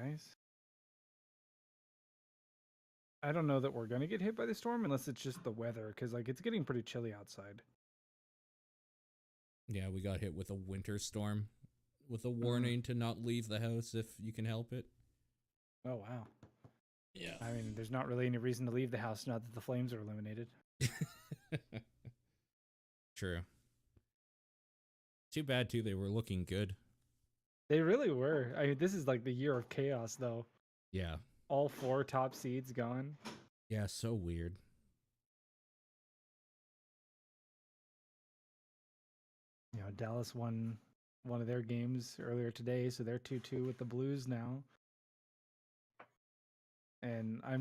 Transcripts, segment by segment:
guys. I don't know that we're gonna get hit by the storm unless it's just the weather, because like it's getting pretty chilly outside. Yeah, we got hit with a winter storm with a warning to not leave the house if you can help it. Oh wow. Yeah. I mean, there's not really any reason to leave the house now that the flames are eliminated. True. Too bad too. They were looking good. They really were. I mean, this is like the year of chaos, though. Yeah. All 4 top seeds gone. Yeah. So weird. You know, Dallas won one of their games earlier today, so they're 2-2 with the Blues now. And I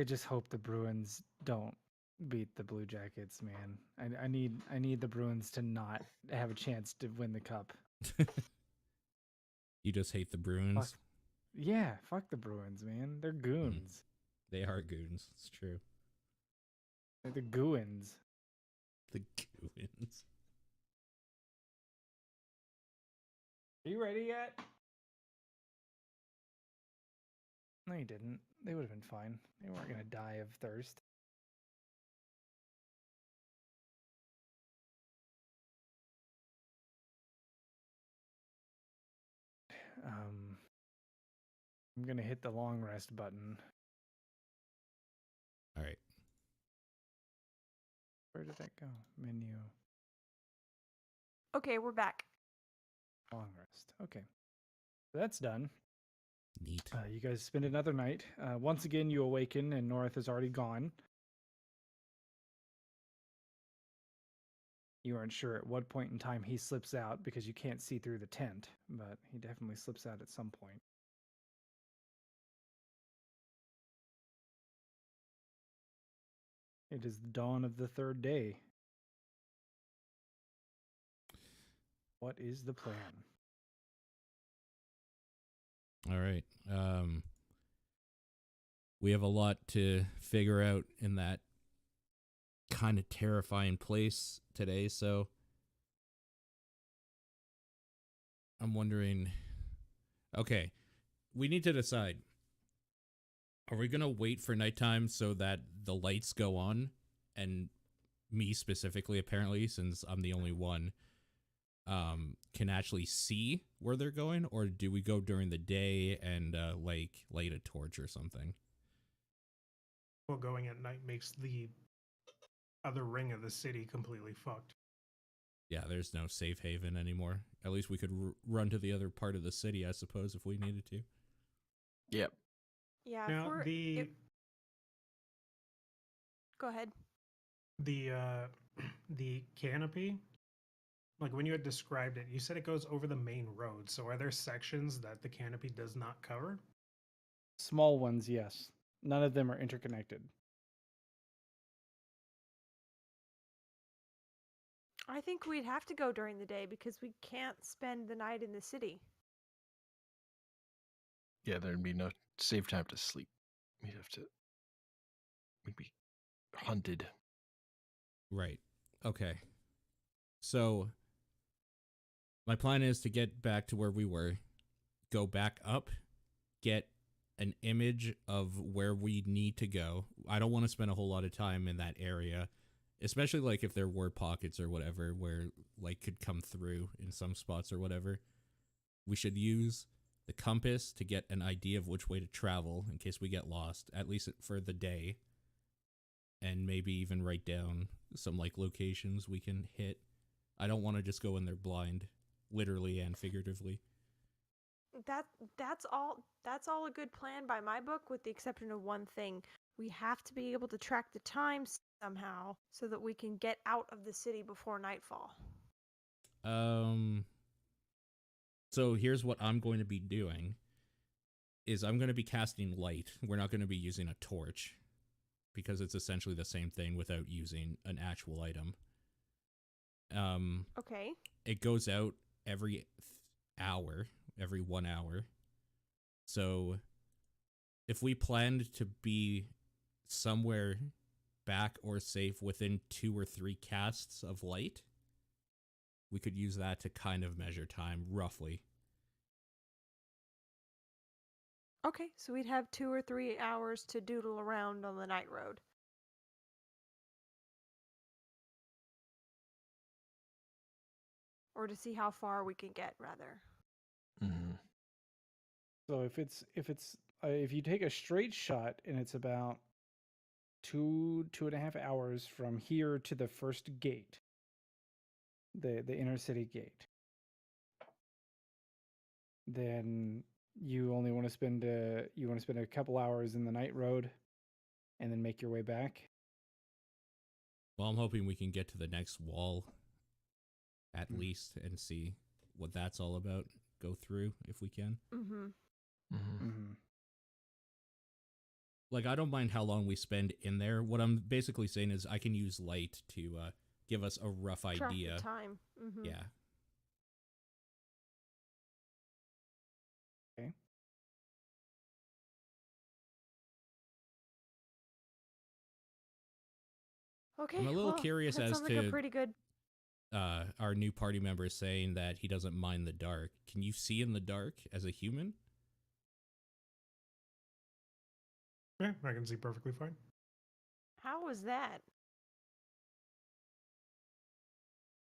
just hope the Bruins don't beat the Blue Jackets, man. I need the Bruins to not have a chance to win the cup. You just hate the Fuck. Bruins. Yeah, fuck the Bruins, man. They're goons. They are goons. It's true. They're the gooins. The goons. Are you ready yet? No, you didn't. They would have been fine. They weren't gonna die of thirst. I'm gonna hit the long rest button. All right. Where did that go? Menu. Okay, we're back. Long rest. Okay. So that's done. Neat. You guys spend another night. Once again, you awaken and North is already gone. You aren't sure at what point in time he slips out because you can't see through the tent, but he definitely slips out at some point. It is the dawn of the 3rd day. What is the plan? All right. We have a lot to figure out in that kind of terrifying place today, so I'm wondering, okay, we need to decide. Are we going to wait for nighttime so that the lights go on, and me specifically, apparently, since I'm the only one, can actually see where they're going, or do we go during the day and like light a torch or something? Well, going at night makes the other ring of the city completely fucked. Yeah, there's no safe haven anymore. At least we could run to the other part of the city, I suppose, if we needed to. Yep. Yeah. Now Go ahead. the canopy, like when you had described it, you said it goes over the main road. So are there sections that the canopy does not cover? Small ones, yes. None of them are interconnected. I think we'd have to go during the day because we can't spend the night in the city. Yeah, there'd be no safe time to sleep. We'd be hunted. Right. Okay. So my plan is to get back to where we were, go back up, get an image of where we need to go. I don't want to spend a whole lot of time in that area, especially like if there were pockets or whatever where light could come through in some spots or whatever. We should use the compass to get an idea of which way to travel in case we get lost, at least for the day. And maybe even write down some like locations we can hit. I don't want to just go in there blind, literally and figuratively. That's all a good plan by my book, with the exception of one thing. We have to be able to track the time somehow so that we can get out of the city before nightfall. So here's what I'm going to be doing is I'm going to be casting light. We're not going to be using a torch because it's essentially the same thing without using an actual item. Okay. It goes out every hour, every 1 hour. So if we planned to be somewhere back or safe within 2 or 3 casts of light, we could use that to kind of measure time, roughly. Okay, so we'd have 2 or 3 hours to doodle around on the night road. Or to see how far we can get, rather. Mm-hmm. So if you take a straight shot and it's about 2.5 hours from here to the first gate, the inner city gate, then you only want to spend a couple hours in the night road, and then make your way back. Well, I'm hoping we can get to the next wall at Mm. least and see what that's all about. Go through if we can. Mm-hmm. Mm-hmm. Mm-hmm. Like, I don't mind how long we spend in there. What I'm basically saying is I can use light to give us a rough Track idea. the time. Mm-hmm. Yeah. Okay. Okay, I'm a little well, curious that as sounds like a to pretty good. our new party member saying that he doesn't mind the dark. Can you see in the dark as a human? Yeah, I can see perfectly fine. How was that?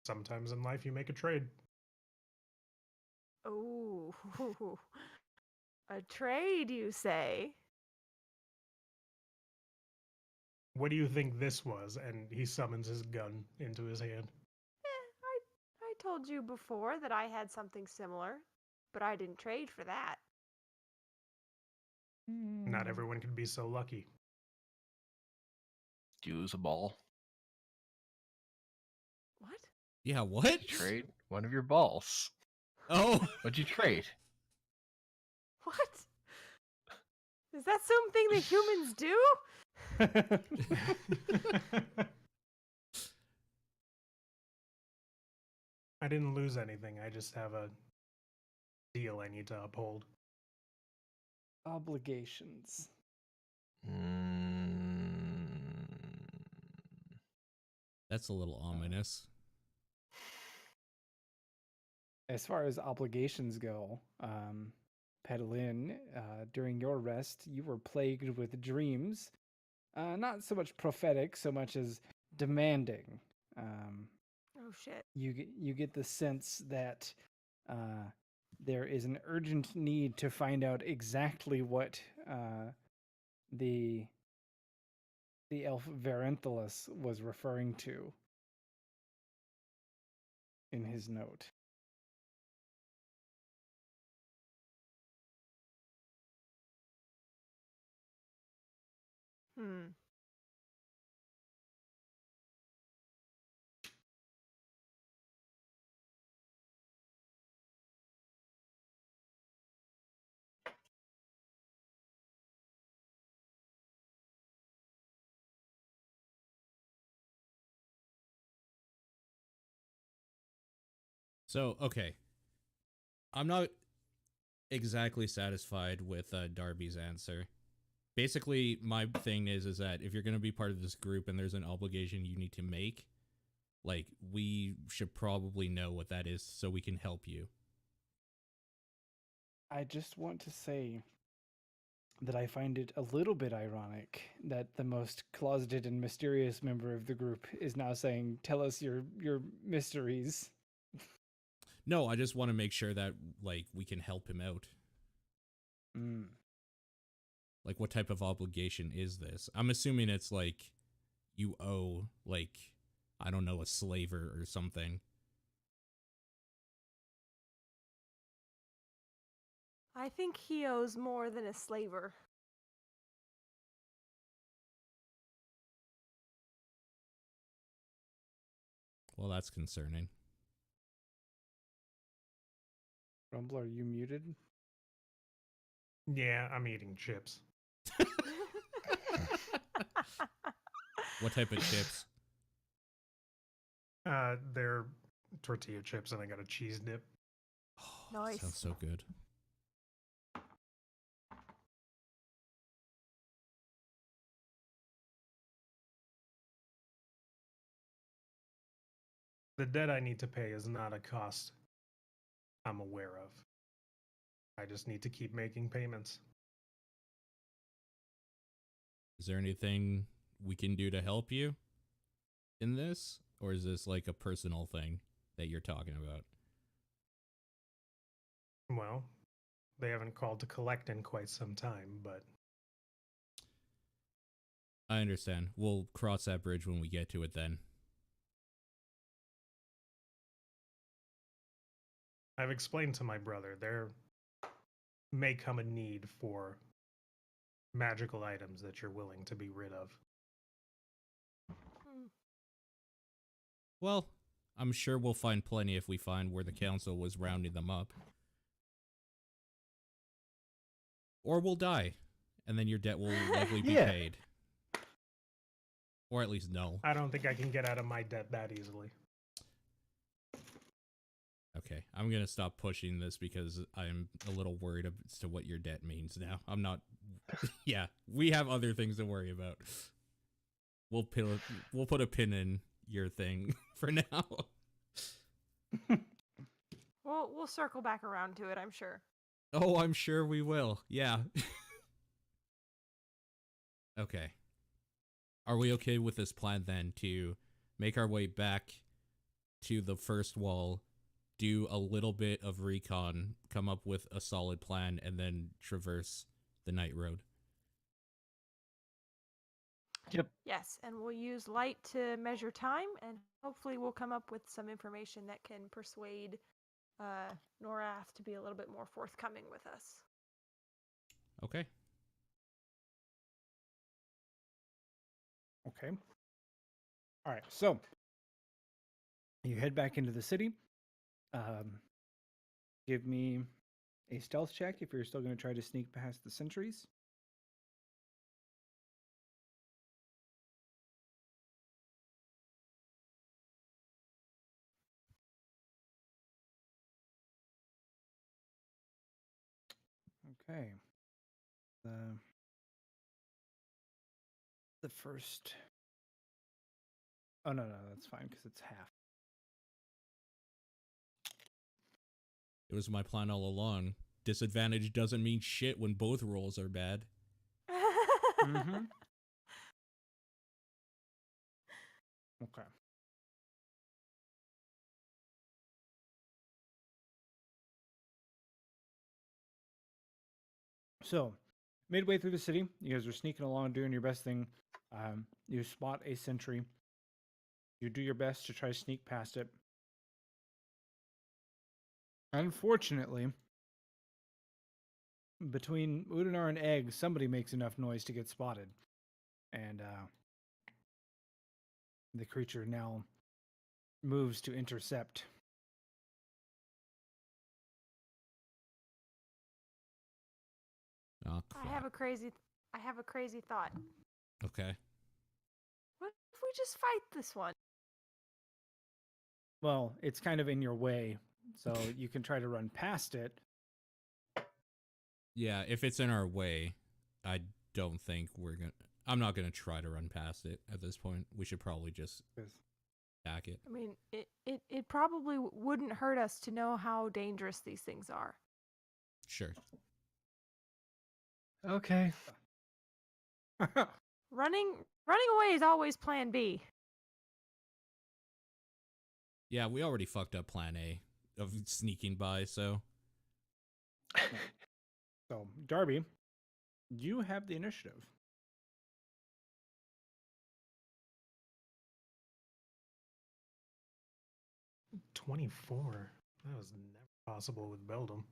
Sometimes in life you make a trade. Oh, a trade, you say? What do you think this was? And he summons his gun into his hand. I told you before that I had something similar, but I didn't trade for that. Not everyone can be so lucky. Do you lose a ball? What? Yeah, what? Did you trade one of your balls? Oh, What'd you trade? What? Is that something that humans do? I didn't lose anything. I just have a deal I need to uphold. Obligations. Mm, that's a little ominous. As far as obligations go, Pedalin, during your rest, you were plagued with dreams. Not so much prophetic, so much as demanding. Oh shit. You get the sense that there is an urgent need to find out exactly what the elf Varenthalus was referring to in his note. Hmm. So, okay. I'm not exactly satisfied with Darby's answer. Basically, my thing is that if you're going to be part of this group and there's an obligation you need to make, like, we should probably know what that is so we can help you. I just want to say that I find it a little bit ironic that the most closeted and mysterious member of the group is now saying, "Tell us your mysteries." No, I just want to make sure that, like, we can help him out. Mm. Like, what type of obligation is this? I'm assuming it's, like, you owe, like, I don't know, a slaver or something. I think he owes more than a slaver. Well, that's concerning. Rumble, are you muted? Yeah, I'm eating chips. What type of chips? They're tortilla chips, and I got a cheese dip. Oh, Nice. sounds so good. The debt I need to pay is not a cost I'm aware of. I just need to keep making payments. Is there anything we can do to help you in this? Or is this like a personal thing that you're talking about? Well, they haven't called to collect in quite some time, but I understand. We'll cross that bridge when we get to it then. I've explained to my brother there may come a need for magical items that you're willing to be rid of. Hmm. Well, I'm sure we'll find plenty if we find where the council was rounding them up. Or we'll die, and then your debt will likely be Yeah. paid. Or at least no. I don't think I can get out of my debt that easily. Okay, I'm gonna stop pushing this because I'm a little worried as to what your debt means now. I'm not... Yeah, we have other things to worry about. We'll put a pin in your thing for now. We'll circle back around to it, I'm sure. Oh, I'm sure we will. Yeah. Okay. Are we okay with this plan then to make our way back to the first wall, do a little bit of recon, come up with a solid plan, and then traverse the night road? Yep. Yes, and we'll use light to measure time, and hopefully we'll come up with some information that can persuade Norath to be a little bit more forthcoming with us. Okay. Okay. All right. So you head back into the city. Give me a stealth check if you're still going to try to sneak past the sentries. Okay. The first. Oh, no, that's fine because it's half. It was my plan all along. Disadvantage doesn't mean shit when both rolls are bad. Mm-hmm. Okay. So, midway through the city, you guys are sneaking along, doing your best thing. You spot a sentry. You do your best to try to sneak past it. Unfortunately, between Udinar and Egg, somebody makes enough noise to get spotted. And the creature now moves to intercept. Oh, I have crap. a crazy thought. Okay. What if we just fight this one? Well, it's kind of in your way, so you can try to run past it. Yeah, if it's in our way, I don't think we're gonna... I'm not gonna try to run past it at this point. We should probably just attack it. I mean, it probably wouldn't hurt us to know how dangerous these things are. Sure. Okay. Running away is always plan B. Yeah, we already fucked up plan A of sneaking by, so... So, Darby, you have the initiative. $24. That was never possible with Beldum.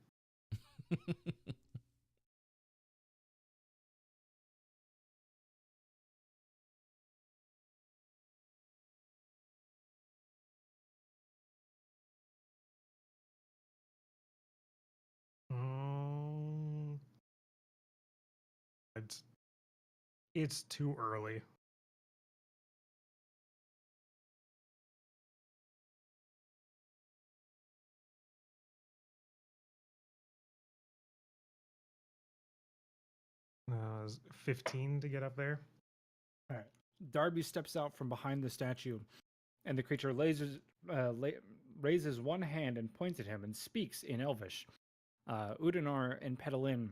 It's too early. Uh, 15 to get up there. All right. Darby steps out from behind the statue, and the creature raises one hand and points at him and speaks in Elvish. Udinar and Petalin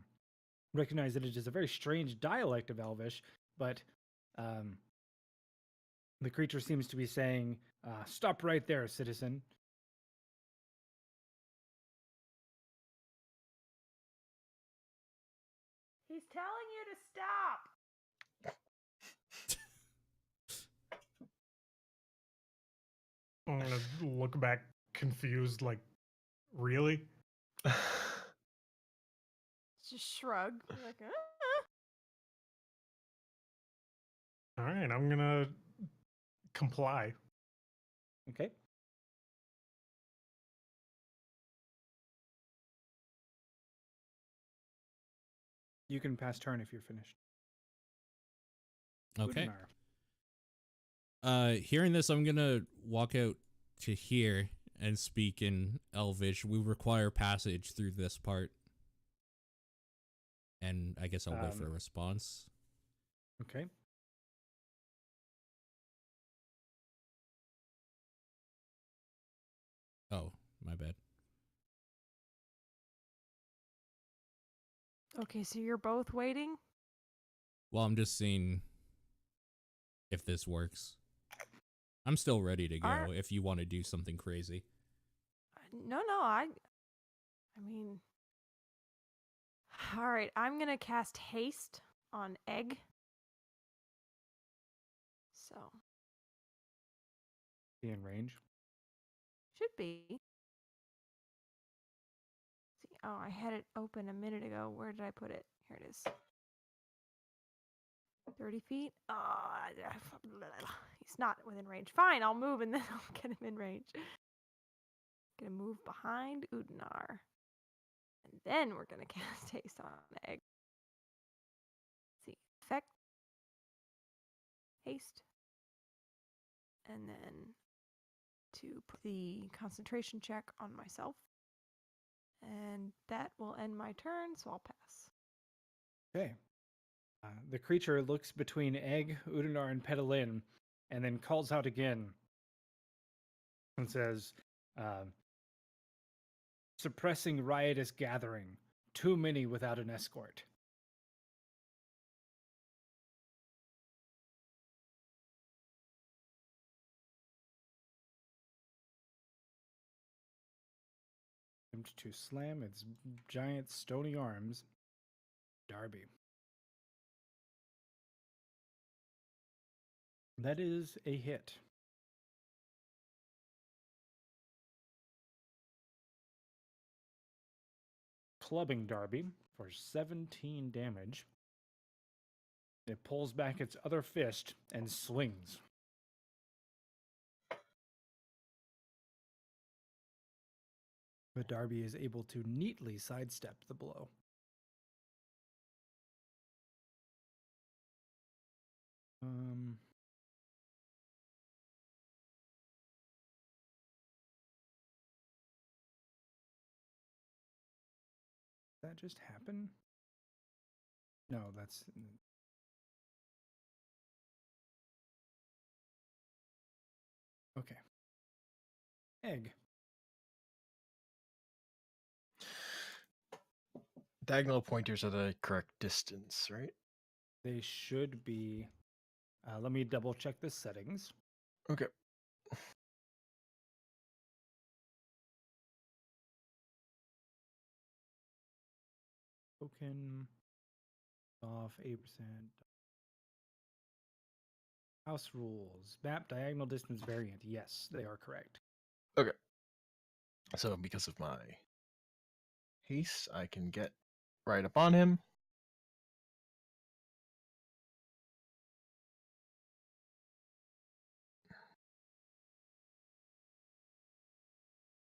recognize that it is a very strange dialect of Elvish, but the creature seems to be saying, "Stop right there, citizen." He's telling you to stop. I'm gonna look back confused, like, really? Just shrug. Like, All right, I'm gonna comply. Okay. You can pass turn if you're finished. Okay. Udinar. Hearing this, I'm gonna walk out to here and speak in Elvish. We require passage through this part. And I guess I'll wait for a response. Okay. Oh, my bad. okay, so you're both waiting? Well, I'm just seeing if this works. I'm still ready to go Are- if you want to do something crazy. No, I mean, all right, I'm going to cast haste on Egg. So, Be in range. should be. See, oh, I had it open a minute ago. Where did I put it? Here it is. 30 feet? Oh, he's not within range. Fine, I'll move and then I'll get him in range. Gonna move behind Udinar. And then we're gonna cast haste on Egg. Let's see. Effect. Haste. And then to put the concentration check on myself. And that will end my turn, so I'll pass. Okay. The creature looks between Egg, Udinar, and Petalin, and then calls out again and says, "Suppressing riotous gathering. Too many without an escort." Attempt to slam its giant stony arms. Darby. That is a hit. Clubbing Darby for 17 damage. It pulls back its other fist and swings. But Darby is able to neatly sidestep the blow. Did that just happen? No, that's... Okay. Egg. Diagonal pointers are the correct distance, right? They should be... let me double check the settings. Okay. Token off 8%. House rules. Map diagonal distance variant. Yes, they are correct. Okay. So because of my haste, I can get right up on him.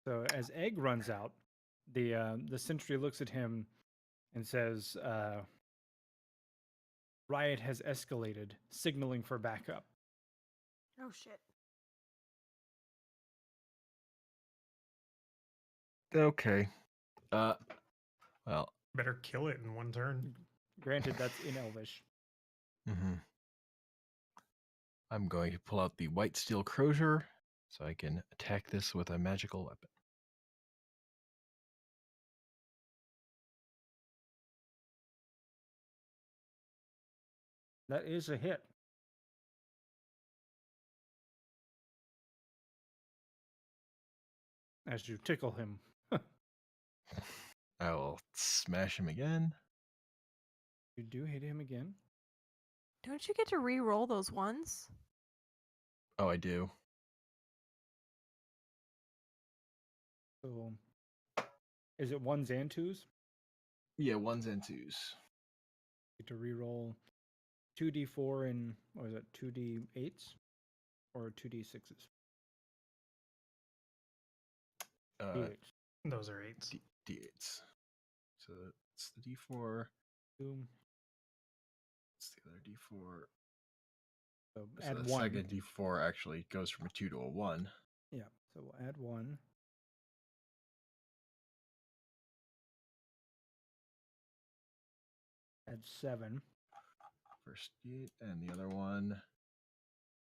So as Egg runs out, the sentry looks at him and says, "Riot has escalated, signaling for backup." Oh shit. Okay. Well. Better kill it in one turn. Granted, that's in Elvish. I'm going to pull out the white steel crozier so I can attack this with a magical weapon. That is a hit. As you tickle him. I will smash him again. You do hit him again. Don't you get to re-roll those ones? Oh, I do. So, is it ones and twos? Yeah, ones and twos. You get to re-roll 2d4 and, what is it, 2d8s? Or 2d6s? D8s. Those are 8s. D8s. So it's the D4. Boom. It's the other D4. So So add the 1. second D4 actually goes from a 2 to a 1. Yeah, so we'll add 1. Add 7. First D8, and the other one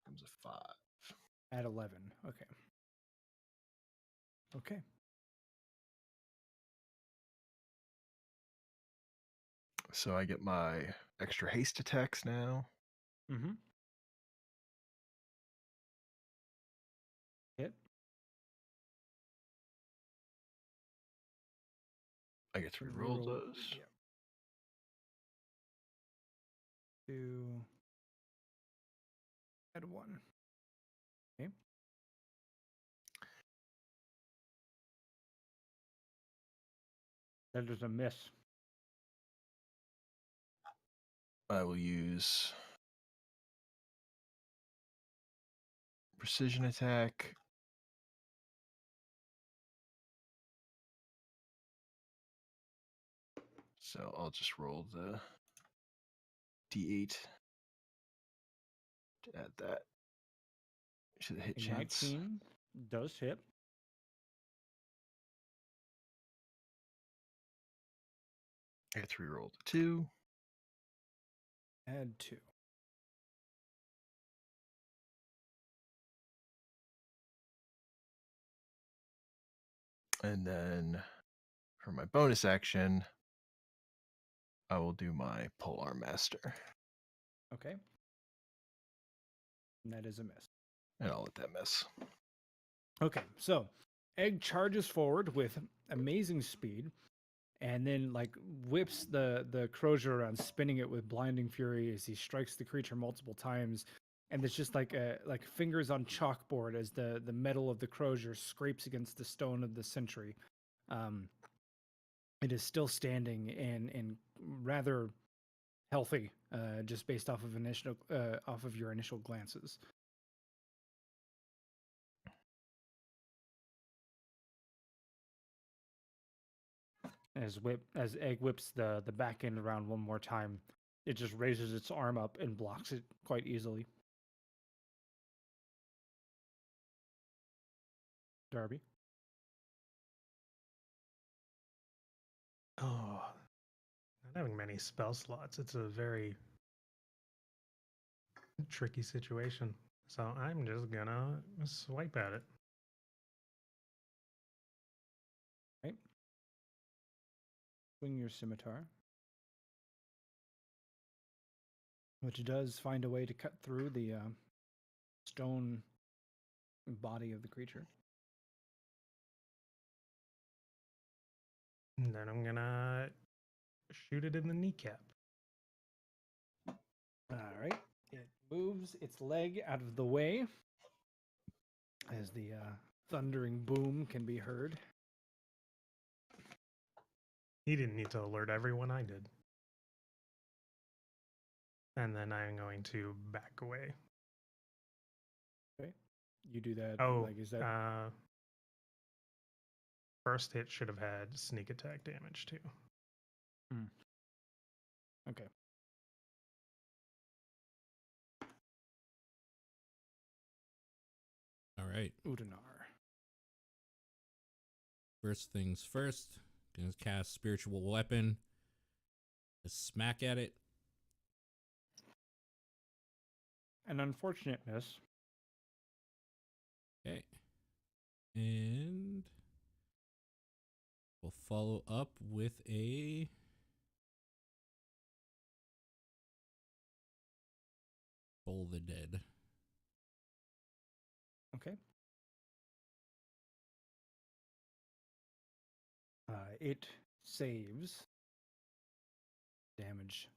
comes a 5. Add 11. Okay. Okay. So I get my extra haste attacks now. Mm-hmm. Hit. I get to reroll those. Yeah. 2. Add 1. Okay. That is a miss. I will use precision attack. So I'll just roll the D8 to add that to the hit A chance. 19 does hit. I get to reroll the 2. Add 2. And then for my bonus action, I will do my Polar Master. Okay. And that is a miss. And I'll let that miss. Okay, so Egg charges forward with amazing speed, and then like whips the crozier around, spinning it with blinding fury as he strikes the creature multiple times. And it's just like fingers on chalkboard as the metal of the crozier scrapes against the stone of the sentry. It is still standing and rather healthy, just based off of your initial glances. As Egg whips the back end around one more time, it just raises its arm up and blocks it quite easily. Darby. Oh, not having many spell slots. It's a very tricky situation. So I'm just gonna swipe at it. Right. Swing your scimitar, which does find a way to cut through the stone body of the creature. And then I'm gonna shoot it in the kneecap. All right. It moves its leg out of the way as the thundering boom can be heard. He didn't need to alert everyone, I did. And then I'm going to back away. Okay. You do that. Oh, like, is that first hit should have had sneak attack damage too. okay? All right. Udanar. First things first. Gonna cast spiritual weapon. Just smack at it. An unfortunate miss. Okay. And we'll follow up with a Toll the Dead. Okay. It saves damage.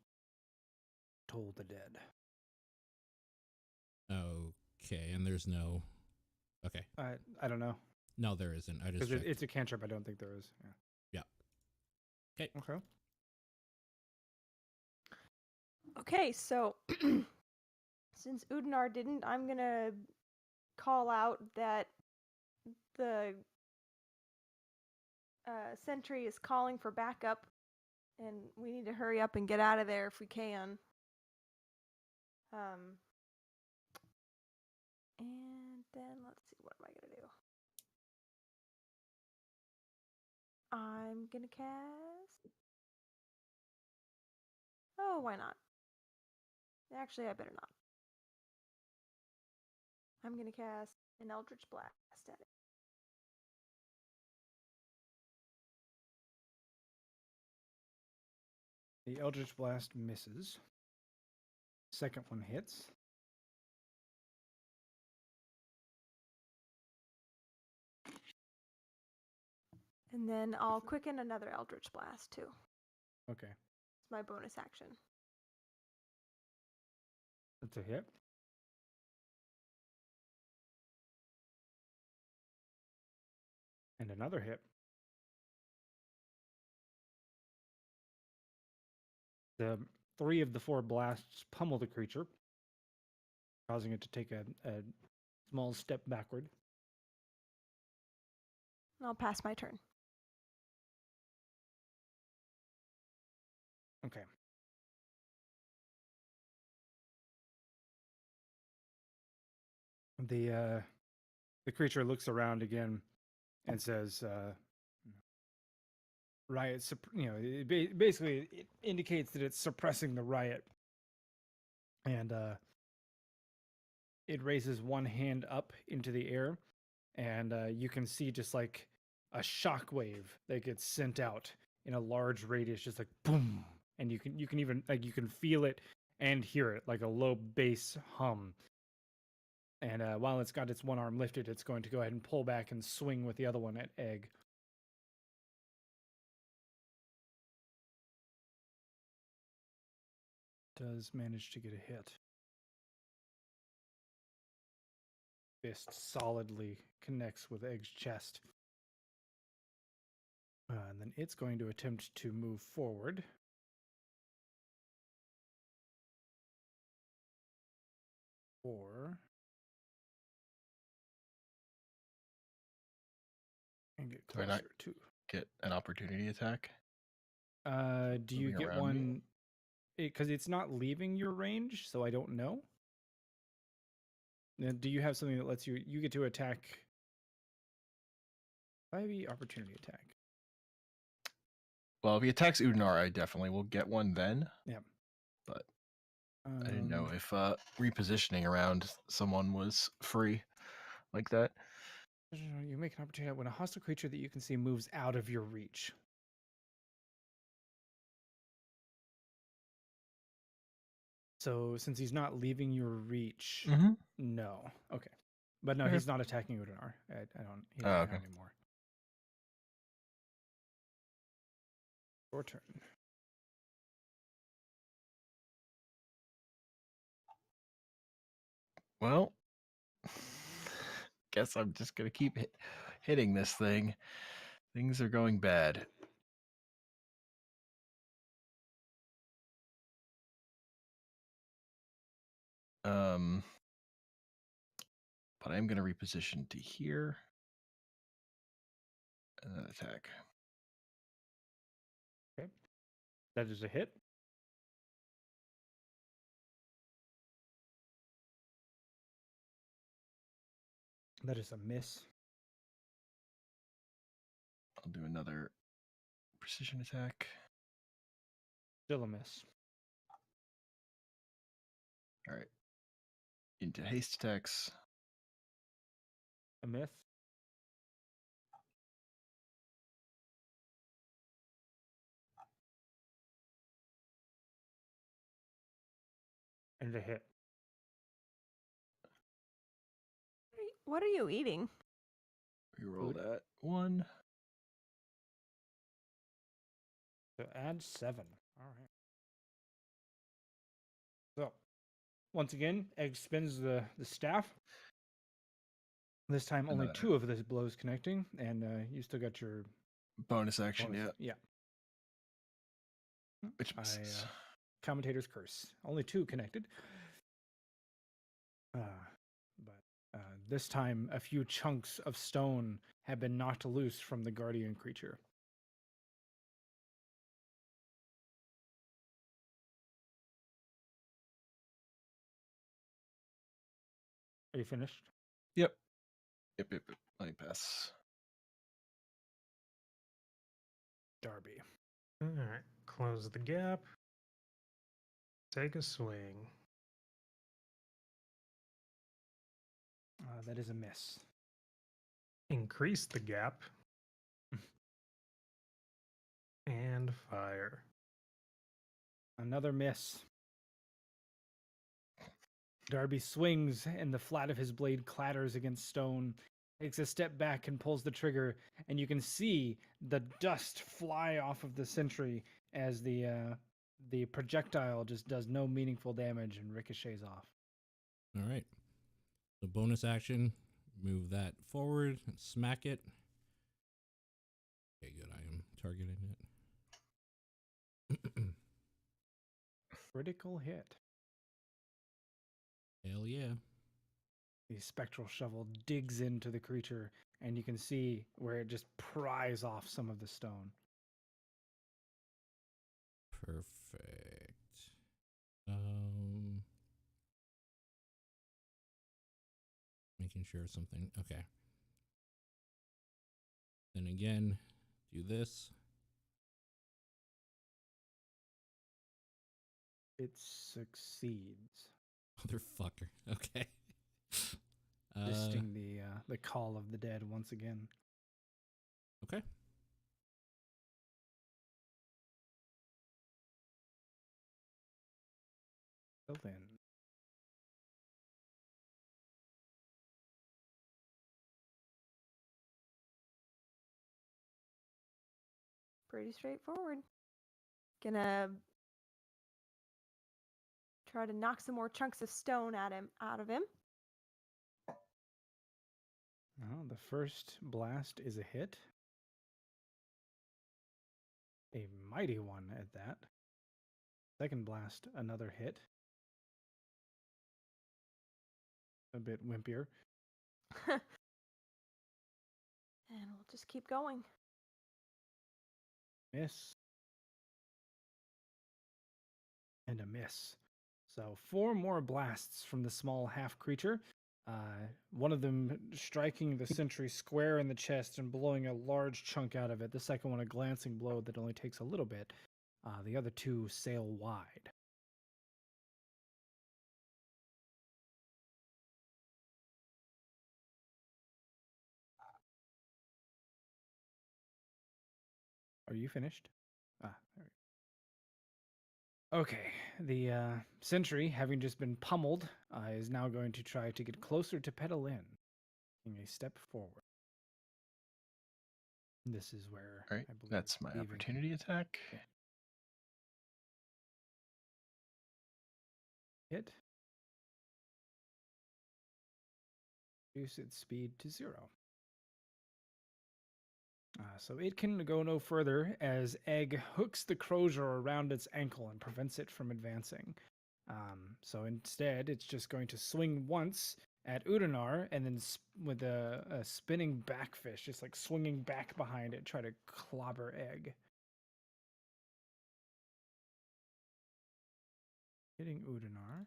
Toll the Dead. Okay, and there's no... Okay. I don't know. No, there isn't. I just Because checked. it's a cantrip. I don't think there is. Yeah. Okay. Okay. Okay, so since Udinar didn't, I'm gonna call out that the sentry is calling for backup, and we need to hurry up and get out of there if we can. And then let's see, what am I gonna do? I'm gonna cast. Oh, why not? Actually, I better not. I'm gonna cast an Eldritch Blast at it. The Eldritch Blast misses. Second one hits. And then I'll quicken another Eldritch Blast too. Okay. It's my bonus action. That's a hit. And another hit. The 3 of the 4 blasts pummel the creature, causing it to take a small step backward. I'll pass my turn. Okay. The creature looks around again and says, "Riot, basically it indicates that it's suppressing the riot." And it raises one hand up into the air, and you can see just like a shockwave that gets sent out in a large radius, just like boom. And you can even like you can feel it and hear it like a low bass hum. And while it's got its one arm lifted, it's going to go ahead and pull back and swing with the other one at Egg. Does manage to get a hit. Fist solidly connects with Egg's chest. And then it's going to attempt to move forward. And get Do I not closer to. get an opportunity attack? Do you Moving get around me? one? Because it's not leaving your range, so I don't know. Now, do you have something that lets you get to attack? Maybe opportunity attack. Well, if he attacks Udinar, I definitely will get one then. Yep. But I didn't know if repositioning around someone was free like that. You make an opportunity when a hostile creature that you can see moves out of your reach. So since he's not leaving your reach, Mm-hmm. no. Okay. But no, Okay. he's not attacking Udinar. I don't. He Oh, doesn't okay. have anymore. Your turn. Well, guess I'm just gonna keep hitting this thing. Things are going bad. But I'm gonna reposition to here and then attack. Okay. That is a hit. That is a miss. I'll do another precision attack. Still a miss. All right. Into haste attacks. A miss. And a hit. What are you eating? We roll that 1. So add 7. All right. So, once again, Egg spins the staff. This time, only Another. 2 of the blows connecting, and you still got your Bonus action, bonus. yeah. Which I, misses. Commentator's Curse. Only 2 connected. But this time, a few chunks of stone have been knocked loose from the guardian creature. Are you finished? Yep. Let me pass. Darby. All right, close the gap. Take a swing. That is a miss. Increase the gap. And fire. Another miss. Darby swings, and the flat of his blade clatters against stone, takes a step back and pulls the trigger, and you can see the dust fly off of the sentry as the projectile just does no meaningful damage and ricochets off. All right. So bonus action, move that forward, and smack it. Okay, good. I am targeting it. Critical hit. Hell yeah. The spectral shovel digs into the creature, and you can see where it just pries off some of the stone. Perfect. Making sure of something. Okay. Then again, do this. It succeeds. Motherfucker. Okay. Resisting the call of the dead once again. Okay. So then, Pretty straightforward. Gonna try to knock some more chunks of stone out of him. well, the first blast is a hit. A mighty one at that. Second blast, another hit. A bit wimpier. And we'll just keep going. Miss. And a miss. So 4 more blasts from the small half creature. One of them striking the sentry square in the chest and blowing a large chunk out of it. The second one a glancing blow that only takes a little bit. The other 2 sail wide. Are you finished? There we go. Okay, the sentry, having just been pummeled, is now going to try to get closer to Petalin, taking a step forward. This is where All right. I believe That's my leaving. opportunity attack. Okay. Hit. Reduce its speed to 0. So it can go no further as Egg hooks the crozier around its ankle and prevents it from advancing. So instead, it's just going to swing once at Udanar and then with a spinning backfish, just like swinging back behind it, try to clobber Egg. Hitting Udanar.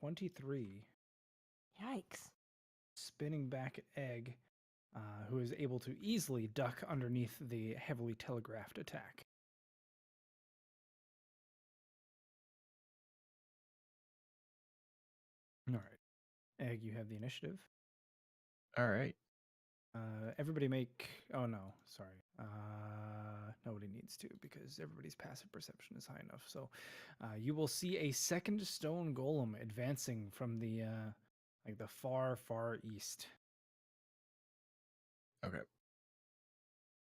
23. Yikes. Spinning back at Egg, who is able to easily duck underneath the heavily telegraphed attack. All right. Egg, you have the initiative. All right. Everybody make... Oh, no. Sorry. nobody needs to because everybody's passive perception is high enough. So you will see a second stone golem advancing from the like the far, far east. Okay.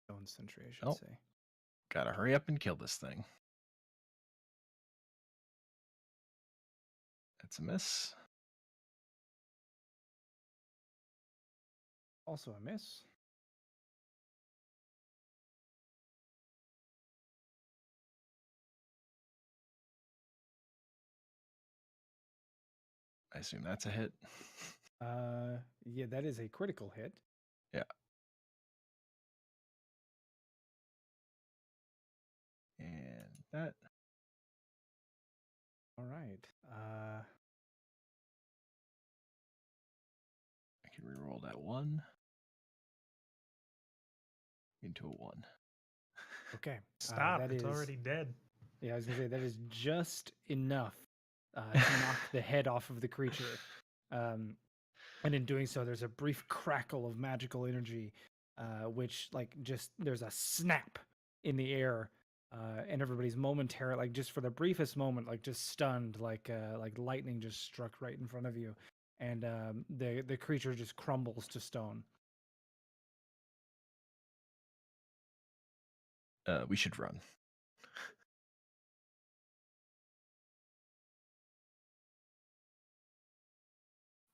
Stone sentry, I should Oh. say. Gotta hurry up and kill this thing. That's a miss. Also a miss. I assume that's a hit. Yeah, that is a critical hit. Yeah. And that. All right. I can reroll that 1 into a 1. Okay. Stop. That It's is already dead. Yeah, I was gonna say that is just enough to knock the head off of the creature. And in doing so, there's a brief crackle of magical energy, which like just there's a snap in the air, and everybody's momentarily like just for the briefest moment, like just stunned, like lightning just struck right in front of you, and the creature just crumbles to stone. We should run.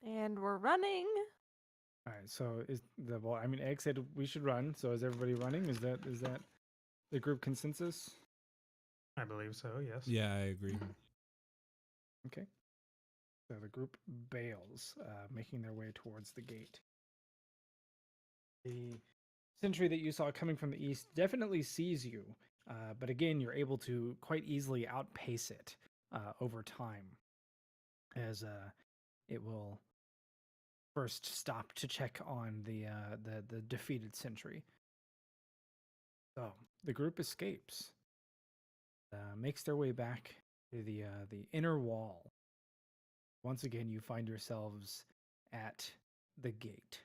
And we're running. All right, so is the well? I mean, Egg said we should run. So is everybody running? Is that the group consensus? I believe so, yes. Yeah, I agree. Okay. So the group bails, making their way towards the gate. The sentry that you saw coming from the east definitely sees you, but again, you're able to quite easily outpace it over time, as it will first stop to check on the defeated sentry. So the group escapes, makes their way back to the inner wall. Once again, you find yourselves at the gate.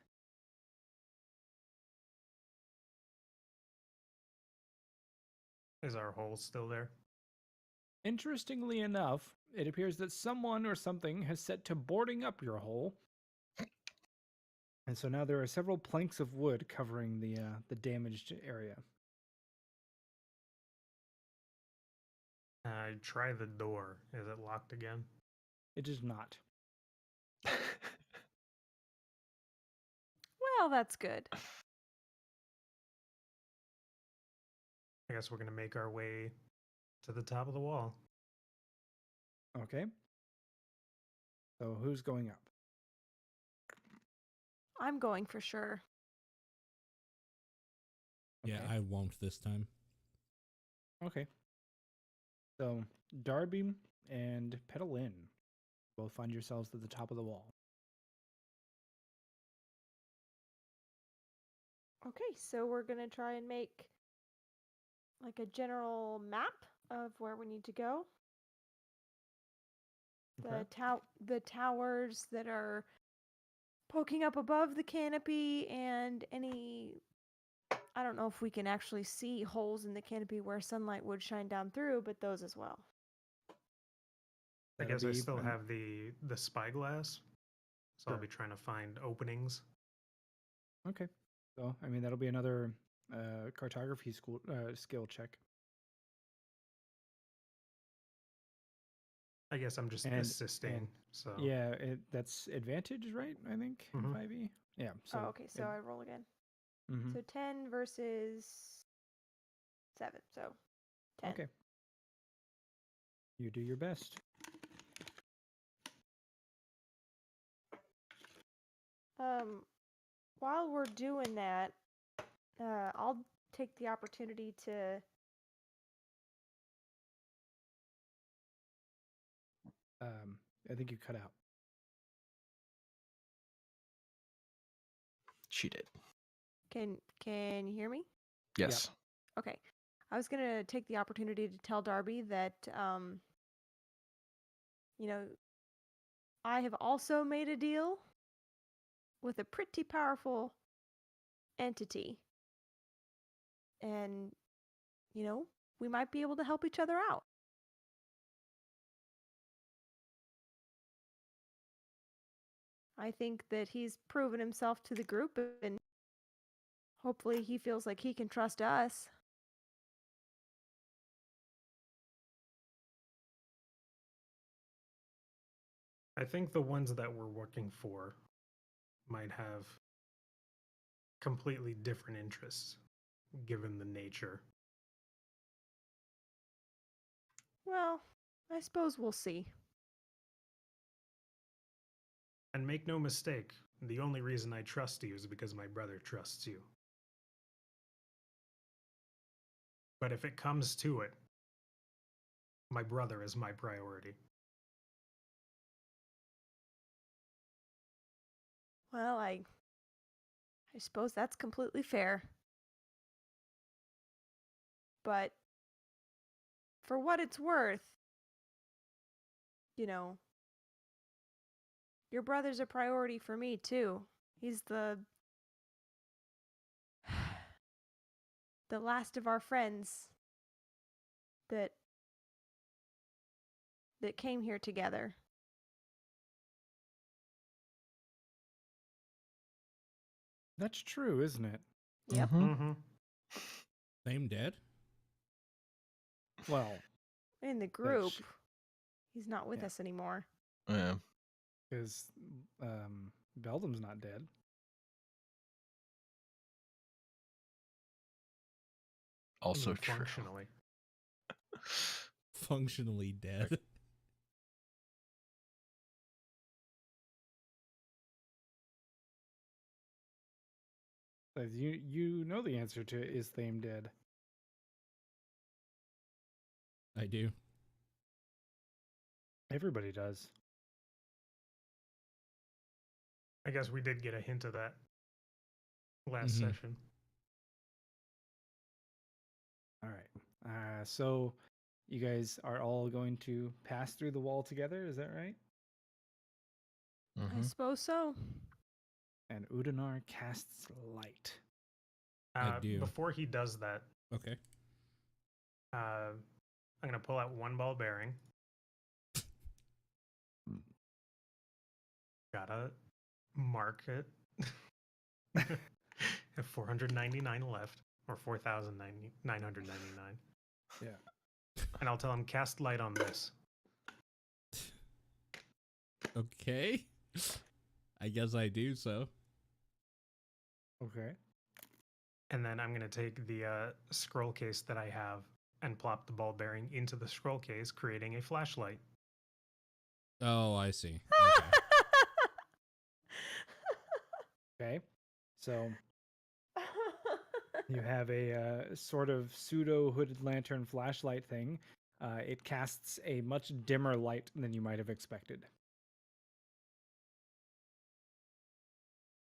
Is our hole still there? Interestingly enough, it appears that someone or something has set to boarding up your hole. And so now there are several planks of wood covering the damaged area. Try the door. Is it locked again? It is not. Well, that's good. I guess we're going to make our way to the top of the wall. Okay. So who's going up? I'm going for sure. Yeah, Okay. I won't this time. Okay. So Darby and Petalin both find yourselves at the top of the wall. Okay, so we're gonna try and make like a general map of where we need to go. Okay. The towers that are poking up above the canopy and any I don't know if we can actually see holes in the canopy where sunlight would shine down through, but those as well. I That'll guess I be still an- have the spyglass, so I'll Sure. be trying to find openings. Okay. So I mean that'll be another cartography skill check. I guess I'm just And- assisting. and- So Yeah, that's advantage, right? I think in Mhm. 5e. Yeah. So oh, okay, so I roll again. mhm. So 10 versus 7, so 10. Okay. You do your best. While we're doing that, I'll take the opportunity to I think you cut out. She did. Can you hear me? Yes. Okay. I was gonna take the opportunity to tell Darby that you know, I have also made a deal with a pretty powerful entity. And we might be able to help each other out. I think that he's proven himself to the group, and hopefully he feels like he can trust us. I think the ones that we're working for might have completely different interests, given the nature. Well, I suppose we'll see. And make no mistake, the only reason I trust you is because my brother trusts you. But if it comes to it, my brother is my priority. Well, I suppose that's completely fair. But for what it's worth, your brother's a priority for me too. He's the last of our friends that came here together. That's true, isn't it? Yep. Mm-hmm. Same dead? Well, In the group, sh- he's not with yeah. us anymore. Yeah. because Beldam's not dead. Also true. Functionally. Functionally dead. You know the answer to is Thame dead? I do. Everybody does. I guess we did get a hint of that last Mhm. session. All right. So you guys are all going to pass through the wall together. Is that right? I suppose so. And Udanar casts light. I do. Before he does that, Okay. I'm going to pull out one ball bearing. Gotta mark it. Have 499 left, or 4,999. Yeah. And I'll tell him, cast light on this. Okay. I guess I do so. Okay. And then I'm going to take the scroll case that I have and plop the ball bearing into the scroll case, creating a flashlight. Oh, I see. Okay. Okay. So you have a sort of pseudo hooded lantern flashlight thing. It casts a much dimmer light than you might have expected.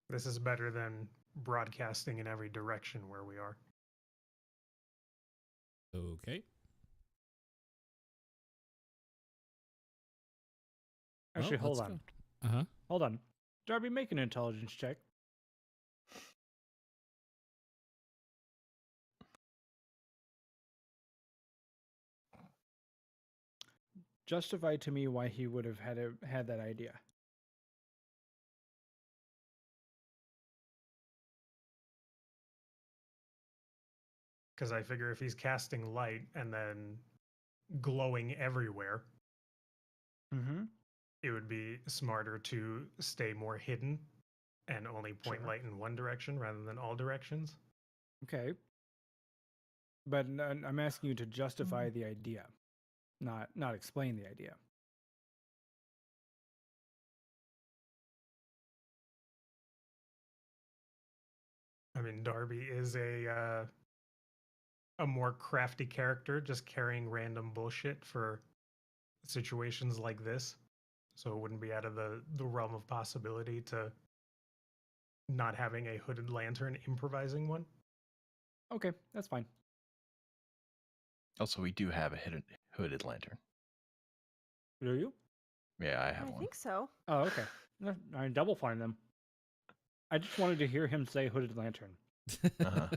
This is better than broadcasting in every direction where we are. Okay. Actually, hold on. Uh-huh. Hold on. Darby, make an intelligence check. Justify to me why he would have had that idea. Because I figure if he's casting light and then glowing everywhere, Mm-hmm. it would be smarter to stay more hidden and only point Sure. light in one direction rather than all directions. Okay. But I'm asking you to justify the idea, not explain the idea. I mean, Darby is a more crafty character, just carrying random bullshit for situations like this. So it wouldn't be out of the realm of possibility to not having a hooded lantern improvising one. Okay, that's fine. Also, we do have a hooded lantern. Do you? Yeah, I have I one. think so. Oh, okay. No, I double find them. I just wanted to hear him say hooded lantern. Uh-huh.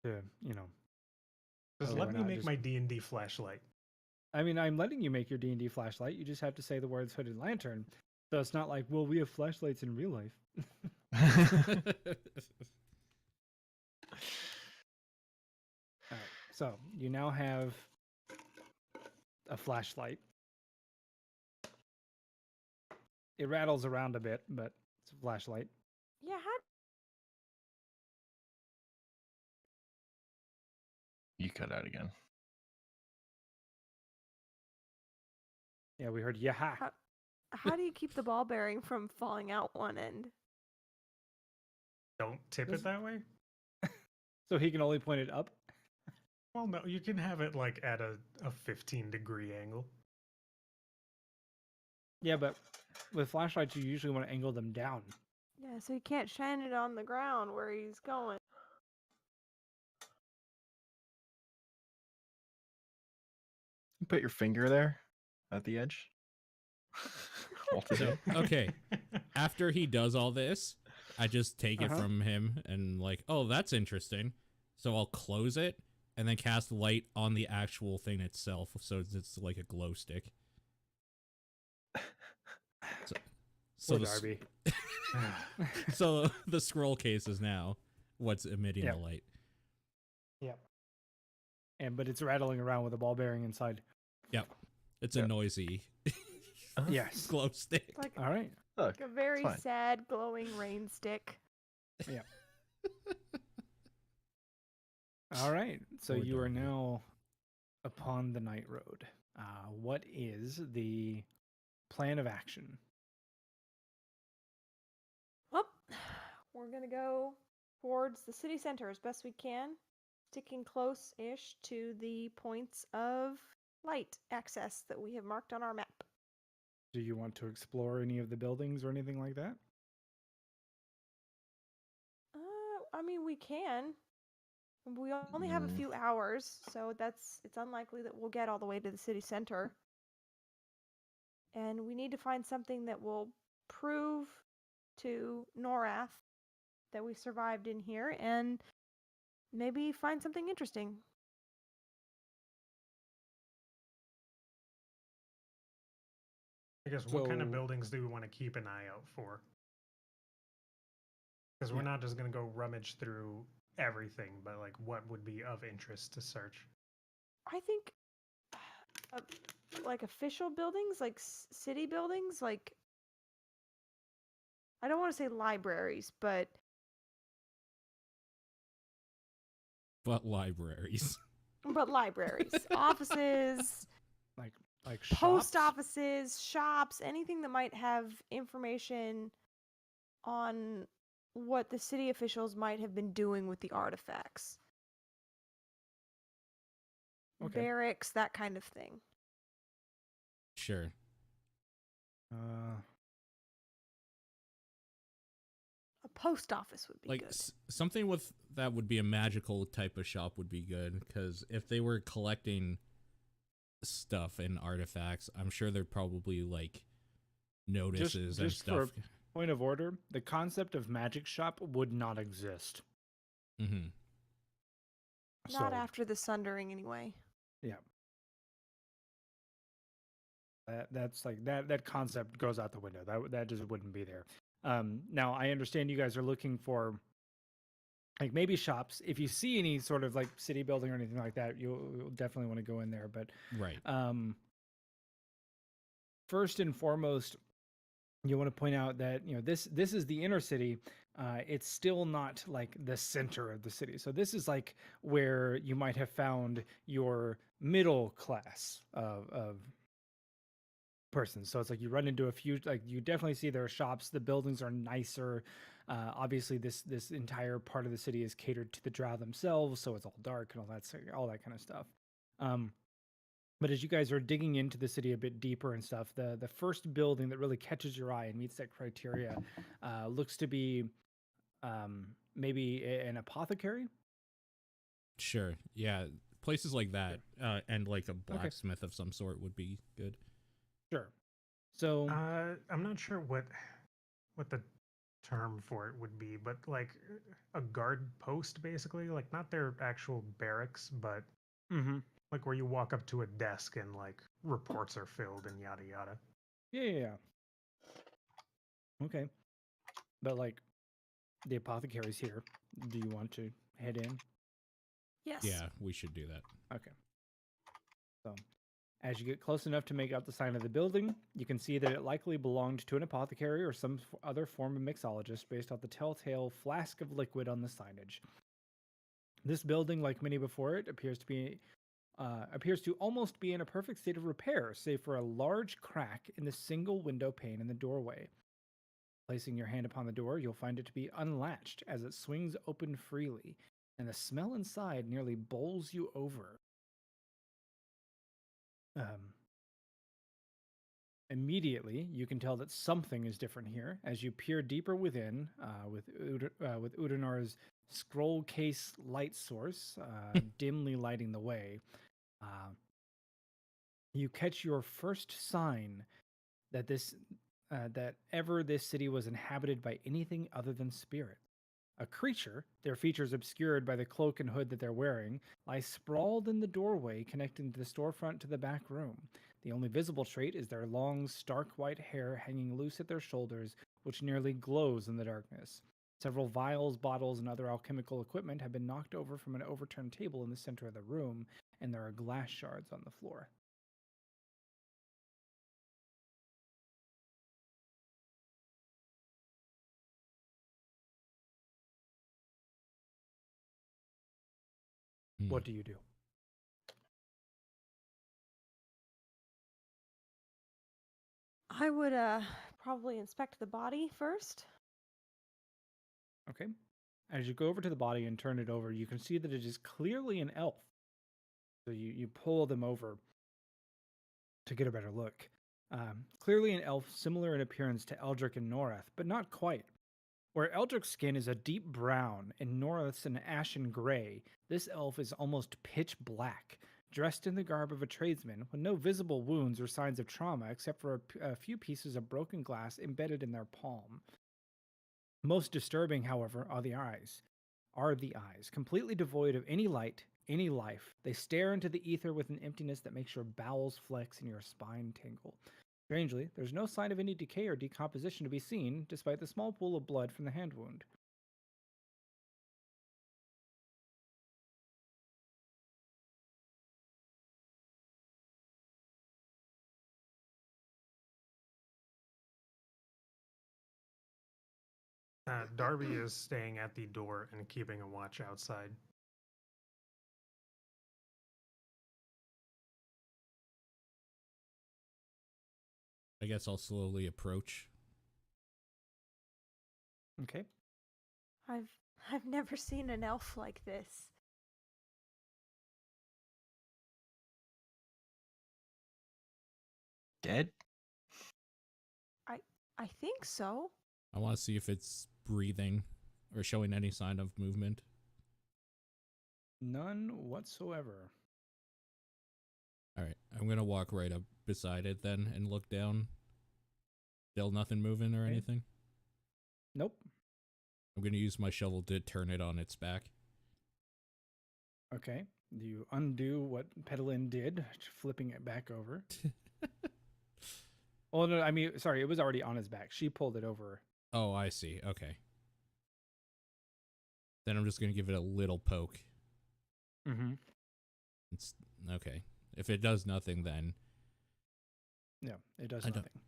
to, Just Oh, let we're me not make just- my D&D flashlight. I mean, I'm letting you make your D&D flashlight. You just have to say the words hooded lantern. So it's not like, well, we have flashlights in real life. All right. So you now have a flashlight. It rattles around a bit, but it's a flashlight. Yeah, how You cut out again. Yeah, we heard yaha. how do you keep the ball bearing from falling out one end? Don't tip This- it that way? So he can only point it up. Well, no, you can have it like at a 15-degree angle. Yeah, but with flashlights, you usually want to angle them down. Yeah, so you can't shine it on the ground where he's going. You put your finger there at the edge. Hold it So, in. okay. After he does all this, I just take it Uh-huh. from him and like, oh, that's interesting. So I'll close it and then cast light on the actual thing itself, so it's like a glow stick. So Poor the Darby. so the scroll case is now what's emitting Yep. the light. Yep. But it's rattling around with a ball bearing inside. Yep, it's a Yep. noisy Yes. glow stick. It's like All right. Look, a very fine. sad glowing rain stick. All right. So Poor you are Darby. now upon the night road. What is the plan of action? Well, we're gonna go towards the city center as best we can, sticking close-ish to the points of light access that we have marked on our map. Do you want to explore any of the buildings or anything like that? I mean, we can. We only have a Mm. few hours, so it's unlikely that we'll get all the way to the city center. And we need to find something that will prove to Norath that we survived in here and maybe find something interesting. I guess what kind of So- buildings do we want to keep an eye out for? Because we're Yeah. not just going to go rummage through everything, but like what would be of interest to search? I think like official buildings, like city buildings, like I don't want to say libraries, but Libraries. libraries, offices, Like post shops? offices, shops, anything that might have information on what the city officials might have been doing with the artifacts. Okay. Barracks, that kind of thing. Sure. Uh, A post office would be Like good. something with that would be a magical type of shop would be good, because if they were collecting stuff and artifacts, I'm sure there'd probably like notices and just stuff. for- point of order, the concept of magic shop would not exist. Mm-hmm. Not So, after the sundering, anyway. Yeah. That's like that concept goes out the window. That just wouldn't be there. Now I understand you guys are looking for like maybe shops. If you see any sort of like city building or anything like that, you'll definitely want to go in there. But Right. first and foremost, you want to point out that this is the inner city. It's still not like the center of the city. So this is like where you might have found your middle class of persons. So it's like you run into a few, like you definitely see there are shops. The buildings are nicer. Obviously, this entire part of the city is catered to the drow themselves, so it's all dark and all that kind of stuff. But as you guys are digging into the city a bit deeper and stuff, the first building that really catches your eye and meets that criteria looks to be maybe an apothecary. Sure. Yeah. Places like that, and like a blacksmith of some sort would be good. Sure. So I'm not sure what the term for it would be, but like a guard post, basically. Like not their actual barracks, but Mm-hmm. like where you walk up to a desk and like reports are filled and yada yada. Yeah. Okay. But like the apothecary's here. Do you want to head in? Yes. Yeah, we should do that. Okay. So, as you get close enough to make out the sign of the building, you can see that it likely belonged to an apothecary or some other form of mixologist based off the telltale flask of liquid on the signage. This building, like many before it, appears to almost be in a perfect state of repair, save for a large crack in the single window pane in the doorway. Placing your hand upon the door, you'll find it to be unlatched as it swings open freely, and the smell inside nearly bowls you over. Immediately, you can tell that something is different here as you peer deeper within, with Udinar's scroll case light source dimly lighting the way. You catch your first sign that that ever this city was inhabited by anything other than spirit. A creature, their features obscured by the cloak and hood that they're wearing, lies sprawled in the doorway connecting the storefront to the back room. The only visible trait is their long, stark white hair hanging loose at their shoulders, which nearly glows in the darkness. Several vials, bottles, and other alchemical equipment have been knocked over from an overturned table in the center of the room, and there are glass shards on the floor. What do you do? I would probably inspect the body first. Okay. As you go over to the body and turn it over, you can see that it is clearly an elf. So you pull them over to get a better look. Clearly an elf similar in appearance to Eldrick and Norath, but not quite. Where Eldrick's skin is a deep brown and Norath's an ashen gray, this elf is almost pitch black, dressed in the garb of a tradesman with no visible wounds or signs of trauma except for a few pieces of broken glass embedded in their palm. Most disturbing, however, are the eyes. Completely devoid of any light, any life. They stare into the ether with an emptiness that makes your bowels flex and your spine tingle. Strangely, there's no sign of any decay or decomposition to be seen, despite the small pool of blood from the hand wound. Darby is staying at the door and keeping a watch outside. I guess I'll slowly approach. Okay. I've never seen an elf like this. Dead? I think so. I want to see if it's breathing or showing any sign of movement. None whatsoever. All right, I'm going to walk right up beside it then and look down. Still nothing moving or Okay. anything? Nope. I'm going to use my shovel to turn it on its back. Okay. You undo what Pedalin did, flipping it back over. Oh, no, I mean, sorry, it was already on his back. She pulled it over. Oh, I see. Okay. Then I'm just going to give it a little poke. Mm-hmm. It's okay. If it does nothing, then Yeah, it does I don't- nothing.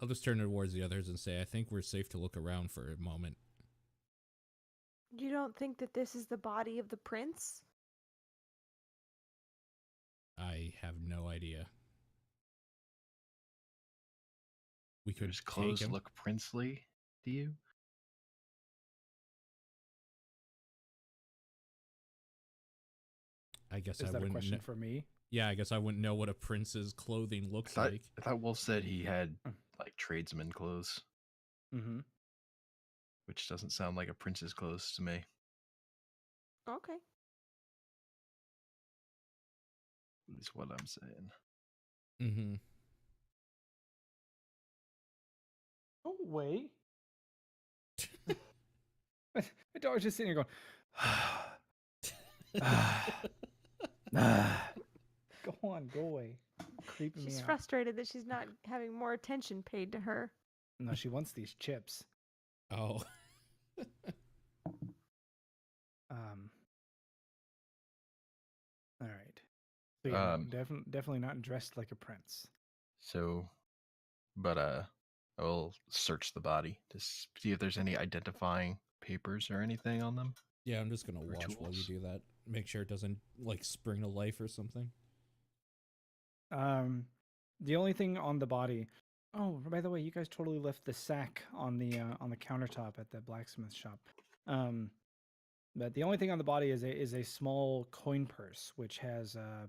I'll just turn towards the others and say, I think we're safe to look around for a moment. You don't think that this is the body of the prince? I have no idea. We could His take clothes him. look princely to you? I guess Is I that a wouldn't. question for me? Yeah, I guess I wouldn't know what a prince's clothing looks like. I thought Wolf said he had Mm. like tradesman clothes, Mm-hmm. which doesn't sound like a prince's clothes to me. Okay. Is what I'm saying. Mm-hmm. Oh, wait. My dog's just sitting here going, go on, go away. Creeping me She's out. frustrated that she's not having more attention paid to her. No, she wants these chips. Oh. All right. So yeah, Um, definitely not dressed like a prince. So, but I will search the body to see if there's any identifying papers or anything on them. Yeah, I'm just gonna Or watch while you tools. do that. Make sure it doesn't like spring to life or something. The only thing on the body. Oh, by the way, you guys totally left the sack on the countertop at the blacksmith shop. But the only thing on the body is a small coin purse, which has a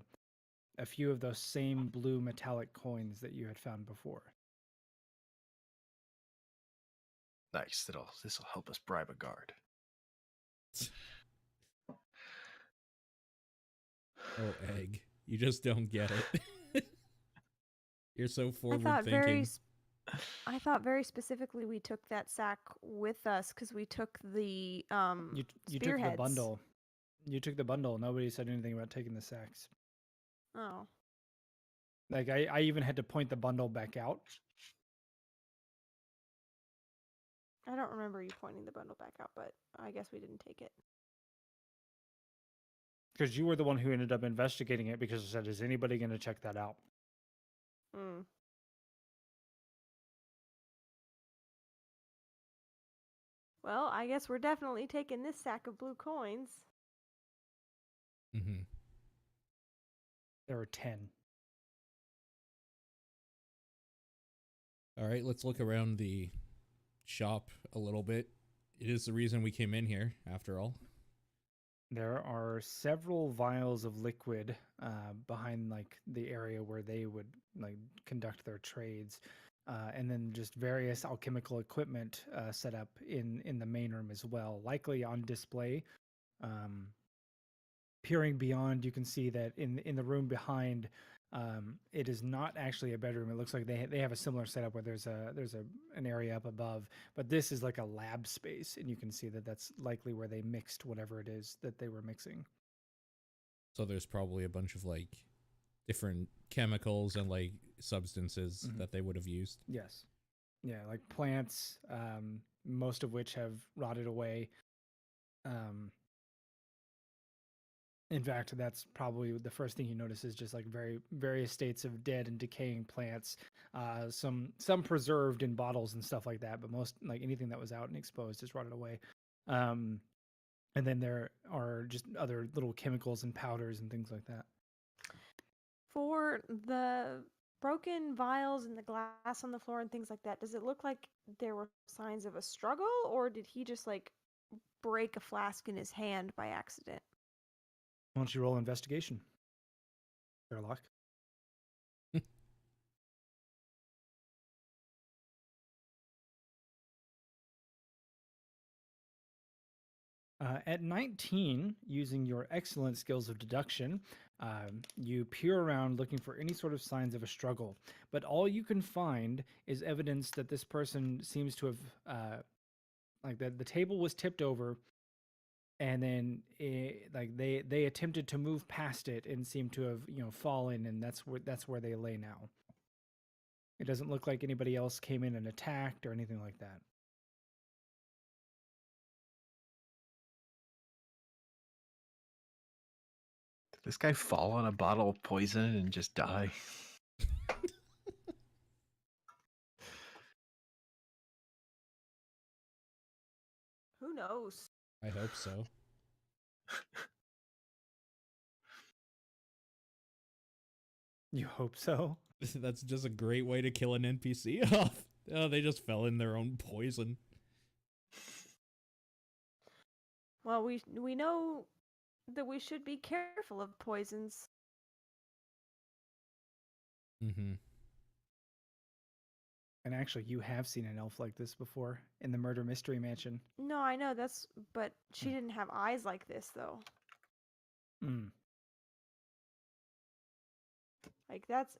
few of those same blue metallic coins that you had found before. Nice. This will help us bribe a guard. Oh, egg. You just don't get it. You're so I forward thought thinking. I thought very specifically we took that sack with us because we took the You took the spearheads. bundle. You took the bundle. Nobody said anything about taking the sacks. Oh, Like I even had to point the bundle back out. I don't remember you pointing the bundle back out, but I guess we didn't take it. Because you were the one who ended up investigating it because I said, is anybody going to check that out? Hmm. Well, I guess we're definitely taking this sack of blue coins. Mm-hmm. There were 10. All right, let's look around the shop a little bit. It is the reason we came in here, after all. There are several vials of liquid behind like the area where they would like conduct their trades, and then just various alchemical equipment set up in the main room as well, likely on display. Peering beyond, you can see that in the room behind, it is not actually a bedroom. It looks like they have a similar setup where there's an area up above, but this is like a lab space, and you can see that that's likely where they mixed whatever it is that they were mixing. So there's probably a bunch of like different chemicals and like substances Mhm. that they would have used. Yes, yeah, like plants, most of which have rotted away. In fact, that's probably the first thing you notice is just like various states of dead and decaying plants. Some preserved in bottles and stuff like that, but most like anything that was out and exposed is rotted away. And then there are just other little chemicals and powders and things like that. For the broken vials and the glass on the floor and things like that, does it look like there were signs of a struggle, or did he just like break a flask in his hand by accident? Why don't you roll investigation, Sherlock? At 19, using your excellent skills of deduction, you peer around looking for any sort of signs of a struggle. But all you can find is evidence that this person seems to have, like the table was tipped over, and then like they attempted to move past it and seem to have fallen, and that's where they lay now. It doesn't look like anybody else came in and attacked or anything like that. Did this guy fall on a bottle of poison and just die? Who knows? I hope so. You hope so? That's just a great way to kill an NPC off. Oh, they just fell in their own poison. Well, we know that we should be careful of poisons. Mm-hmm. And actually, you have seen an elf like this before in the Murder Mystery Mansion. No, I know but she didn't have eyes like this though. Mm. Like that's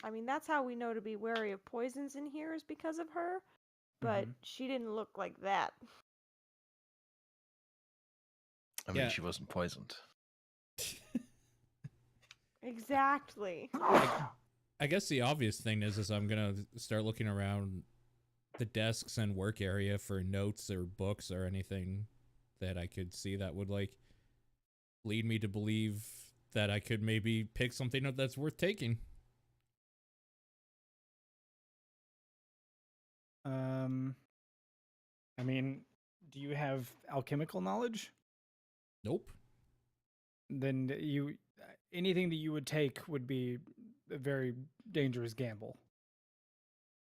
how we know to be wary of poisons in here is because of her. But Mhm. she didn't look like that. I mean, Yeah. she wasn't poisoned. Exactly. I guess the obvious thing is I'm gonna start looking around the desks and work area for notes or books or anything that I could see that would like lead me to believe that I could maybe pick something up that's worth taking. I mean, do you have alchemical knowledge? Nope. Then anything that you would take would be a very dangerous gamble.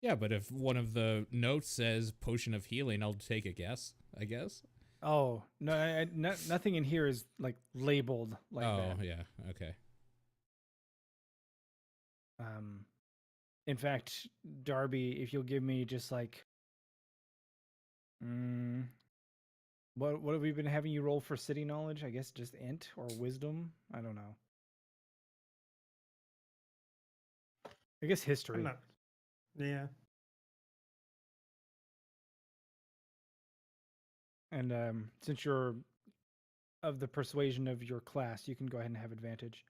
Yeah, but if one of the notes says potion of healing, I'll take a guess, I guess. Oh, no, nothing in here is like labeled like Oh, that. yeah. Okay. In fact, Darby, if you'll give me just like, what have we been having you roll for city knowledge? I guess just int or wisdom. I don't know. I guess I'm history. not. Yeah. And since you're of the persuasion of your class, you can go ahead and have advantage.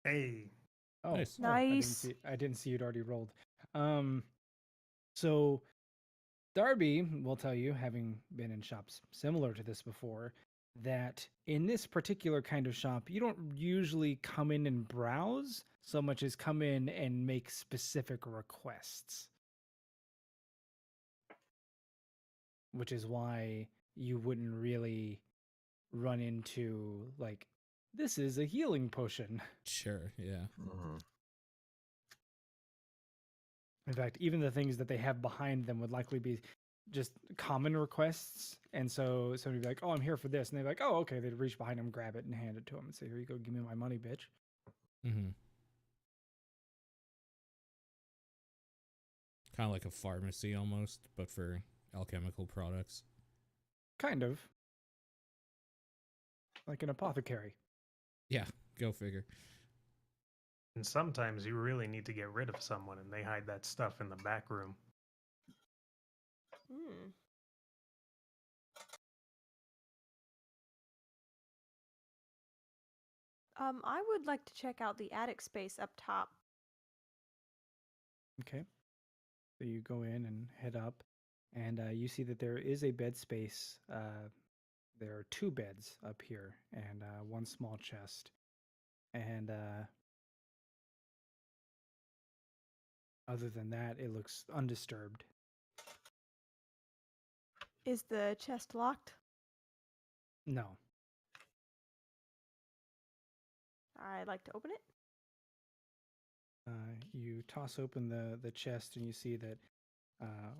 Hey. Oh, Nice. Nice. I didn't see you'd already rolled. So Darby will tell you, having been in shops similar to this before, that in this particular kind of shop, you don't usually come in and browse so much as come in and make specific requests. Which is why you wouldn't really run into, like, this is a healing potion. Sure, yeah. Mhm. In fact, even the things that they have behind them would likely be just common requests. And so somebody would be like, oh, I'm here for this. And they'd be like, oh, okay. They'd reach behind them, grab it, and hand it to them and say, here you go, give me my money, bitch. Mm-hmm. Kind of like a pharmacy almost, but for alchemical products. Kind of. Like an apothecary. Yeah, go figure. And sometimes you really need to get rid of someone, and they hide that stuff in the back room. Hmm. I would like to check out the attic space up top. Okay. So you go in and head up, and you see that there is a bed space. There are 2 beds up here, and 1 small chest. And other than that, it looks undisturbed. Is the chest locked? No. I'd like to open it. You toss open the chest, and you see that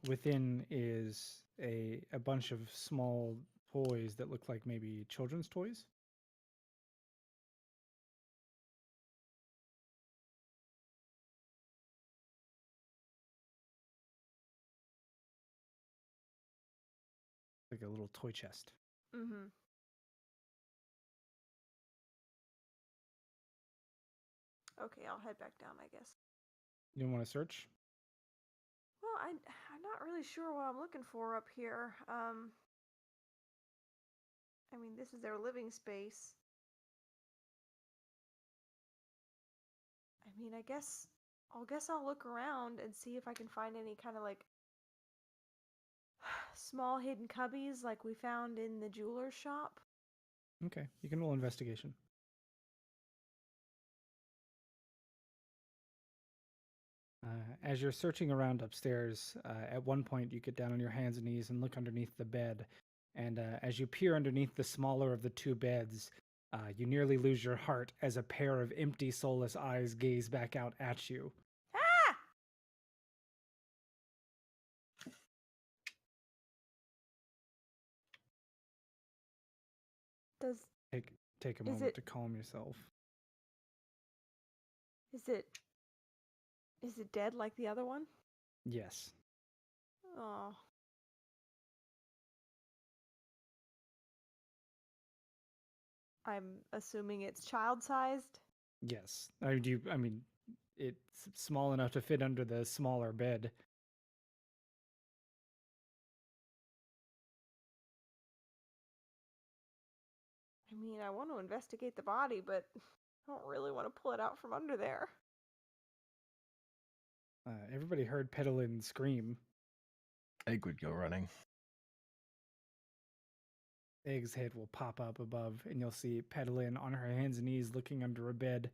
within is a bunch of small toys that look like maybe children's toys. Like a little toy chest. Mm-hmm. Okay, I'll head back down, I guess. You don't want to search? Well, I'm not really sure what I'm looking for up here. I mean, this is their living space. I mean, I guess I'll look around and see if I can find any kind of like small hidden cubbies like we found in the jeweler's shop. Okay, you can roll investigation. As you're searching around upstairs, at one point you get down on your hands and knees and look underneath the bed. And as you peer underneath the smaller of the 2 beds, you nearly lose your heart as a pair of empty, soulless eyes gaze back out at you. Ah! Does Take a Is moment it- to calm yourself. is it dead like the other one? Yes. Oh. I'm assuming it's child-sized. Yes. I mean, it's small enough to fit under the smaller bed. I mean, I want to investigate the body, but I don't really want to pull it out from under there. Everybody heard Pedalin scream. Egg would go running. Egg's head will pop up above, and you'll see Pedalin on her hands and knees looking under a bed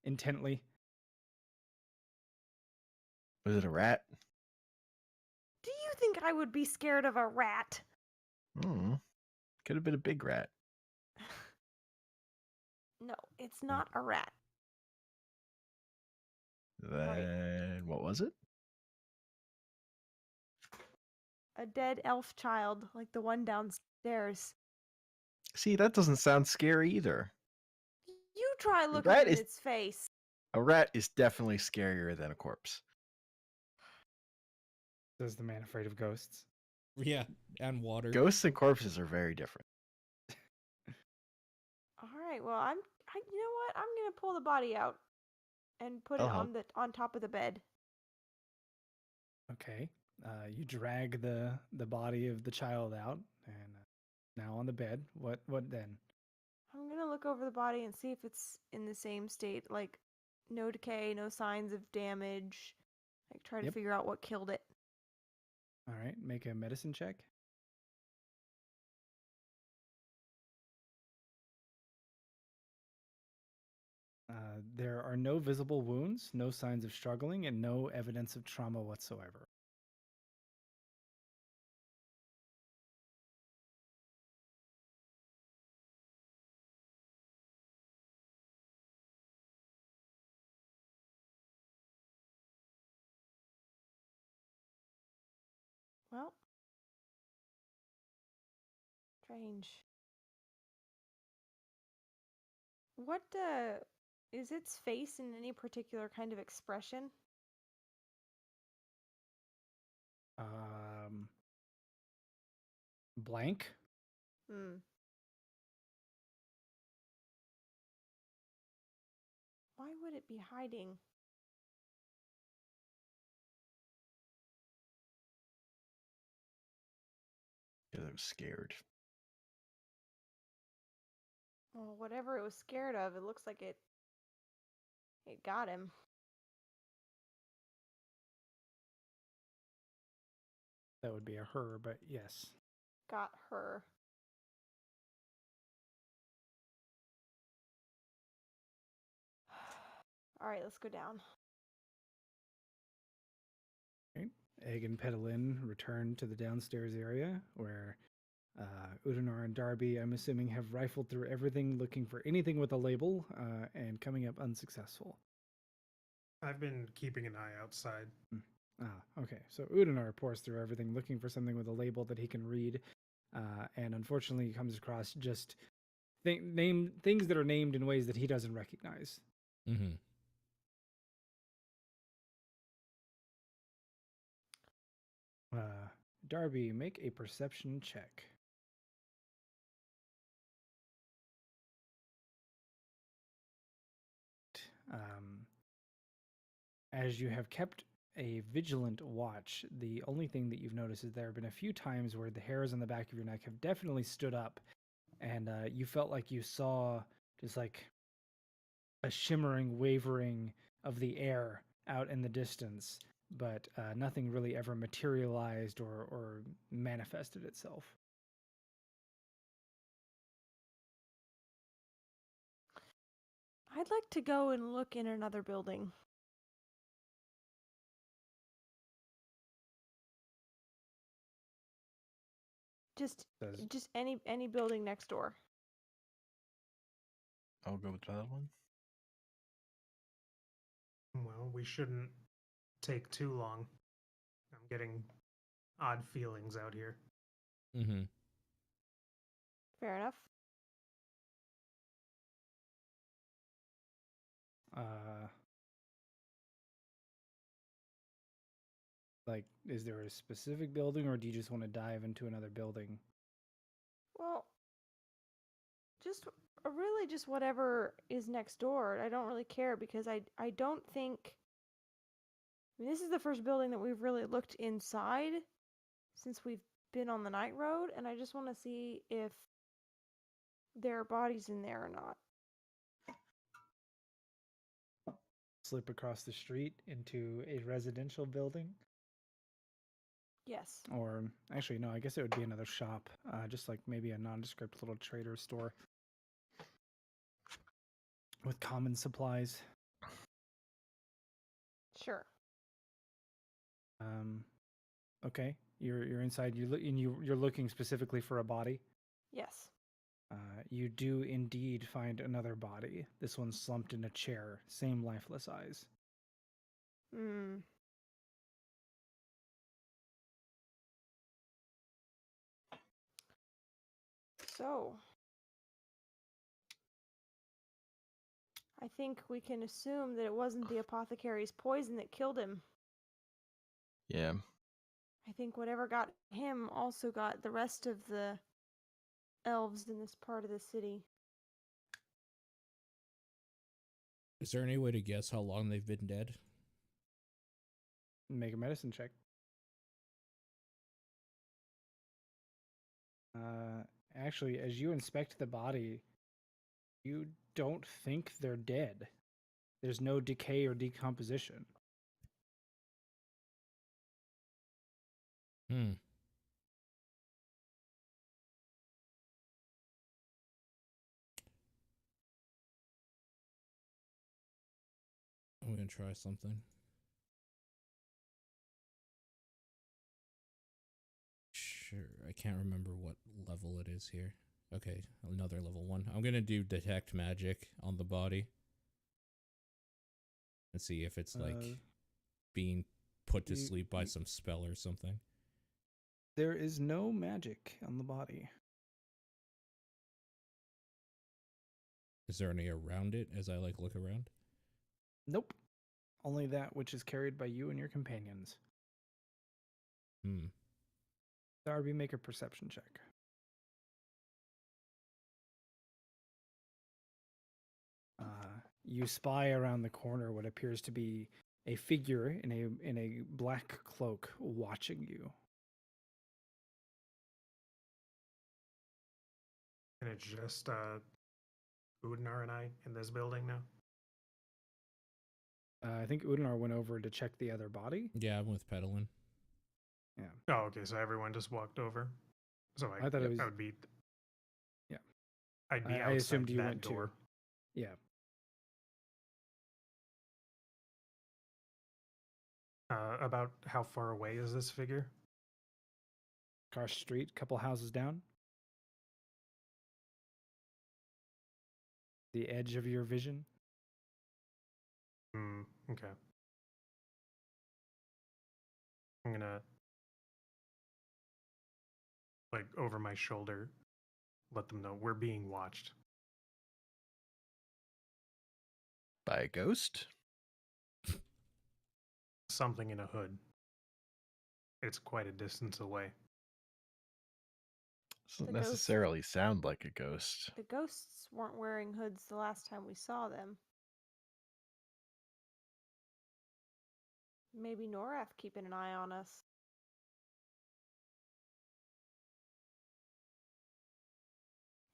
intently. Was it a rat? Do you think I would be scared of a rat? Hmm. Could have been a big rat. No, it's not a rat. Then what was it? A dead elf child, like the one downstairs. See, that doesn't sound scary either. You try looking rat in is- its face. A rat is definitely scarier than a corpse. Says the man afraid of ghosts. Yeah, and water. Ghosts and corpses are very different. All right, well, you know what? I'm gonna pull the body out and put it I'll on top of the bed. Okay. You drag the body of the child out, and now on the bed. What then? I'm gonna look over the body and see if it's in the same state, like no decay, no signs of damage. Like try to Yep. figure out what killed it. All right, make a medicine check. There are no visible wounds, no signs of struggling, and no evidence of trauma whatsoever. Well, strange. What is its face in any particular kind of expression? Blank. Hmm. Why would it be hiding? Because I was scared. Well, whatever it was scared of, it looks like it got him. That would be a her, but yes. Got her. All right, let's go down. Right. Egg and Pedalin return to the downstairs area where Udanar and Darby, I'm assuming, have rifled through everything looking for anything with a label and coming up unsuccessful. I've been keeping an eye outside. Okay. So Udanar pours through everything looking for something with a label that he can read, and unfortunately comes across just things that are named in ways that he doesn't recognize. Mm-hmm. Darby, make a perception check. As you have kept a vigilant watch, the only thing that you've noticed is there have been a few times where the hairs on the back of your neck have definitely stood up, and you felt like you saw just like a shimmering, wavering of the air out in the distance, but nothing really ever materialized or manifested itself. I'd like to go and look in another building. Just any building next door. I'll go with that one. Well, we shouldn't take too long. I'm getting odd feelings out here. Mm-hmm. Fair enough. Like, is there a specific building, or do you just want to dive into another building? Well, really just whatever is next door. I don't really care because I don't think. I mean, this is the first building that we've really looked inside since we've been on the night road, and I just want to see if there are bodies in there or not. Slip across the street into a residential building. Yes. Or actually, no, I guess it would be another shop. Just like maybe a nondescript little trader store with common supplies. Sure. Okay, you're inside. You're looking specifically for a body. Yes. You do indeed find another body. This one's slumped in a chair, same lifeless eyes. Hmm. So, I think we can assume that it wasn't the apothecary's poison that killed him. Yeah. I think whatever got him also got the rest of the elves in this part of the city. Is there any way to guess how long they've been dead? Make a medicine check. Actually, as you inspect the body, you don't think they're dead. There's no decay or decomposition. Hmm. I'm gonna try something. Sure, I can't remember what level it is here. Okay, another level 1. I'm gonna do detect magic on the body. And see if it's like being put to sleep by some spell or something. There is no magic on the body. Is there any around it as I like look around? Nope. Only that which is carried by you and your companions. Hmm. Darby, make a perception check. You spy around the corner what appears to be a figure in a black cloak watching you. And it's just Udinar and I in this building now. I think Udinar went over to check the other body. Yeah, I'm with Pedalin. Yeah. Oh, okay. So everyone just walked over. So I thought it was. I would be. Yeah. I'd be I outside assumed you that went door. too. Yeah. About how far away is this figure? Across the street, couple houses down. The edge of your vision. Okay. I'm gonna, like, over my shoulder, let them know we're being watched. By a ghost? Something in a hood. It's quite a distance away. Doesn't The ghost- necessarily sound like a ghost. The ghosts weren't wearing hoods the last time we saw them. Maybe Norath keeping an eye on us.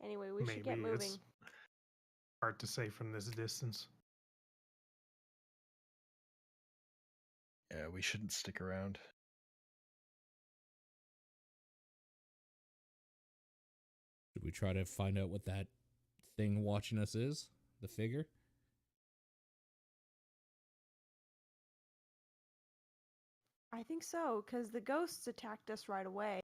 Anyway, we should get Maybe moving. it's hard to say from this distance. Yeah, we shouldn't stick around. Should we try to find out what that thing watching us is? The figure? I think so, because the ghosts attacked us right away.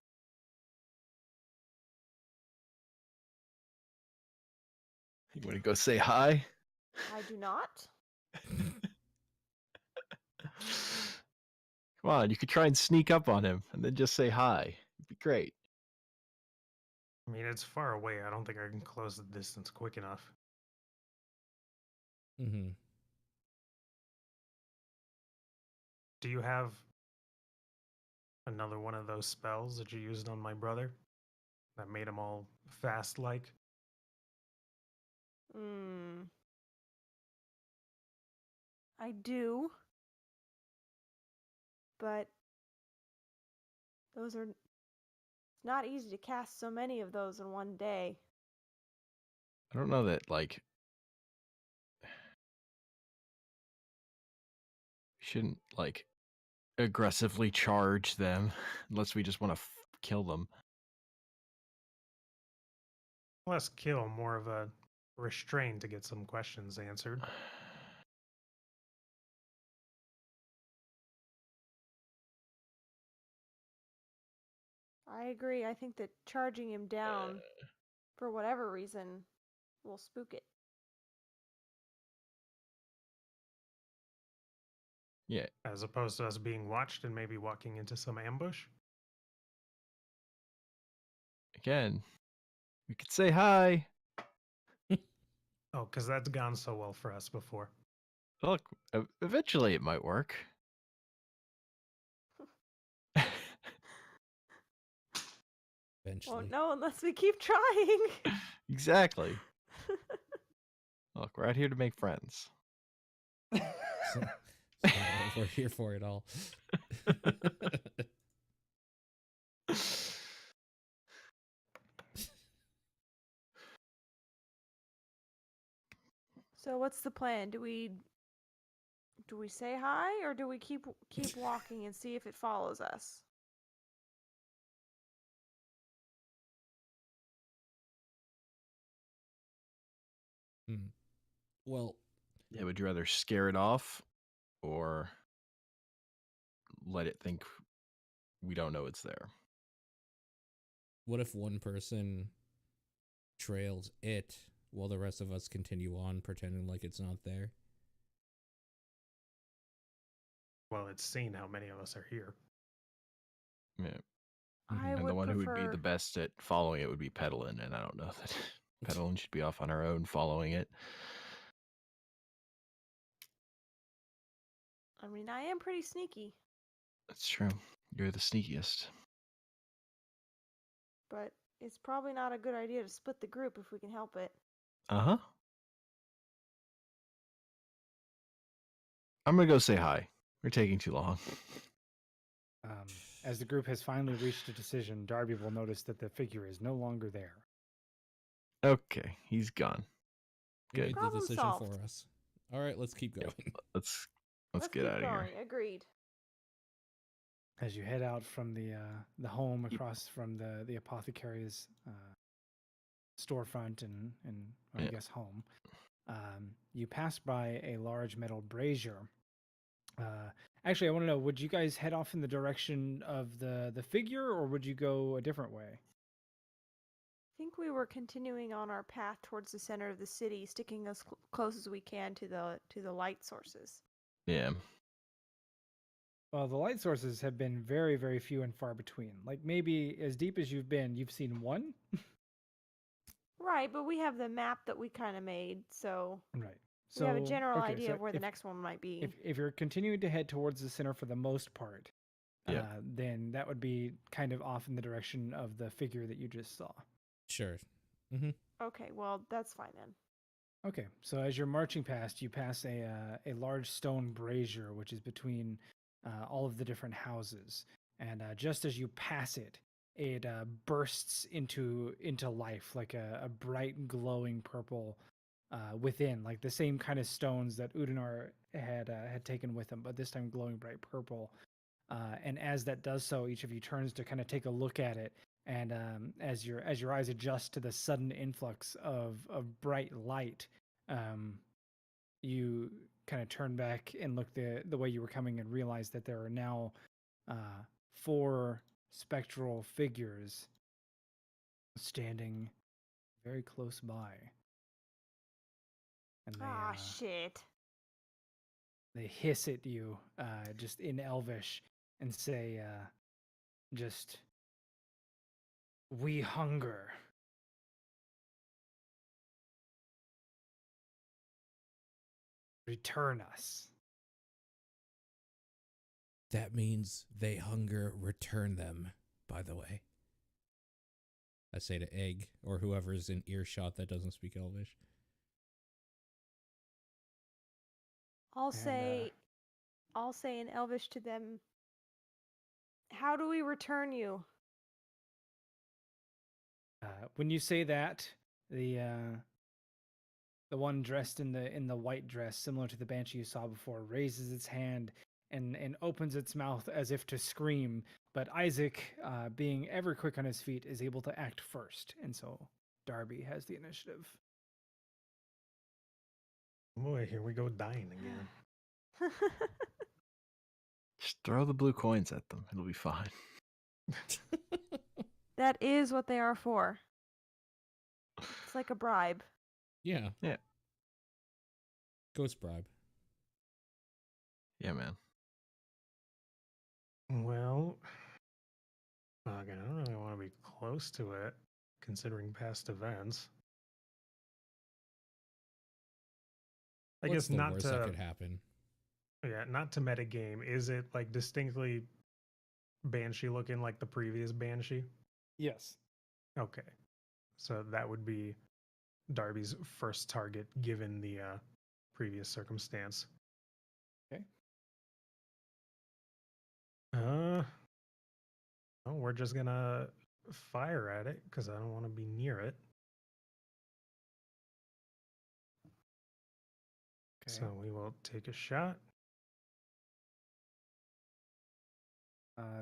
You want to go say hi? I do not. Come on, you could try and sneak up on him and then just say hi. It'd be great. I mean, it's far away. I don't think I can close the distance quick enough. Mm-hmm. Do you have another one of those spells that you used on my brother that made him all fast-like? I do. But those are... It's not easy to cast so many of those in one day. I don't know that like we shouldn't like aggressively charge them unless we just want to kill them. Less kill, more of a restrain to get some questions answered. I agree. I think that charging him down for whatever reason will spook it. Yeah. As opposed to us being watched and maybe walking into some ambush. Again, we could say hi. Oh, because that's gone so well for us before. Look, eventually it might work. Eventually. Won't know unless we keep trying. Exactly. Look, we're out here to make friends. So we're here for it all. So what's the plan? Do we say hi or do we keep walking and see if it follows us? Well, Yeah, would you rather scare it off or let it think we don't know it's there? what if one person trails it while the rest of us continue on pretending like it's not there? Well, it's seen how many of us are here. Yeah. I And would the one who would be prefer- the best at following it would be Petalin, and I don't know that Petalin should be off on her own following it. I mean, I am pretty sneaky, That's true. You're the sneakiest. but it's probably not a good idea to split the group if we can help it. Uh-huh. I'm gonna go say hi. We're taking too long. As the group has finally reached a decision, Darby will notice that the figure is no longer there. Okay, he's gone. He Good. made the Problem decision solved. for us. All right, let's keep going. Let's Let's get keep out of going. here. Agreed. As you head out from the home across from the apothecary's storefront and I Yeah. guess home, you pass by a large metal brazier. Actually, I want to know: would you guys head off in the direction of the figure, or would you go a different way? I think we were continuing on our path towards the center of the city, sticking as close as we can to the light sources. Yeah. Well, the light sources have been very, very few and far between. Like maybe as deep as you've been, you've seen one. Right, but we have the map that we kind of made, so Right. we have a So, general okay, idea so of where the next one might be. if you're continuing to head towards the center for the most part, Yeah. then that would be kind of off in the direction of the figure that you just saw. Sure. Mm-hmm. Okay, well, that's fine then. Okay, so as you're marching past, you pass a large stone brazier, which is between all of the different houses, and just as you pass it, it bursts into life, like a bright glowing purple within, like the same kind of stones that Udinar had taken with him, but this time glowing bright purple. And as that does so, each of you turns to kind of take a look at it, and as your eyes adjust to the sudden influx of bright light, you kind of turn back and look the way you were coming and realize that there are now 4 spectral figures standing very close by. And Ah, shit. they hiss at you just in Elvish and say, just, "We hunger. Return us." That means they hunger, return them, by the way. I say to Egg, or whoever's in earshot that doesn't speak Elvish. I'll And, say in Elvish to them, how do we return you? When you say that, the The one dressed in the white dress, similar to the banshee you saw before, raises its hand and opens its mouth as if to scream. But Isaac, being ever quick on his feet, is able to act first, and so Darby has the initiative. Boy, here we go dying again. Just throw the blue coins at them. It'll be fine. That is what they are for. It's like a bribe. Yeah. Yeah. Ghost bribe. Yeah, man. Well, again, I don't really want to be close to it, considering past events. I What's guess the not worst that to, could happen? yeah, not to metagame. Is it like distinctly Banshee looking like the previous Banshee? Yes. Okay, so that would be Darby's first target given the previous circumstance. Okay. Oh, we're just gonna fire at it because I don't want to be near it. Okay. So we will take a shot.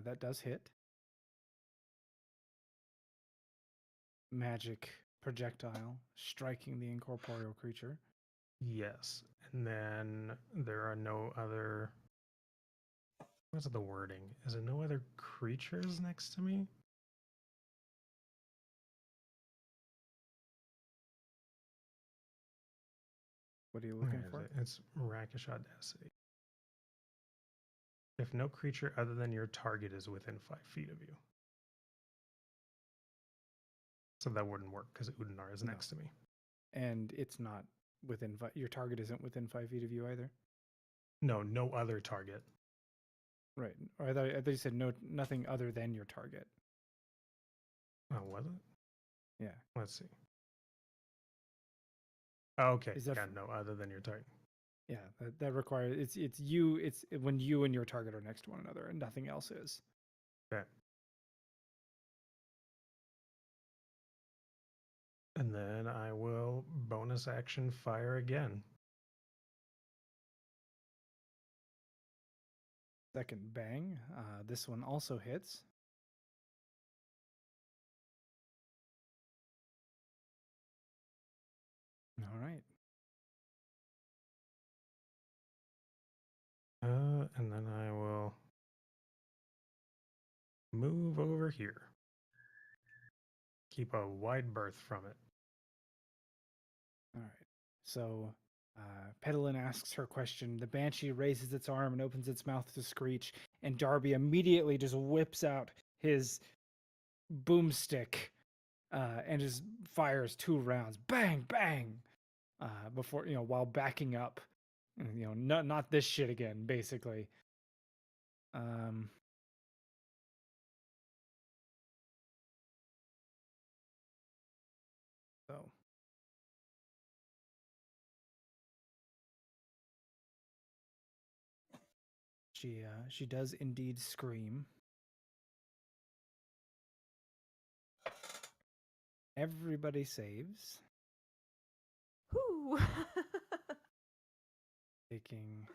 That does hit. Magic projectile striking the incorporeal creature. Yes, and then there are no other. What's the wording? Is it no other creatures next to me? What are you Where looking is for? it? It's rakish audacity. If no creature other than your target is within 5 feet of you. So that wouldn't work because Udinar is No. next to me. And it's not within your target isn't within 5 feet of you either. No, no other target. Right. Or I thought you said nothing other than your target. Oh, was it? Yeah. Let's see. Oh, okay. Is that Yeah, no other than your target. Yeah, that requires it's you. It's when you and your target are next to one another, and nothing else is. Okay. And then I will bonus action fire again. Second bang. This one also hits. All right. And then I will move over here. Keep a wide berth from it. All right. So, Pedalin asks her question. The banshee raises its arm and opens its mouth to screech, and Darby immediately just whips out his boomstick and just fires 2 rounds. Bang, bang. Before while backing up. Not this shit again, basically. So she does indeed scream. Everybody saves, Whoo! taking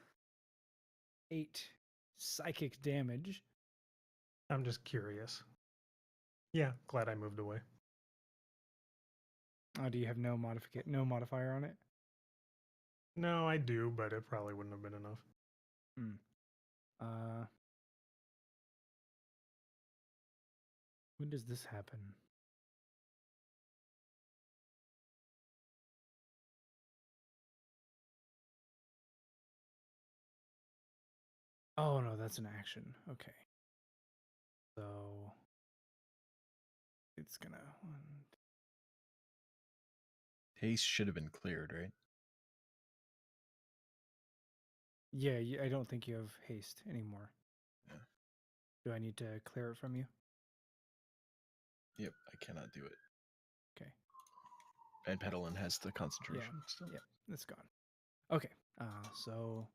8 psychic damage. I'm just curious. Yeah, glad I moved away. Do you have no modifier on it? No, I do, but it probably wouldn't have been enough. When does this happen? Oh no, that's an action. Okay. So it's gonna Haste should have been cleared, right? Yeah, I don't think you have haste anymore. Yeah. Do I need to clear it from you? Yep, I cannot do it. Okay. And Pedalin has the concentration still. Yep, it's gone. Okay. So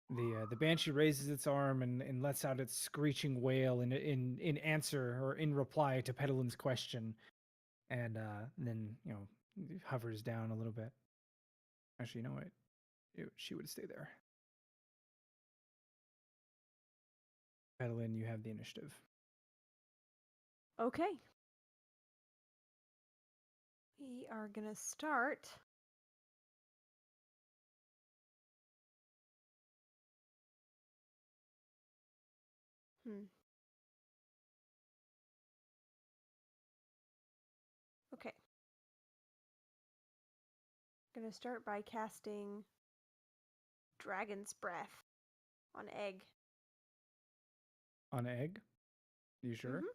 the banshee raises its arm and lets out its screeching wail in answer or in reply to Pedalin's question, and then hovers down a little bit. Actually, you know what? She would stay there. Madeline, you have the initiative. Okay. We are going to start. Okay. I'm going to start by casting Dragon's Breath on Egg. On Egg? You sure? Mhm.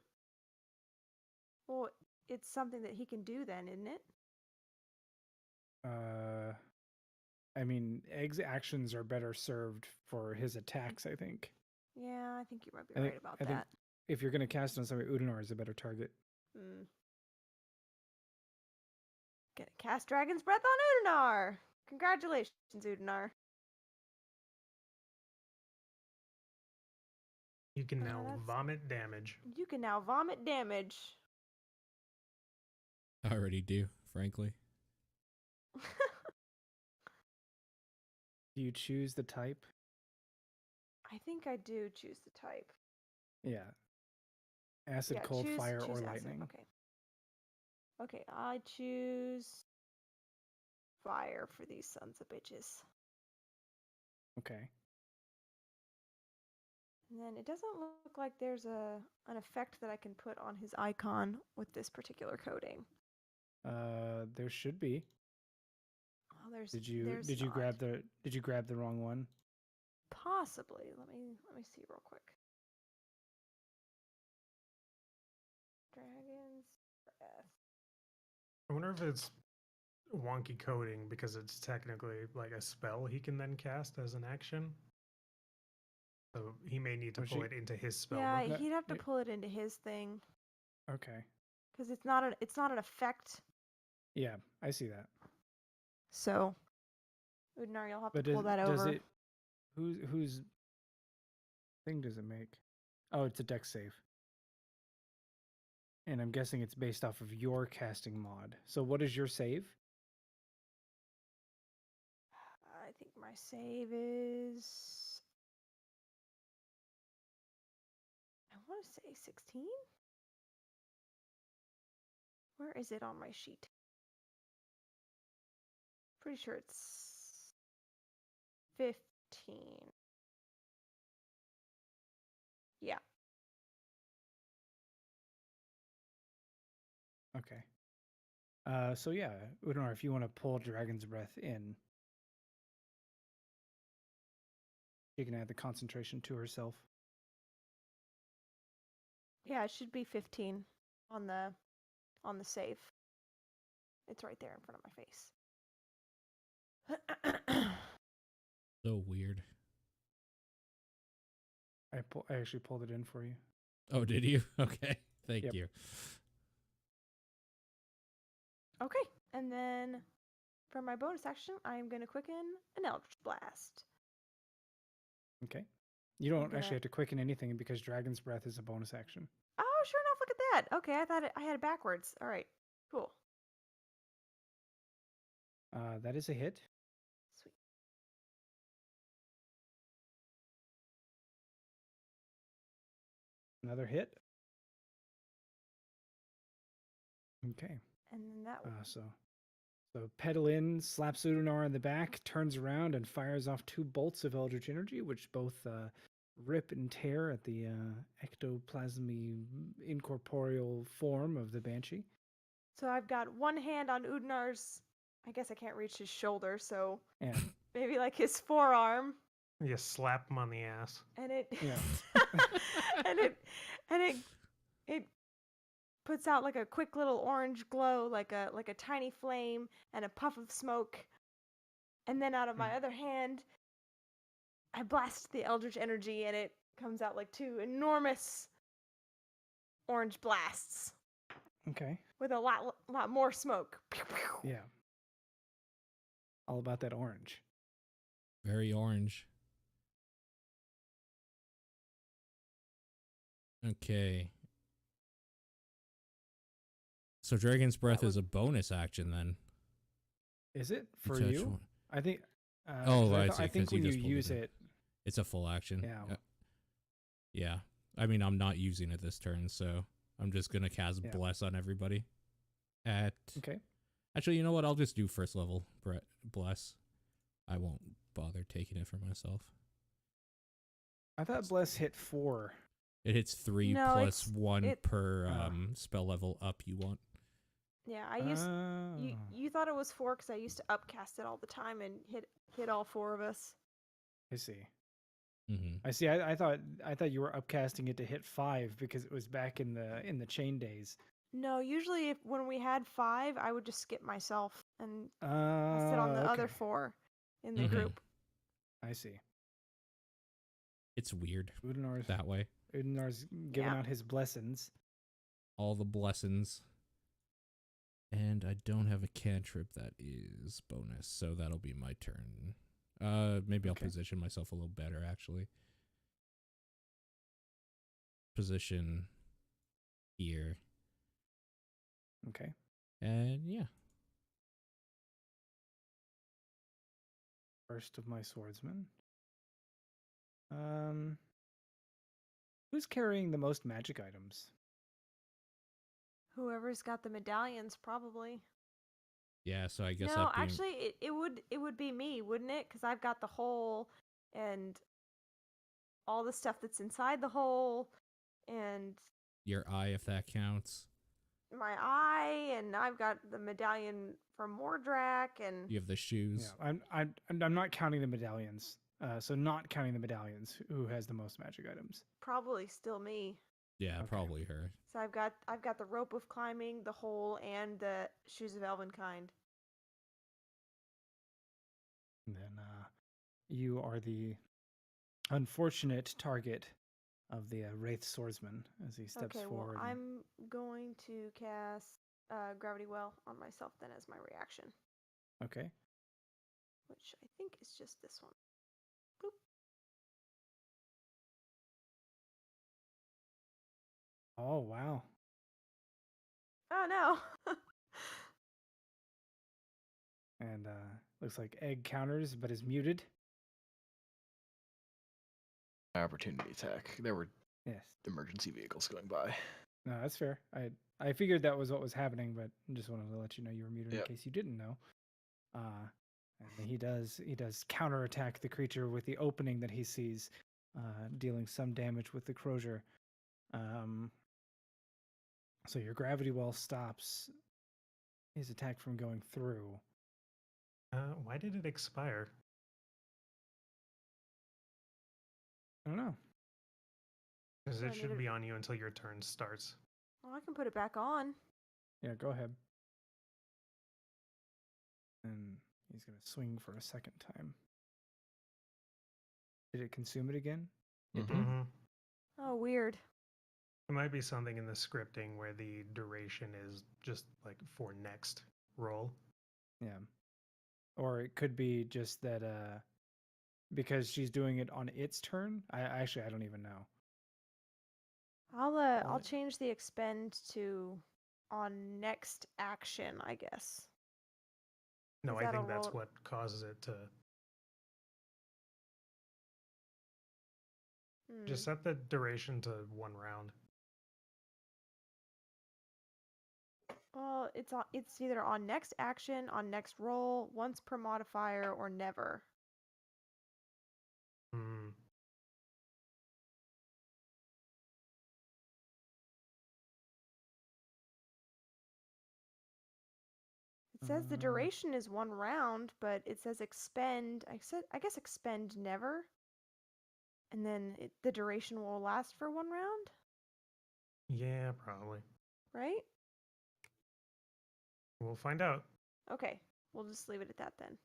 Well, it's something that he can do then, isn't it? I mean, Egg's actions are better served for his attacks, I think. Yeah, I think you might be I think- right about I think- that. If you're going to cast on somebody, Udinar is a better target. Mm. Gonna cast Dragon's Breath on Udinar! Congratulations, Udinar. You can now that's- vomit damage. You can now vomit damage. I already do, frankly. Do you choose the type? I think I do choose the type. Yeah. Acid, Yeah, cold, choose fire, or acid. lightning. Okay. Okay, I choose fire for these sons of bitches. Okay. And then it doesn't look like there's an effect that I can put on his icon with this particular coating. There should be. Oh, there's Did you not. grab the wrong one? Possibly. Let me see real quick. Dragon's Breath. I wonder if it's wonky coding because it's technically like a spell he can then cast as an action. So he may need to Was pull she- it into his spell Yeah, book. Okay. he'd have to Yeah. pull it into his thing Okay. because it's not an effect. Yeah, I see that. So, Udinar, you'll have But to pull that does over. it? Whose thing does it make? Oh, it's a dex save. And I'm guessing it's based off of your casting mod. So what is your save? I think my save is. I want to say 16. Where is it on my sheet? Pretty sure it's 15. Yeah. Okay. So yeah, Udinar, if you want to pull Dragon's Breath in, she can add the concentration to herself. Yeah, it should be 15 on the save. It's right there in front of my face. So weird. I actually pulled it in for you. Oh, did you? Okay. Thank Yep. you. Okay, and then for my bonus action, I'm going to quicken an Eldritch Blast. Okay. You don't gonna- actually have to quicken anything because Dragon's Breath is a bonus action. Oh, sure enough, look at that. Okay, I thought I had it backwards. All right, cool. That is a hit. Sweet. Another hit. Okay. And then that one. So Pedalin slaps Udinar in the back, turns around, and fires off 2 bolts of Eldritch Energy, which both rip and tear at the ectoplasmy incorporeal form of the Banshee. So I've got one hand on Udinar's. I guess I can't reach his shoulder, so Yeah. maybe like his forearm, You slap him on the ass. and it Yeah. and it puts out like a quick little orange glow, like a tiny flame and a puff of smoke. And then out of my other hand, I blast the Eldritch Energy, and it comes out like 2 enormous orange blasts Okay. with a lot more smoke. Pew, pew. Yeah. All about that orange. Very orange. Okay. So Dragon's Breath is a bonus action then. Is it You for touch you? one- I think. Oh, 'cause I I see, think 'cause you when you just pulled it use in. it, It's a full action. yeah, Yeah. I mean, I'm not using it this turn, so I'm just gonna cast Yeah. Bless on everybody. okay. Actually, you know what? I'll just do first level Bless. I won't bother taking it for myself. I thought Bless hit 4. It hits 3 No, plus it's- 1 it- per Ah. Spell level up you want. Yeah, I used you. Oh, You thought it was 4 because I used to upcast it all the time and hit all 4 of us. I see. Mm-hmm. I see. I thought you were upcasting it to hit 5 because it was back in the chain days. No, usually when we had 5, I would just skip myself and sit on the other Okay. 4 in the Mhm. group. I see. It's weird Udinor's that way. giving Yeah. out his blessings. All the blessings. And I don't have a cantrip that is bonus, so that'll be my turn. Maybe I'll Okay. position myself a little better, actually. Position here. Okay. And yeah. First of my swordsmen. Who's carrying the most magic items? Whoever's got the medallions, probably. Yeah, so I guess No, that being... actually, it would be me, wouldn't it? Because I've got the hole and all the stuff that's inside the hole, and your eye, if that counts. my eye, and I've got the medallion from Mordrak, and You have the shoes. Yeah, I'm not counting the medallions. So not counting the medallions, who has the most magic items? probably still me. Yeah, Okay. probably her. So I've got the rope of climbing, the hole, and the shoes of elvenkind. And then you are the unfortunate target of the Wraith Swordsman as he steps Okay, forward. well, I'm going to cast Gravity Well on myself then as my reaction, Okay. which I think is just this one. Boop. Oh, wow. Oh no! And looks like Egg counters, but is muted. Opportunity attack. There were Yes. emergency vehicles going by. No, that's fair. I figured that was what was happening, but just wanted to let you know you were muted Yep. in case you didn't know. And he does counterattack the creature with the opening that he sees, dealing some damage with the crozier. So your gravity well stops his attack from going through. Why did it expire? I don't know. Because So I it need should to- be on you until your turn starts. Well, I can put it back on. Yeah, go ahead. And he's gonna swing for a second time. Did it consume it again? It did. Mm-hmm. Oh, weird. It might be something in the scripting where the duration is just like for next roll. Yeah. Or it could be just that because she's doing it on its turn. I don't even know. I'll What? change the expend to on next action, I guess. No, Is I that a think that's roll- what causes it to just set the duration to 1 round. Well, it's either on next action, on next roll, once per modifier, or never. Hmm. It says the Uh, duration is 1 round, but it says expend. I guess expend never, and then the duration will last for 1 round, Yeah, probably. right? We'll find out. Okay, we'll just leave it at that then.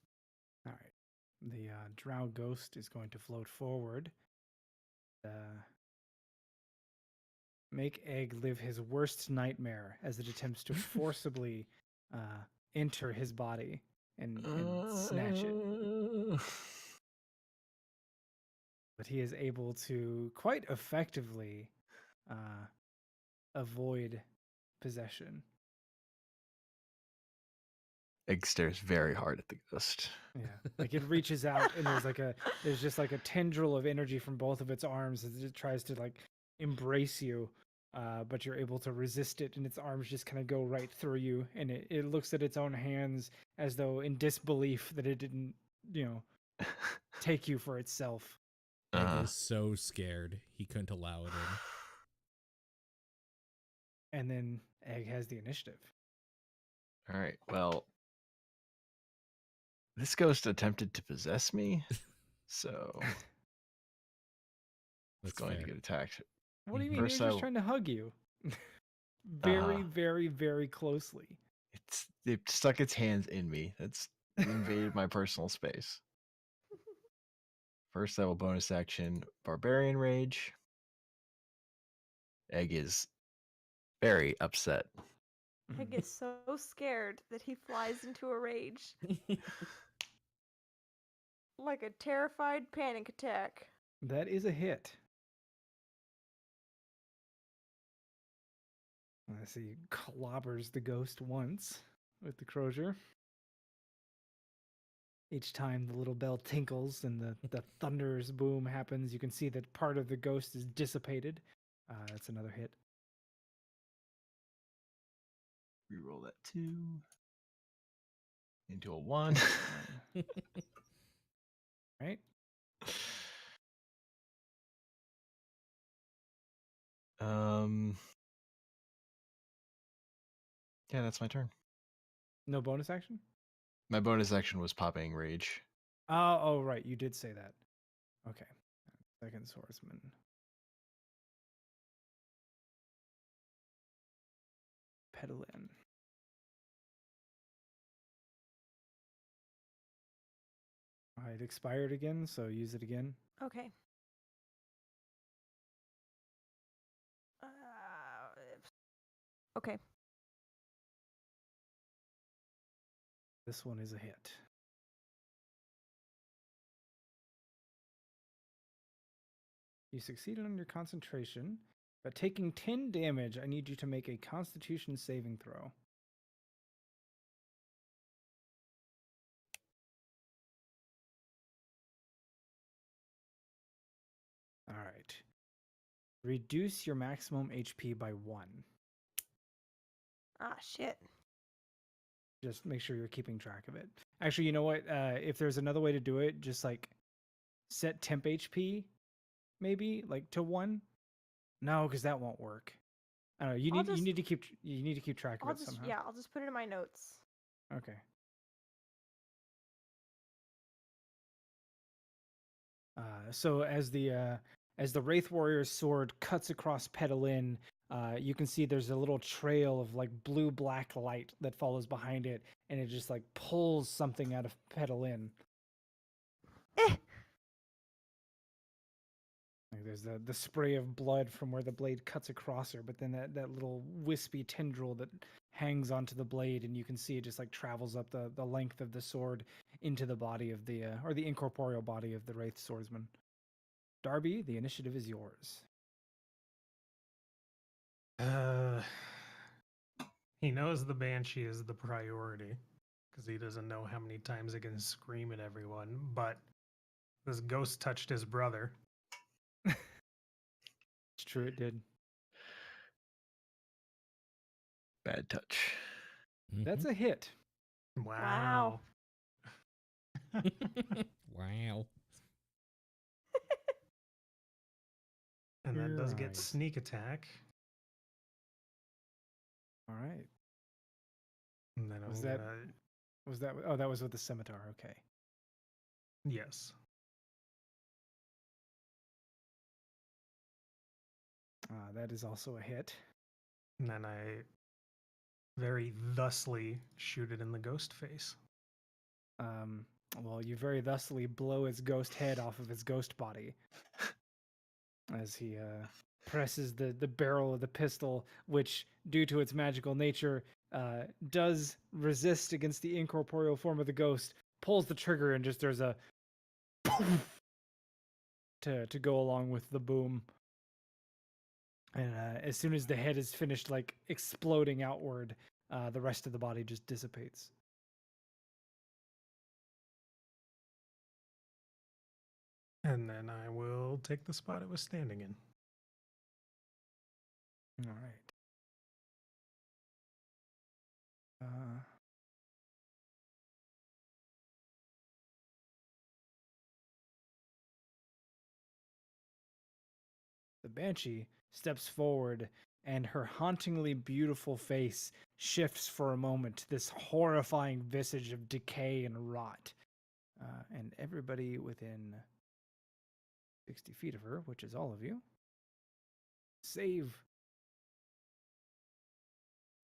All right. The drow ghost is going to float forward. Make Egg live his worst nightmare as it attempts to forcibly enter his body and snatch it. But he is able to quite effectively avoid possession. Egg stares very hard at the ghost. Yeah, like it reaches out and there's just like a tendril of energy from both of its arms as it tries to like embrace you, but you're able to resist it, and its arms just kind of go right through you, and it looks at its own hands as though in disbelief that it didn't, take you for itself. Egg Uh, is so scared he couldn't allow it in. And then Egg has the initiative. all right. Well, this ghost attempted to possess me, so it's That's going fair. to get attacked. What do you mean? First, It was just I- trying to hug you. Very, very, very closely. It stuck its hands in me. That's invaded my personal space. First, I will bonus action Barbarian Rage. Egg is very upset. Egg is so scared that he flies into a rage. Like a terrified panic attack. That is a hit. I see clobbers the ghost once with the crozier. Each time the little bell tinkles and the thunder's boom happens, you can see that part of the ghost is dissipated. That's another hit. Reroll that 2 into a 1. Right? Yeah, that's my turn. No bonus action? My bonus action was popping Rage. Oh, right. You did say that. Okay. Second swordsman. Pedal in. It expired again, so use it again. Okay. Okay. This one is a hit. You succeeded on your concentration, but taking 10 damage, I need you to make a Constitution saving throw. All right. Reduce your maximum HP by 1. Ah, shit. Just make sure you're keeping track of it. Actually, you know what? If there's another way to do it, just like set temp HP, maybe like to 1. No, because that won't work. I don't know. You need to keep track of it somehow. I'll just put it in my notes. Okay. So as the Wraith Warrior's sword cuts across Pedalin, you can see there's a little trail of like blue-black light that follows behind it, and it just like pulls something out of Pedalin. Like there's the spray of blood from where the blade cuts across her, but then that little wispy tendril that hangs onto the blade, and you can see it just like travels up the length of the sword into the body of the or the incorporeal body of the Wraith swordsman. Darby, the initiative is yours. He knows the Banshee is the priority because he doesn't know how many times it can scream at everyone, but this ghost touched his brother. It's true, it did. Bad touch. That's a hit. Wow. Wow. And that does Right. get sneak attack. All right. And then Was I'm that- gonna... Was that? Oh, that was with the scimitar. Okay. Yes. That is also a hit. And then I very thusly shoot it in the ghost face. Well, you very thusly blow its ghost head off of its ghost body as he presses the barrel of the pistol, which, due to its magical nature, does resist against the incorporeal form of the ghost, pulls the trigger, and just there's a poof to go along with the boom. And as soon as the head is finished like exploding outward, the rest of the body just dissipates. And then I will take the spot it was standing in. All right. The Banshee steps forward, and her hauntingly beautiful face shifts for a moment to this horrifying visage of decay and rot. And everybody within 60 feet of her, which is all of you, save.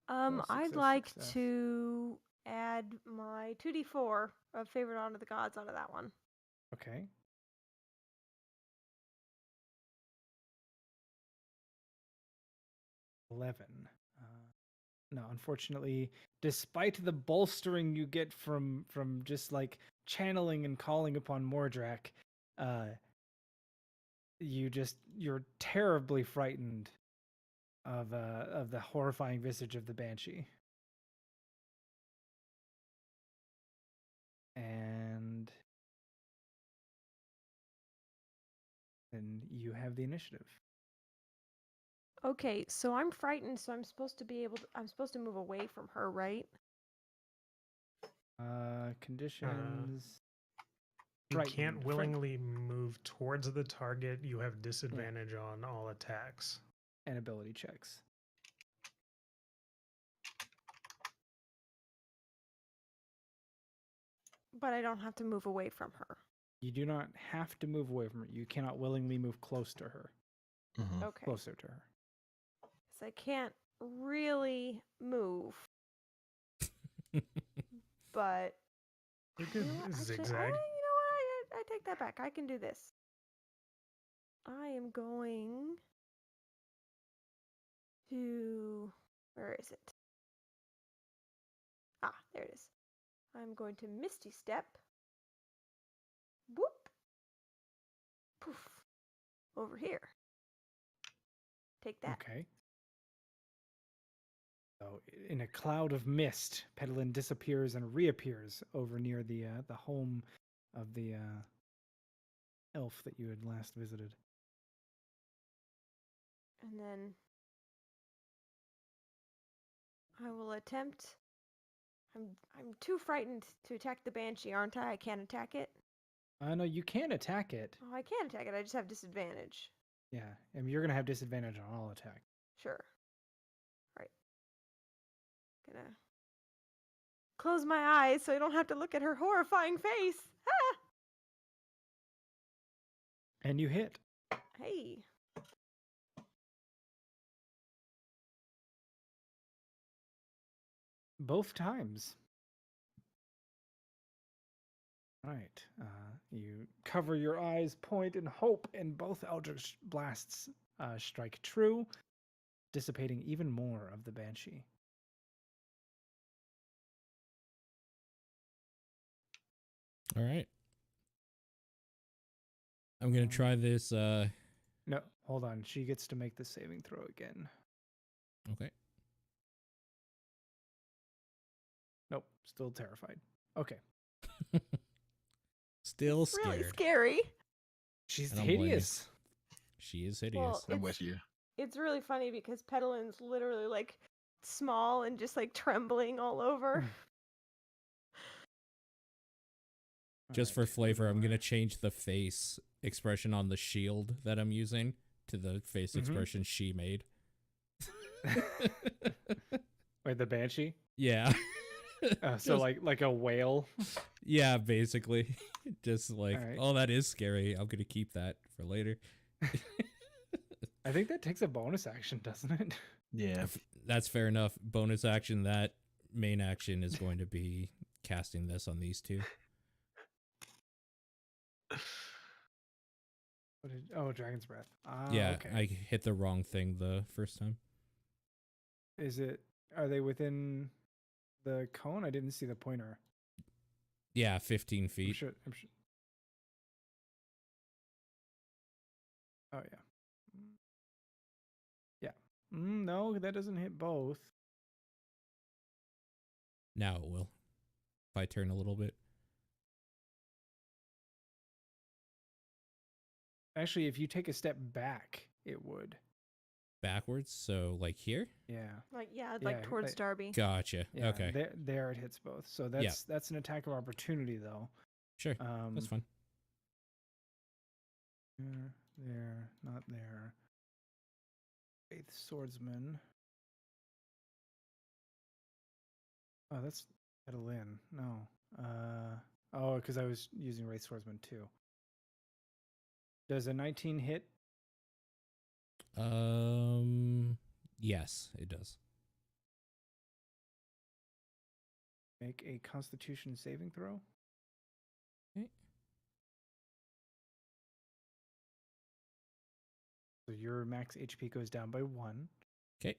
I'd success, like success. to add my 2d4 of favorite honor the gods onto that one. Okay. No, unfortunately, despite the bolstering you get from just like channeling and calling upon Mordrak, you're terribly frightened of the horrifying visage of the Banshee. And then you have the initiative. Okay, so I'm frightened, so I'm supposed to move away from her, right? Conditions. You can't Frightened. willingly move towards the target. You have disadvantage on all attacks. And ability checks. But I don't have to move away from her. You do not have to move away from her. You cannot willingly move close to her. Mhm. Okay. Closer to her. So I can't really move. But You you could know what? Actually, zigzag. you know what? I take that back. I can do this. I am going to... Where is it? Ah, there it is. I'm going to Misty Step. Whoop. Poof. Over here. Take that. Okay. So, in a cloud of mist, Pedalin disappears and reappears over near the home of the elf that you had last visited. And then I will attempt. I'm too frightened to attack the Banshee, aren't I? I can't attack it. No, you can attack it. Oh, I can attack it. I just have disadvantage. Yeah, and you're gonna have disadvantage on all attack. Sure. Right. Gonna close my eyes so I don't have to look at her horrifying face. Ah! And you hit. Hey. Both times. Right. You cover your eyes, point, and hope, and both Eldritch Blasts strike true, dissipating even more of the Banshee. All right. I'm going to try this. No, hold on. She gets to make the saving throw again. Okay. Nope, still terrified. Okay. Still It's really scared. scary. She's I don't blame you. hideous. She is hideous. Well, I'm with you. It's really funny because Pedalin's literally like small and just like trembling all over. Just for flavor, I'm going to change the face expression on the shield that I'm using to the face expression she made. Wait, the Banshee? Yeah. So like a whale? Yeah, basically. Just like, All right. oh, that is scary. I'm going to keep that for later. I think that takes a bonus action, doesn't it? Yeah. That's fair enough. Bonus action, that main action is going to be casting this on these two. Dragon's Breath. Yeah, okay. I hit the wrong thing the first time. Are they within the cone? I didn't see the pointer. Yeah, 15 I'm feet. sure. Oh, yeah. Yeah. No, that doesn't hit both. Now it will. If I turn a little bit. Actually, if you take a step back, it would. Backwards, so like here. Yeah. Like Yeah, like towards like- Darby. Gotcha. Yeah. Okay. There it hits both. So that's an attack of opportunity though. Sure. That's fine. There, not there. Faith swordsman. Oh, that's Petalin. No. Oh, because I was using Wraith Swordsman too. Does a 19 hit? Yes, it does. Make a Constitution saving throw. Okay. So your max HP goes down by 1. Okay.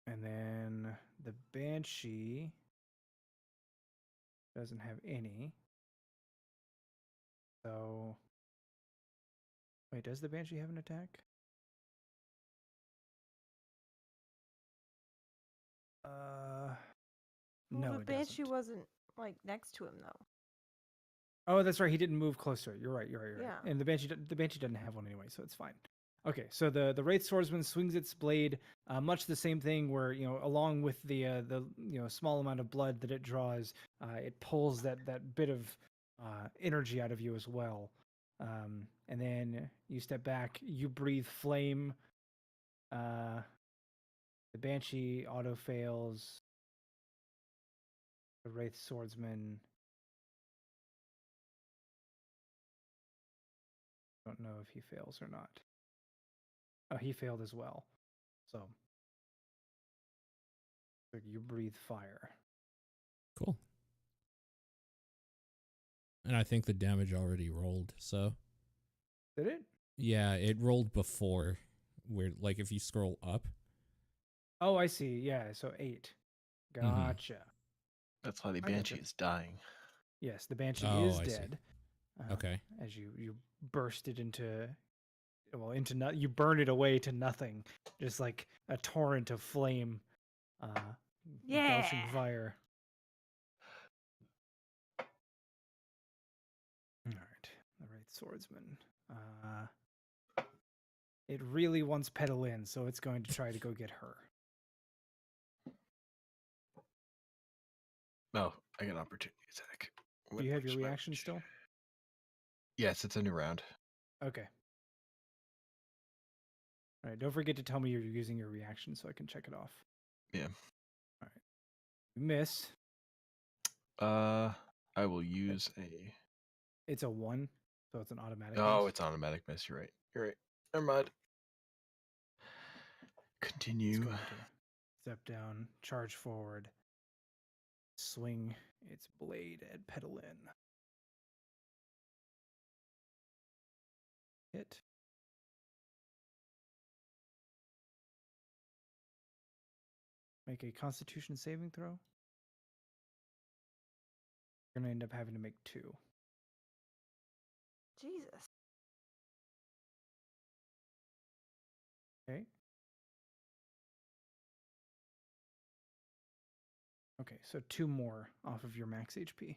And then the Banshee doesn't have any. So, wait, does the Banshee have an attack? Well, No, the it Banshee doesn't. wasn't like next to him though. Oh, that's right. He didn't move close to it. You're right. Yeah. And the Banshee doesn't have one anyway, so it's fine. Okay, so the Wraith Swordsman swings its blade, much the same thing where, along with the small amount of blood that it draws, it pulls that bit of energy out of you as well. And then you step back, you breathe flame. The Banshee auto fails. The Wraith Swordsman, don't know if he fails or not. Oh, he failed as well. So you breathe fire. Cool. And I think the damage already rolled, so Did it? yeah, it rolled before. Where like if you scroll up. Oh, I see. Yeah, so 8. Gotcha. That's why the I gotcha. Banshee is dying. Yes, the Banshee Oh, is I see. dead. Okay. As you burst it into you burn it away to nothing, just like a torrent of flame, belching Yeah. fire. All right, the Wraith Swordsman. It really wants Petalin, so it's going to try to go get her. Oh, I got an opportunity attack. Do you have your Where's my- reaction still? Yes, it's a new round. Okay. All right, don't forget to tell me you're using your reaction so I can check it off. Yeah. All right. You miss. I will use a. It's a 1, so it's an automatic Oh, miss. it's automatic miss. You're right. You're right. Never mind. It's Continue. going to step down, charge forward, swing its blade at Petalin. Hit. Make a Constitution saving throw. You're going to end up having to make 2. Jesus. Okay. Okay, so 2 more off of your max HP.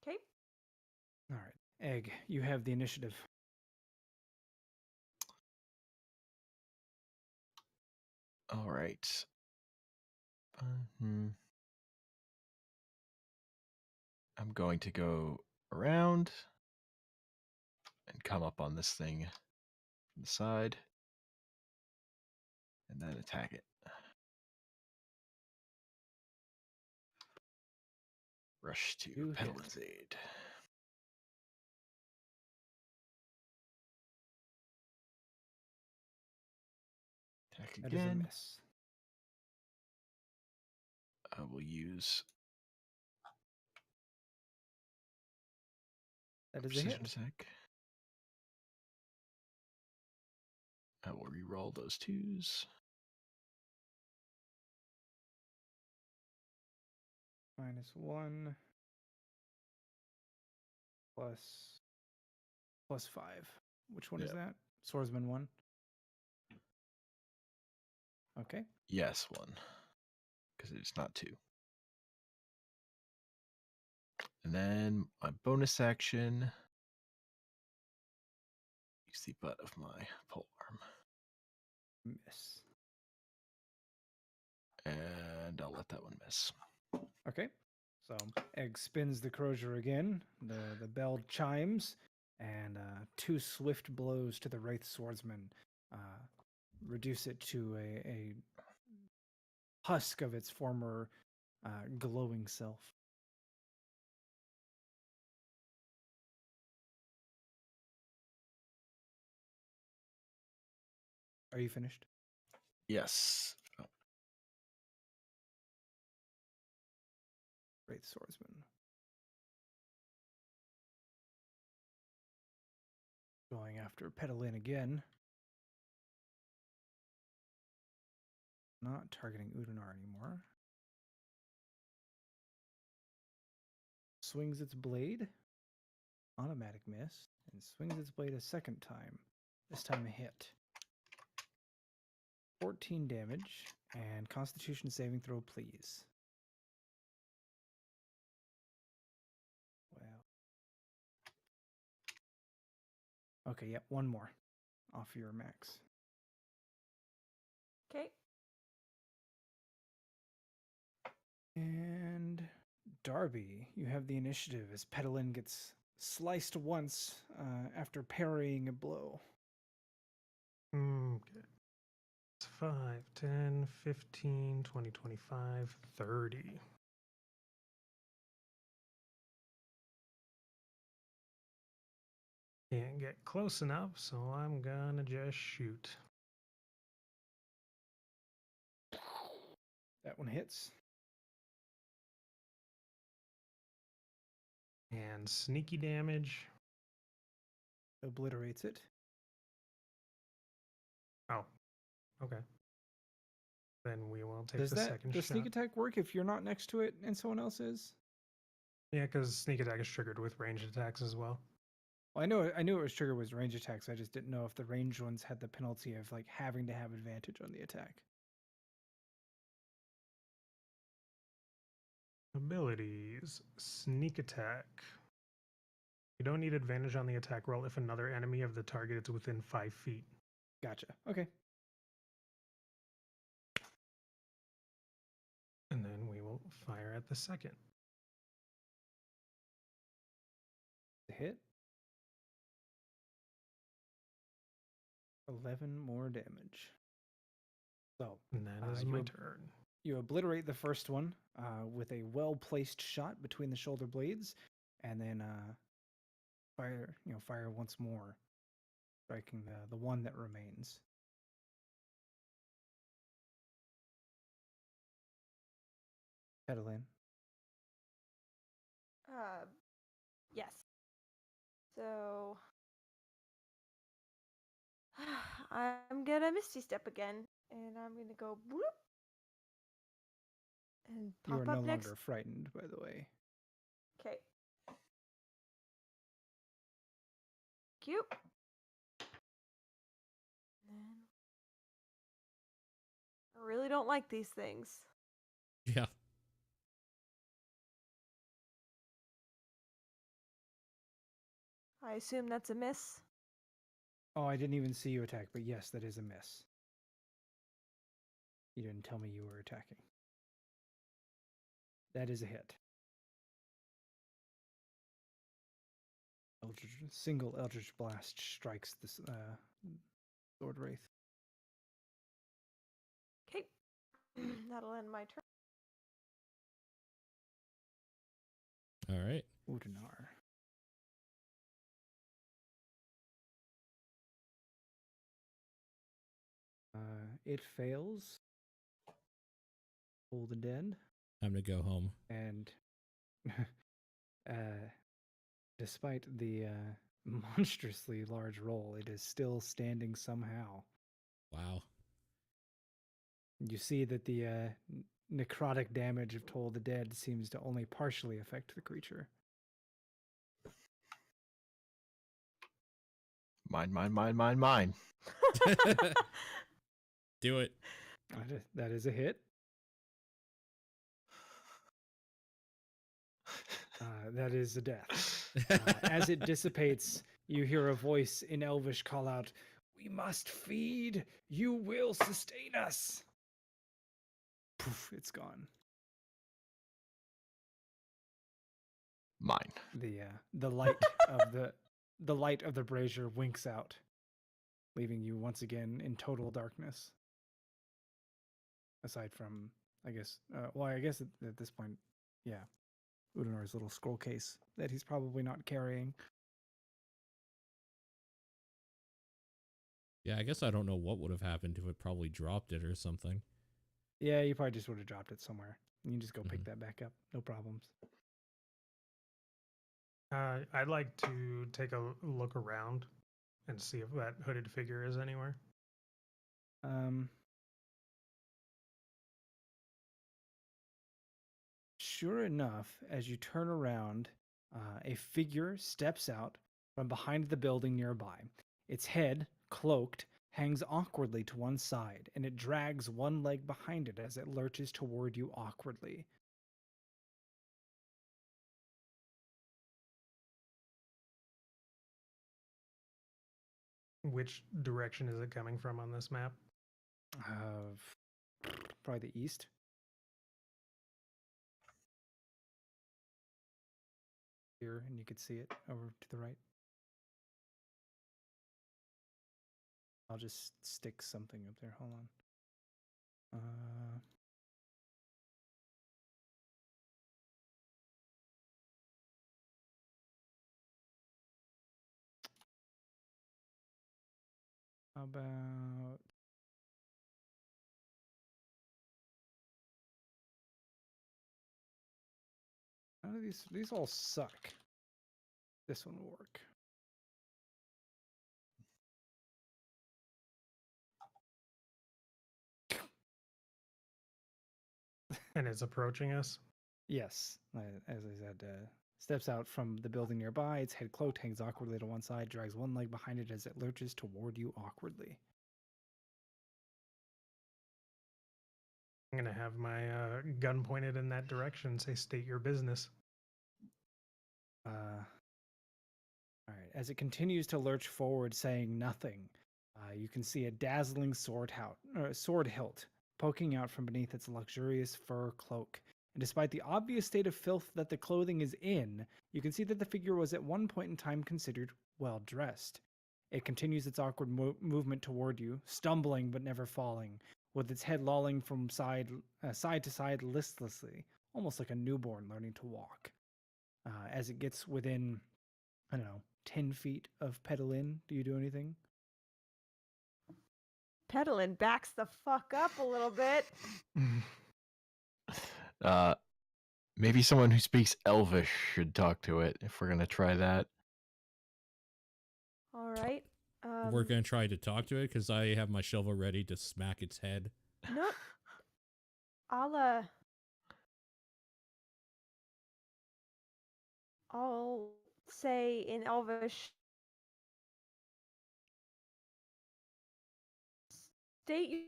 Okay. All right, Egg, you have the initiative. All right. I'm going to go around and come up on this thing from the side and then attack it. Rush to You hit. Pedalin's aid. Attack That is a again. miss. I will use That is a precision hit. attack. I will re-roll those 2s. -1 plus 5. Which one is Yep. that? Swordsman 1. Okay. Yes, 1. Because it's not 2. And then my bonus action. Use the butt of my pole arm. Miss. And I'll let that one miss. Okay. So Egg spins the crozier again. The bell chimes, and two swift blows to the Wraith Swordsman reduce it to a husk of its former glowing self. Are you finished? Yes. Wraith Swordsman. Going after Petalin again. Not targeting Udanar anymore. Swings its blade. Automatic miss. And swings its blade a second time. This time a hit. 14 damage. And Constitution saving throw, please. Wow. Okay, yep, one more. Off your max. Okay. And Darby, you have the initiative as Petalin gets sliced once after parrying a blow. Okay. It's 5, 10, 15, 20, 25, 30. Can't get close enough, so I'm gonna just shoot. That one hits. And sneaky damage. Obliterates it. Oh, okay. Then we will take Does the second does shot. sneak attack work if you're not next to it and someone else is? Yeah, because sneak attack is triggered with ranged attacks as well. Well, I knew it was triggered with range attacks. I just didn't know if the ranged ones had the penalty of like having to have advantage on the attack. Abilities. Sneak attack. You don't need advantage on the attack roll if another enemy of the target is within 5 feet. Gotcha. Okay. And then we will fire at the second. The hit. 11 more damage. So And that is my turn. you obliterate the first one with a well-placed shot between the shoulder blades, and then fire once more, striking the one that remains. Petalin. Yes. So I'm gonna Misty Step again, and I'm gonna go bloop and You are pop no up next. longer frightened, by the way. Okay. Cute. Then I really don't like these things. Yeah. I assume that's a miss. Oh, I didn't even see you attack, but yes, that is a miss. You didn't tell me you were attacking. That is a hit. Single Eldritch Blast strikes this Sword Wraith. Okay. That'll end my turn. All right. Udanar. It fails. Hold the dead. Time to go home. And despite the monstrously large roll, it is still standing somehow. Wow. You see that the necrotic damage of Toll the Dead seems to only partially affect the creature. Mine. Do it. That is a hit. That is a death. As it dissipates, you hear a voice in Elvish call out, "We must feed. You will sustain us." Poof, it's gone. Mine. The light of the light of the brazier winks out, leaving you once again in total darkness. Aside from, I guess, I guess at this point, yeah, Udinor's little scroll case that he's probably not carrying. Yeah, I guess I don't know what would have happened if it probably dropped it or something. Yeah, you probably just would have dropped it somewhere. You can just go pick Mhm. that back up. No problems. I'd like to take a look around and see if that hooded figure is anywhere. Sure enough, as you turn around, a figure steps out from behind the building nearby. Its head, cloaked, hangs awkwardly to one side, and it drags one leg behind it as it lurches toward you awkwardly. Which direction is it coming from on this map? Probably the east. Here, and you could see it over to the right. I'll just stick something up there. Hold on. How about none of these all suck. This one will work. And it's approaching us. Yes, as I said, steps out from the building nearby. Its head cloaked, hangs awkwardly to one side, drags one leg behind it as it lurches toward you awkwardly. I'm gonna have my gun pointed in that direction. Say, "State your business." All right. As it continues to lurch forward, saying nothing, you can see a dazzling sword hilt poking out from beneath its luxurious fur cloak. And despite the obvious state of filth that the clothing is in, you can see that the figure was at one point in time considered well dressed. It continues its awkward movement toward you, stumbling but never falling, with its head lolling from side to side listlessly, almost like a newborn learning to walk. As it gets within, I don't know, 10 feet of Pedalin, do you do anything? Pedalin backs the fuck up a little bit. Maybe someone who speaks Elvish should talk to it if we're gonna try that. All right. We're going to try to talk to it because I have my shovel ready to smack its head. No. I'll say in Elvish. State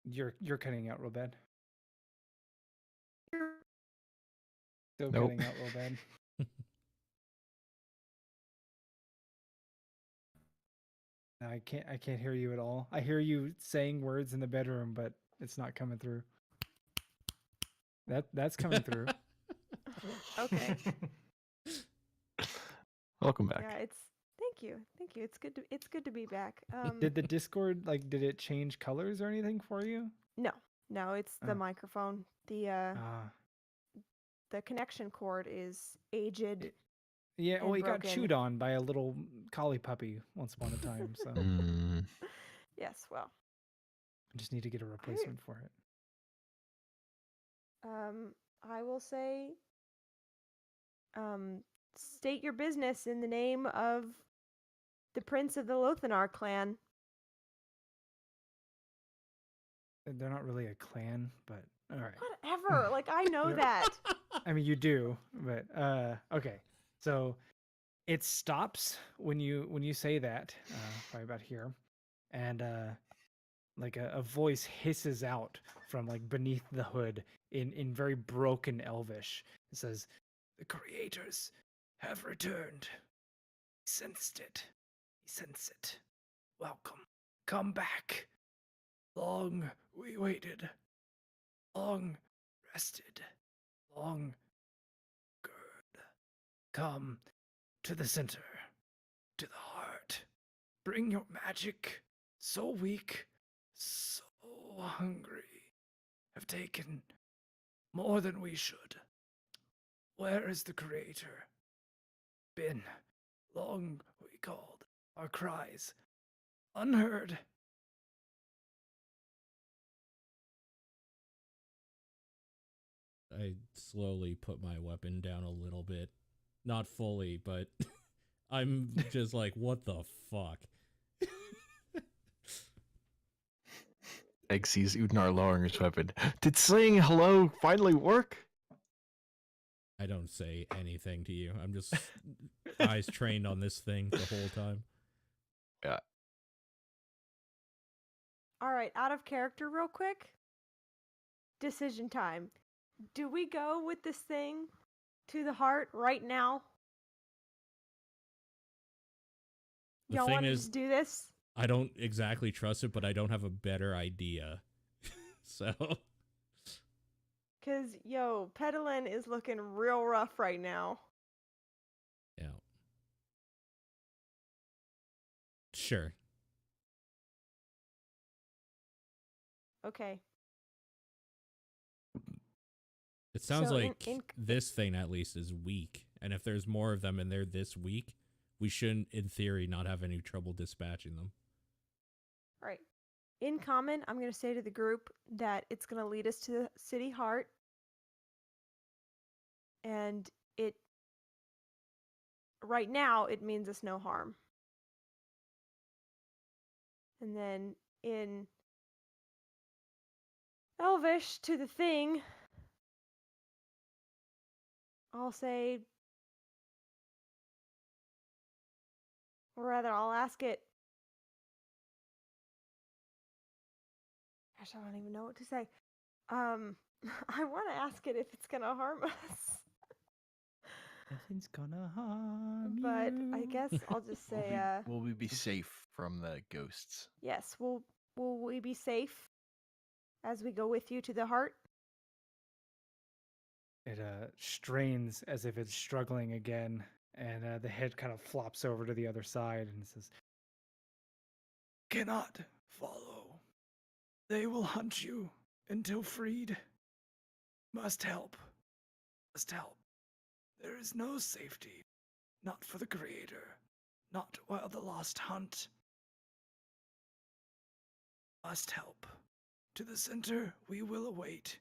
You're cutting out real bad. your Still Nope. cutting out real bad. I can't hear you at all. I hear you saying words in the bedroom, but it's not coming through. That's coming through. Okay. Welcome back. Yeah, thank you. It's good to be back. Did the Discord did it change colors or anything for you? No, it's the Oh. microphone. The connection cord is aged. Yeah, well, and he got broken. chewed on by a little collie puppy once upon a time, so I Mm, Yes, well. just need to get a replacement for it. I will say state your business in the name of the Prince of the Lothanar clan. They're not really a clan, but all right. Whatever. Like I know Yeah. that. I mean, you do, but okay. So it stops when you say that, probably about here, and like a voice hisses out from like beneath the hood in very broken Elvish. It says, The creators have returned. He sensed it. He sensed it. Welcome. Come back. Long we waited. Long rested. Long good. Come to the center. To the heart. Bring your magic. So weak. So hungry. Have taken more than we should. Where is the creator? Been long we called our cries unheard. I slowly put my weapon down a little bit. Not fully, but I'm just like, what the fuck? Egg sees Udnar lowering his weapon. Did saying hello finally work? I don't say anything to you. I'm just eyes trained on this thing the whole time. Yeah. All right, out of character real quick. Decision time. Do we go with this thing to the heart right now? The Y'all thing want to is, just do this? I don't exactly trust it, but I don't have a better idea. So, Because, yo, Petalin is looking real rough right now. yeah. Sure. Okay. It sounds So like in- this thing at least is weak. And if there's more of them and they're this weak, we shouldn't, in theory, not have any trouble dispatching them. Right. In common, I'm going to say to the group that it's going to lead us to the city heart. And right now, it means us no harm. And then in Elvish to the thing, I'll say, or rather, I'll ask it. Gosh, I don't even know what to say. I want to ask it if it's going to harm us. Nothing's gonna harm But you. I guess I'll just say, Will we be safe from the ghosts? yes, will we be safe as we go with you to the heart? It strains as if it's struggling again, and the head kind of flops over to the other side and says, "Cannot follow. They will hunt you until freed. Must help. Must help. There is no safety, not for the creator, not while the lost hunt. Must help. To the center we will await."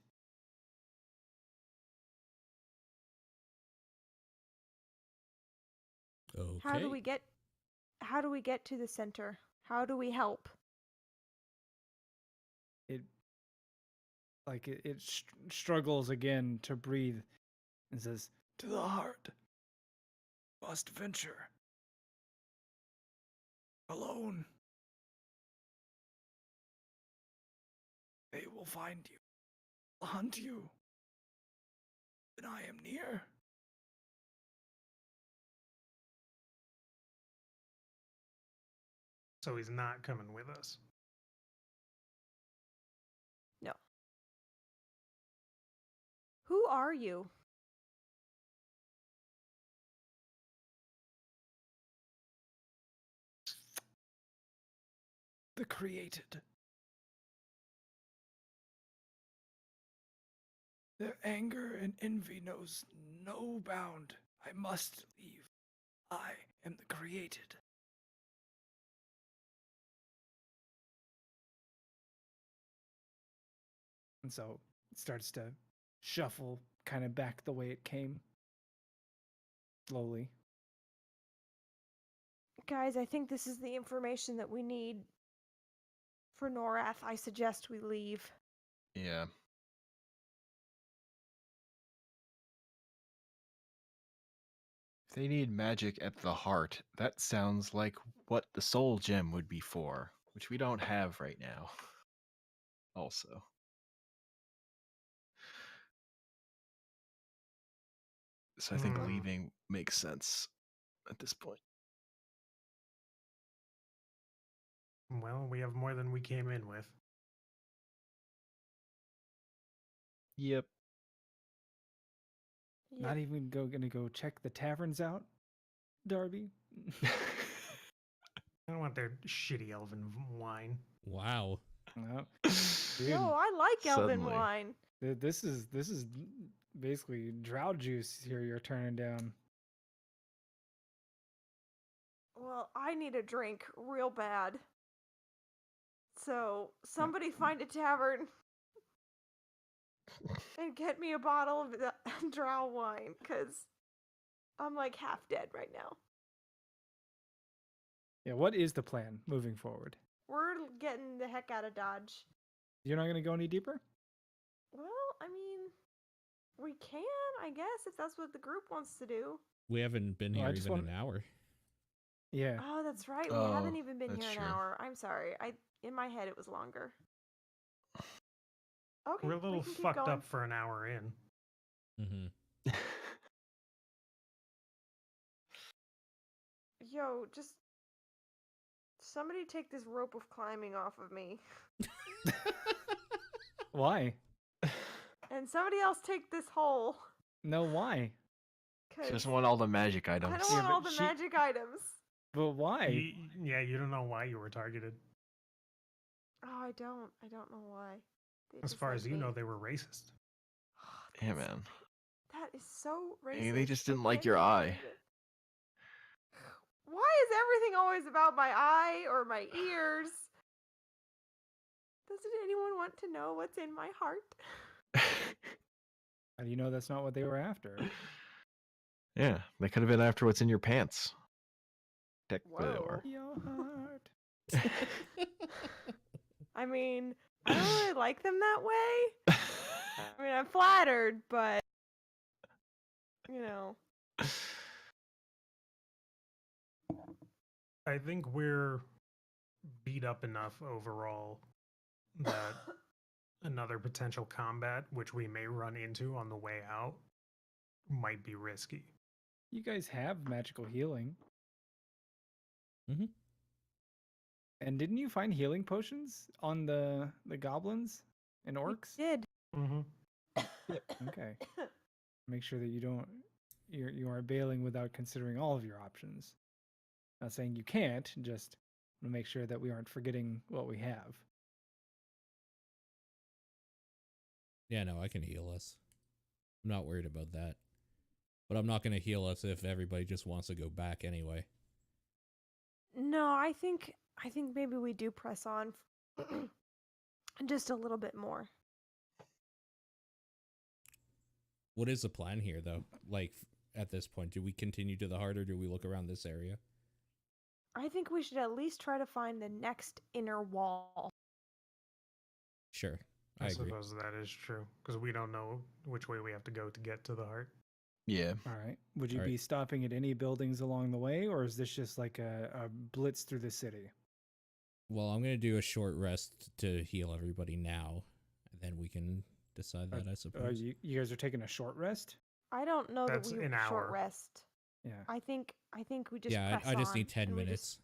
Okay. How do we get to the center? How do we help? It struggles again to breathe and says, "To the heart. Must venture. Alone. They will find you. Will hunt you. And I am near." So he's not coming with us. No. Who are you? The created. Their anger and envy knows no bound. I must leave. I am the created. And so it starts to shuffle kind of back the way it came. Slowly. Guys, I think this is the information that we need for Norath. I suggest we leave. Yeah. If they need magic at the heart, that sounds like what the soul gem would be for, which we don't have right now. Also. So I think Hmm. leaving makes sense at this point. Well, we have more than we came in with. Yep. Not Yep. even gonna go check the taverns out, Darby? I don't want their shitty elven wine. Wow. No. Yo, Dude, I like elven Suddenly. wine. this is basically drow juice here you're turning down. Well, I need a drink real bad. So, somebody find a tavern and get me a bottle of the drow wine, because I'm like half dead right now. Yeah, what is the plan moving forward? We're getting the heck out of Dodge. You're not gonna go any deeper? Well, I mean, we can, I guess, if that's what the group wants to do. We haven't been Well, I here just even want- an hour. Yeah. Oh, that's right. We Oh, haven't even been that's here an true. hour. I'm sorry. In my head it was longer. Okay, We're a we little can keep fucked going. up for an hour in. Mm-hmm. Yo, just somebody take this rope of climbing off of me, Why? and somebody else take this hole. No, why? She 'Cause doesn't want all the magic items. I don't Yeah, want but all the she- magic items. But why? Yeah, you don't know why you were targeted. Oh, I don't know why. They As far dislike as you know, me. they were racist. Yeah, That's- man. That is so racist. Maybe they just didn't I like can't your get eye. behind it. Why is everything always about my eye or my ears? Doesn't anyone want to know what's in my heart? How do you know that's not what they were after? Yeah, they could have been after what's in your pants. Technically, they Whoa. were. Your heart. I mean, I don't really like them that way. I mean, I'm flattered, but you know. I think we're beat up enough overall that another potential combat, which we may run into on the way out, might be risky. You guys have magical healing. Mhm. And didn't you find healing potions on the goblins and We orcs? did. Mm-hmm. Okay. Make sure that you are bailing without considering all of your options. Not saying you can't, just want to make sure that we aren't forgetting what we have. Yeah, no, I can heal us. I'm not worried about that. But I'm not going to heal us if everybody just wants to go back anyway. No, I think maybe we do press on just a little bit more. What is the plan here, though? Like, at this point, do we continue to the heart or do we look around this area? I think we should at least try to find the next inner wall. Sure, I I agree. suppose that is true because we don't know which way we have to go to get to the heart. Yeah. All right. Would you All right. be stopping at any buildings along the way, or is this just like a blitz through the city? Well, I'm going to do a short rest to heal everybody now, and then we can decide that, I suppose. You guys are taking a short rest? I don't know That's that we an short hour. rest. Yeah. I think we just Yeah, press I just on, need 10 and we minutes.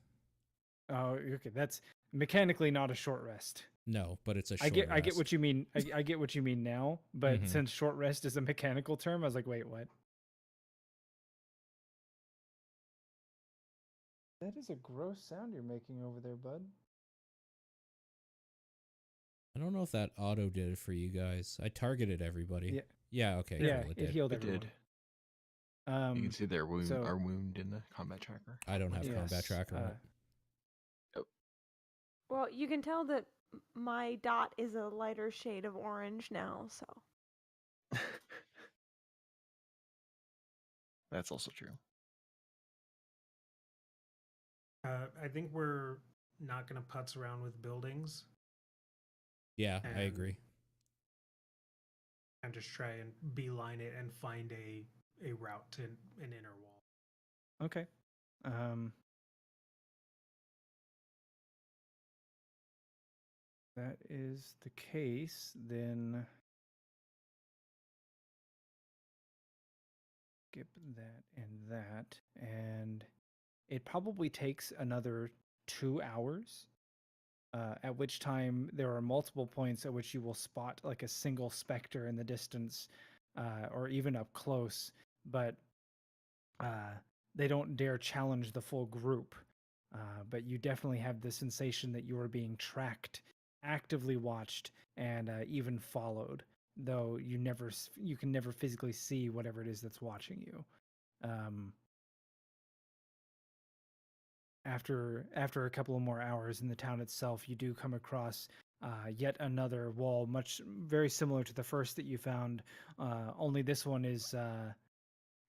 Oh, okay. That's mechanically not a short rest. No, but it's a I short get rest. what you mean. I get what you mean now, but Mhm. since short rest is a mechanical term, I was like, wait, what? That is a gross sound you're making over there, bud. I don't know if that auto did it for you guys. I targeted everybody. Yeah. Yeah, okay. Yeah, cool, it did. healed It everyone. did. You can see their wound, so- our wound in the combat tracker. I don't have combat yes, tracker on it. Well, you can tell that my dot is a lighter shade of orange now, so. That's also true. I think we're not going to putz around with buildings Yeah, I And- agree. and just try and beeline it and find a route to an inner wall. Okay. That is the case, then skip that and that, and it probably takes another 2 hours. At which time there are multiple points at which you will spot like a single specter in the distance, or even up close, but they don't dare challenge the full group. But you definitely have the sensation that you are being tracked, actively watched, and even followed. Though you can never physically see whatever it is that's watching you. After a couple of more hours in the town itself, you do come across yet another wall, very similar to the first that you found. Only this one is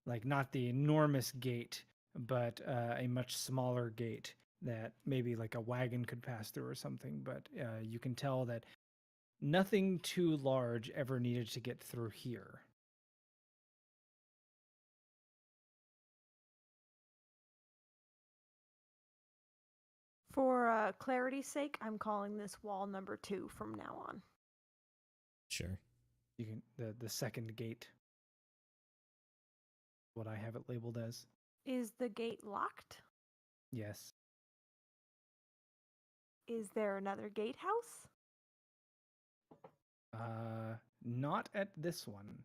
like not the enormous gate, but a much smaller gate that maybe like a wagon could pass through or something. But you can tell that nothing too large ever needed to get through here. For clarity's sake, I'm calling this wall number 2 from now on. Sure. You can the second gate, what I have it labeled as. Is the gate locked? Yes. Is there another gatehouse? Not at this one.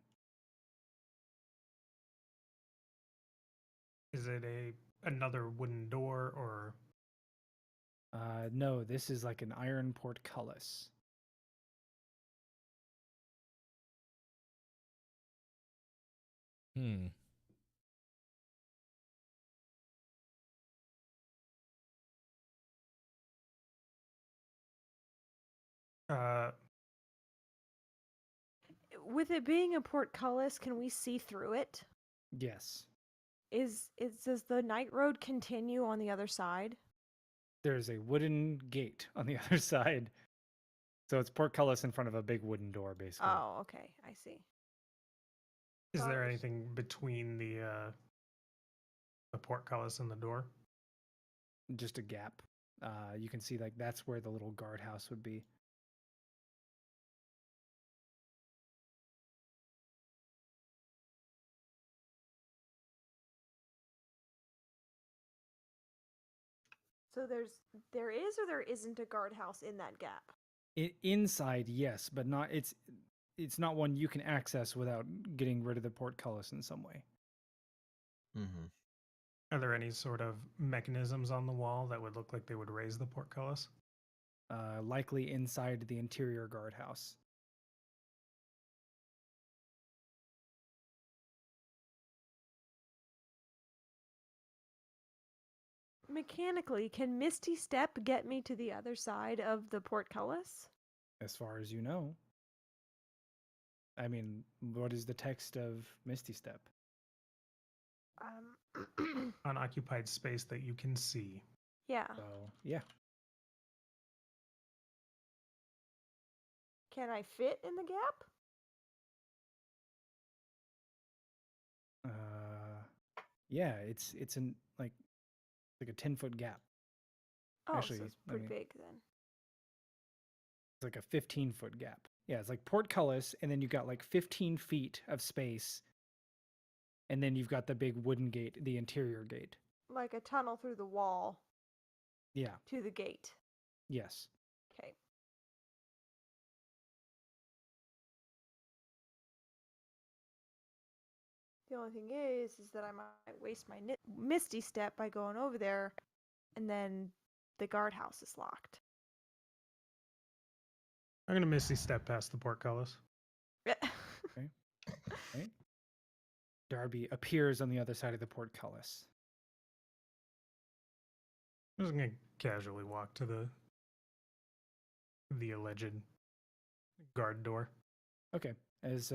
Is it another wooden door or? No, this is like an iron portcullis. Hmm. With it being a portcullis, can we see through it? Yes. Does the night road continue on the other side? There's a wooden gate on the other side. So it's portcullis in front of a big wooden door, basically. Oh, okay, I see. Is there Doors. anything between the portcullis and the door? Just a gap. You can see like that's where the little guardhouse would be. So there is or there isn't a guardhouse in that gap? Inside, yes, but not. It's not one you can access without getting rid of the portcullis in some way. Mm-hmm. Are there any sort of mechanisms on the wall that would look like they would raise the portcullis? Likely inside the interior guardhouse. Mechanically, can Misty Step get me to the other side of the portcullis? As far as you know. I mean, what is the text of Misty Step? Unoccupied space that you can see. Yeah. So, yeah. Can I fit in the gap? Yeah, it's like a 10-foot gap. Oh, Actually, so it's I pretty mean- big then. It's like a 15-foot gap. Yeah, it's like portcullis, and then you've got like 15 feet of space, and then you've got the big wooden gate, the interior gate. Like a tunnel through the wall Yeah, to the gate. yes. Okay. The only thing is that I might waste my Misty Step by going over there, and then the guardhouse is locked. I'm gonna Misty Step past the portcullis. Right? Darby appears on the other side of the portcullis. I'm just gonna casually walk to the alleged guard door. Okay. As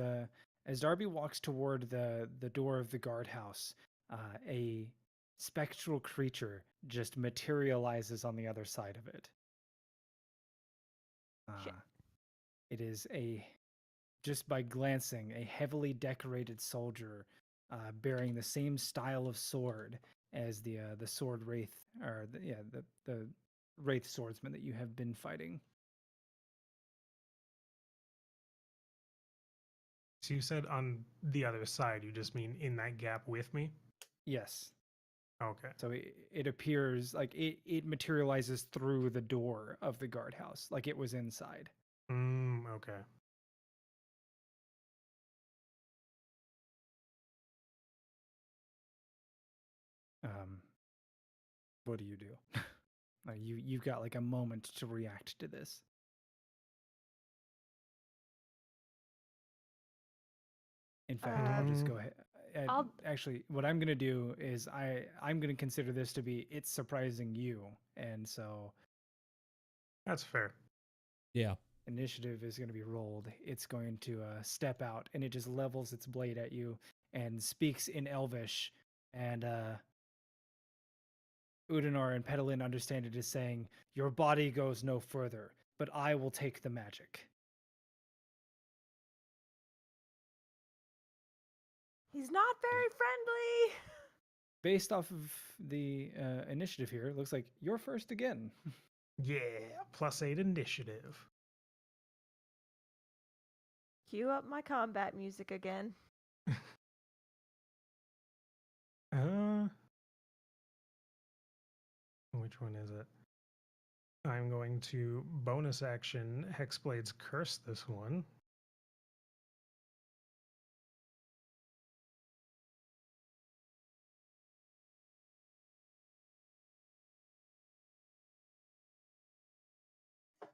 Darby walks toward the door of the guardhouse, a spectral creature just materializes on the other side of it. Shit. It is just by glancing, a heavily decorated soldier bearing the same style of sword as the sword wraith, or the wraith swordsman that you have been fighting. So you said on the other side, you just mean in that gap with me? Yes. Okay. So it appears like it materializes through the door of the guardhouse, like it was inside. Okay. What do you do? Like you've got like a moment to react to this. In fact, I'll just go ahead. Actually, what I'm gonna do is I'm gonna consider this to be it's surprising you, and so That's fair. Yeah. initiative is going to be rolled. It's going to step out, and it just levels its blade at you and speaks in Elvish, and Udinor and Pedalin understand it as saying, "Your body goes no further, but I will take the magic." He's not very friendly. Based off of the initiative here, it looks like you're first again. Yeah, +8 initiative. Cue up my combat music again. Which one is it? I'm going to bonus action Hexblade's Curse this one.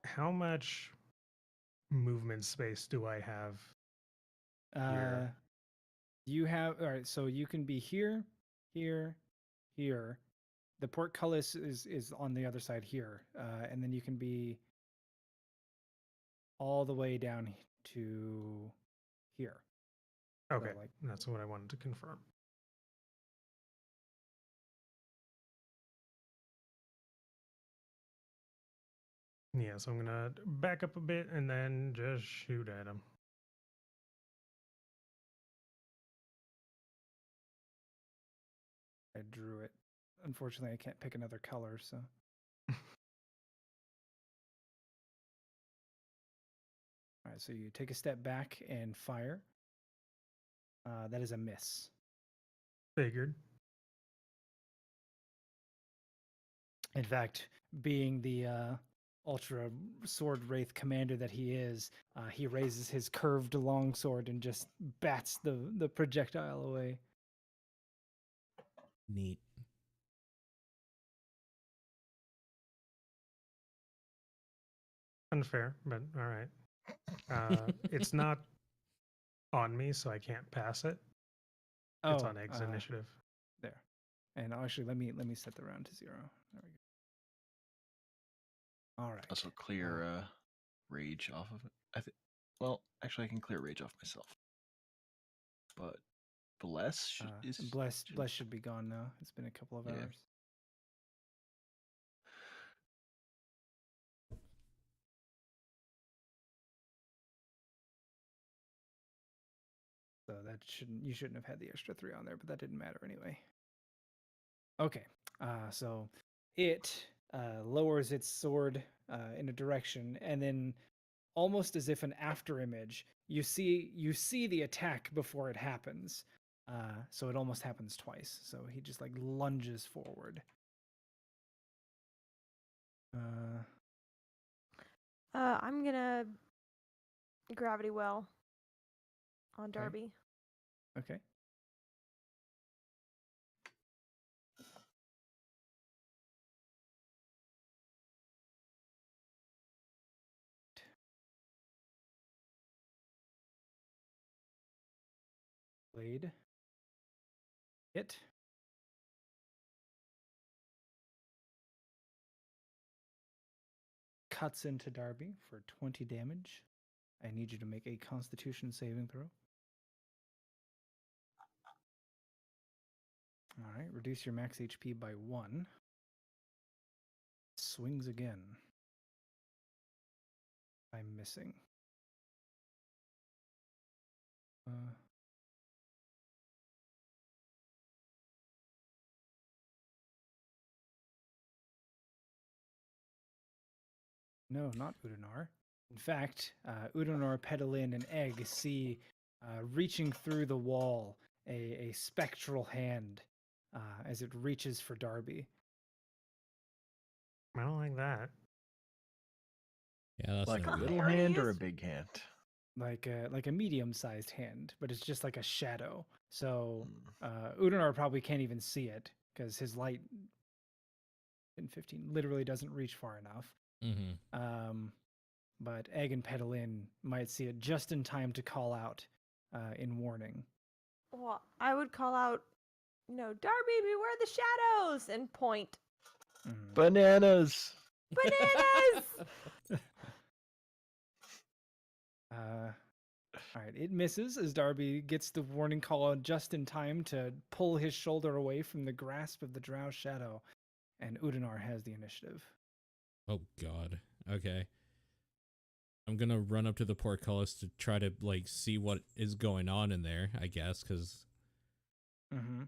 How much movement space do I have here? You have all right, so you can be here, here, here. The portcullis is on the other side here, and then you can be all the way down to here. Okay, So, like, that's what I wanted to confirm. Yeah, so I'm gonna back up a bit and then just shoot at him. I drew it. Unfortunately, I can't pick another color, so. All right, so you take a step back and fire. That is a miss. Figured. In fact, being the ultra sword wraith commander that he raises his curved longsword and just bats the projectile away. Neat. Unfair, but all right. It's not on me, so I can't pass it. It's on Egg's initiative. There. And actually, let me set the round to 0. There we go. All right. Also clear rage off of it. Well, actually, I can clear rage off myself. But bless Bless should be gone now. It's been a couple of hours. So that you shouldn't have had the extra 3 on there, but that didn't matter anyway. Okay, so it lowers its sword in a direction, and then almost as if an after image, you see the attack before it happens. So it almost happens twice. So he just like lunges forward. I'm gonna gravity well on Darby. Okay. Blade. Hit. Cuts into Darby for 20 damage. I need you to make a Constitution saving throw. All right, reduce your max HP by 1. Swings again. I'm missing. No, not Udinor. In fact, Udinor, Pedalin, and Egg see reaching through the wall, a spectral hand as it reaches for Darby. I don't like that. Yeah, that's Like a no good. little There he hand or a is. big hand? Like a medium-sized hand, but it's just like a shadow. So Hmm. Udanar probably can't even see it because his light in 15 literally doesn't reach far enough. Mm-hmm. But Egg and Pedalin might see it just in time to call out in warning. Well, I would call out, Darby, beware the shadows, and point. Mhm. Bananas! Bananas! All right, it misses as Darby gets the warning call out just in time to pull his shoulder away from the grasp of the drow shadow, and Udanar has the initiative. Oh God. Okay. I'm gonna run up to the portcullis to try to see what is going on in there. I guess because Mm-hmm.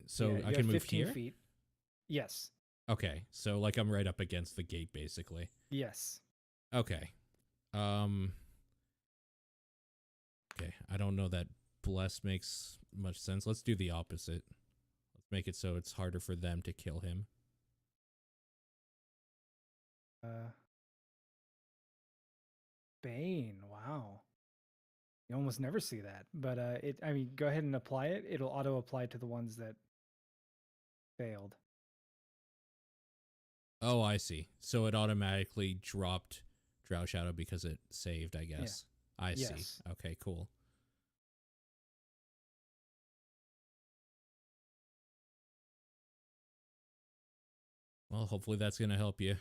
so Yeah, I you can have move 15 here. feet. Yes. Okay, so I'm right up against the gate basically. Yes. Okay. Um. Okay, I don't know that bless makes much sense. Let's do the opposite. Let's make it so it's harder for them to kill him. Bane. Wow. You almost never see that, but go ahead and apply it. It'll auto apply to the ones that failed. Oh, I see. So it automatically dropped Drow Shadow because it saved, I guess. I see. Yes. Okay, cool. Well, hopefully that's going to help you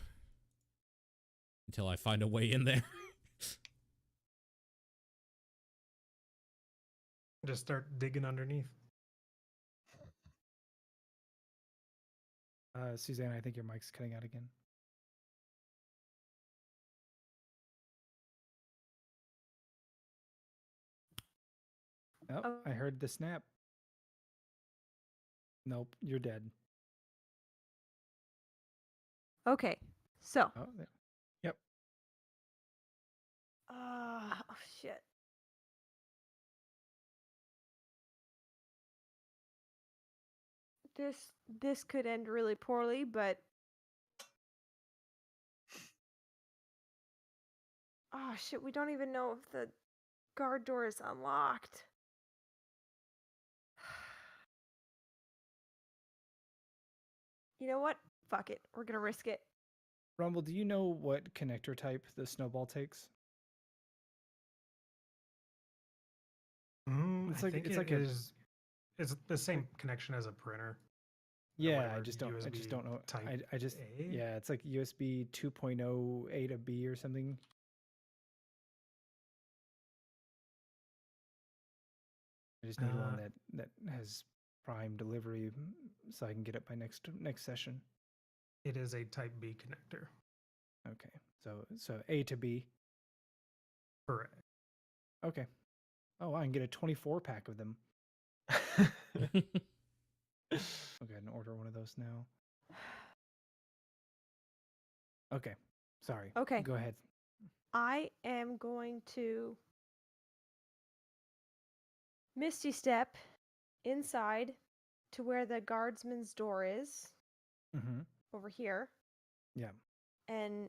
until I find a way in there. Just start digging underneath. Suzanne, I think your mic's cutting out again. Oh, I heard the snap. Nope, you're dead. Okay, so. Oh, there. Yep. Oh, shit. This could end really poorly, but oh shit, we don't even know if the guard door is unlocked. You know what? Fuck it. We're gonna risk it. Rumble, do you know what connector type the snowball takes? It's I like think it's it like is. It's the same connection as a printer. Yeah, I whatever just don't know. Type I just A? yeah, it's like USB 2.0 A to B or something. I just need one that has prime delivery so I can get it by next session. It is a Type B connector. Okay. So A to B. Correct. Okay. Oh, I can get a 24 pack of them. I'll go ahead and order one of those now. Okay. Sorry. Okay. Go ahead. I am going to Misty Step inside to where the guardsman's door is. Mm-hmm. Over here. Yeah. And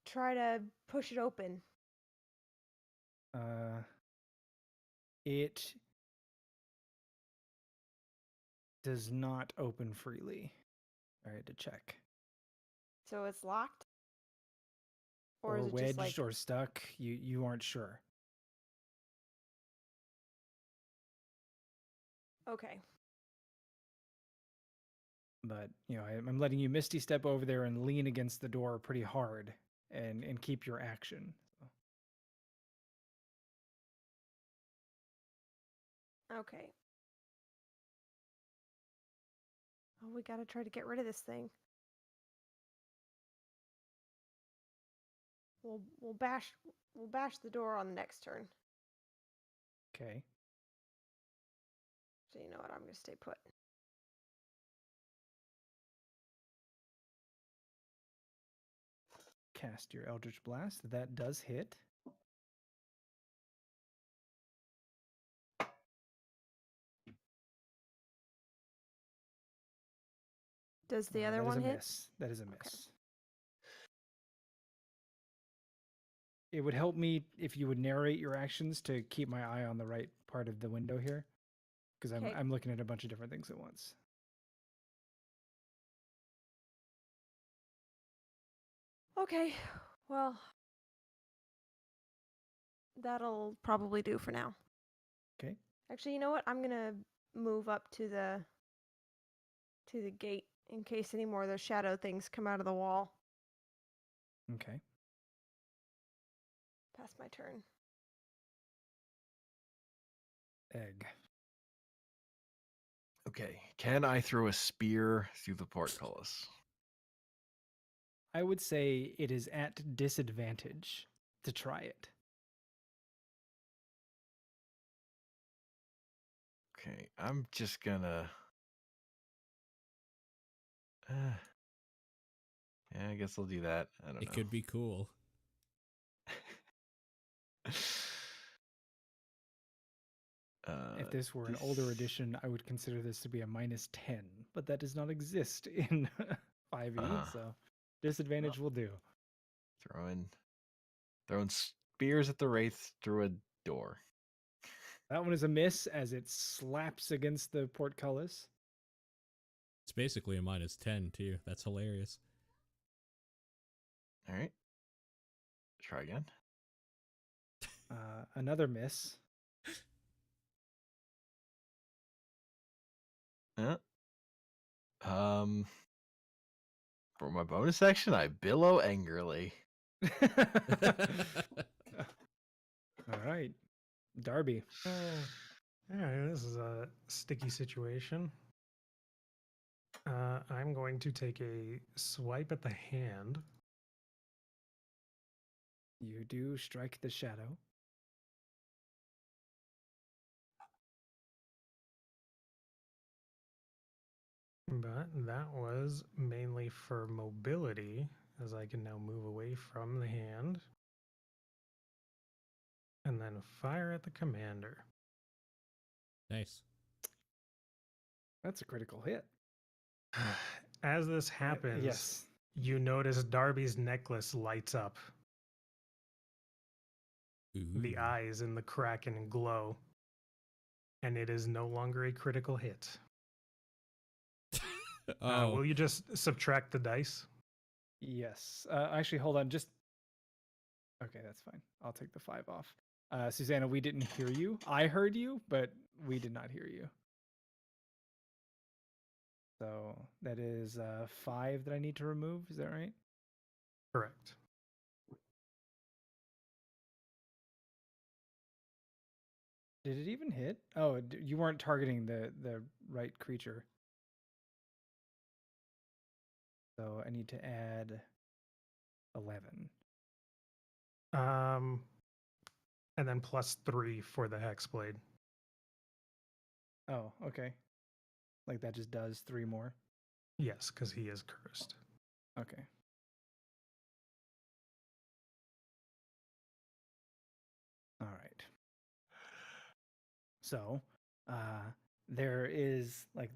try to push it open. It does not open freely. I had to check. So it's locked? Or is it wedged just like or stuck. You aren't sure. Okay. But I'm letting you Misty Step over there and lean against the door pretty hard and keep your action. Okay. Oh, we gotta try to get rid of this thing. We'll bash the door on the next turn. Okay. So you know what? I'm gonna stay put. Cast your Eldritch Blast. That does hit. Does the other that is one a hit? miss. That is a Okay. miss. It would help me if you would narrate your actions to keep my eye on the right part of the window here, because Okay. I'm looking at a bunch of different things at once. Okay. Well, that'll probably do for now. Okay. Actually, you know what? I'm gonna move up to the gate in case any more of those shadow things come out of the wall. Okay. Past my turn. Egg. Okay. Can I throw a spear through the portcullis? I would say it is at disadvantage to try it. Okay. I'm just gonna. Yeah, I guess I'll do that. I don't It know. could be cool. If this were an older edition, I would consider this to be a -10, but that does not exist in 5e, Uh-huh. so disadvantage will do. Throwing spears at the wraith through a door. That one is a miss as it slaps against the portcullis. It's basically a -10 too. That's hilarious. All right. Try again. Another miss. Yeah. For my bonus action, I billow angrily. All right. Darby. All right, this is a sticky situation. I'm going to take a swipe at the hand. You do strike the shadow. But that was mainly for mobility, as I can now move away from the hand. And then fire at the commander. Nice. That's a critical hit. As this happens, Yes. you notice Darby's necklace lights up. The Ooh. eyes in the kraken glow. And it is no longer a critical hit. Oh, Will you just subtract the dice? Yes. Actually, hold on. Just okay. That's fine. I'll take the 5 off. Susanna, we didn't hear you. I heard you, but we did not hear you. So that is 5 that I need to remove. Is that right? Correct. Did it even hit? Oh, you weren't targeting the right creature. So I need to add 11. And then +3 for the hexblade. Oh, okay. Like that just does 3 more. Yes, because he is cursed. Okay. All right. So, there is like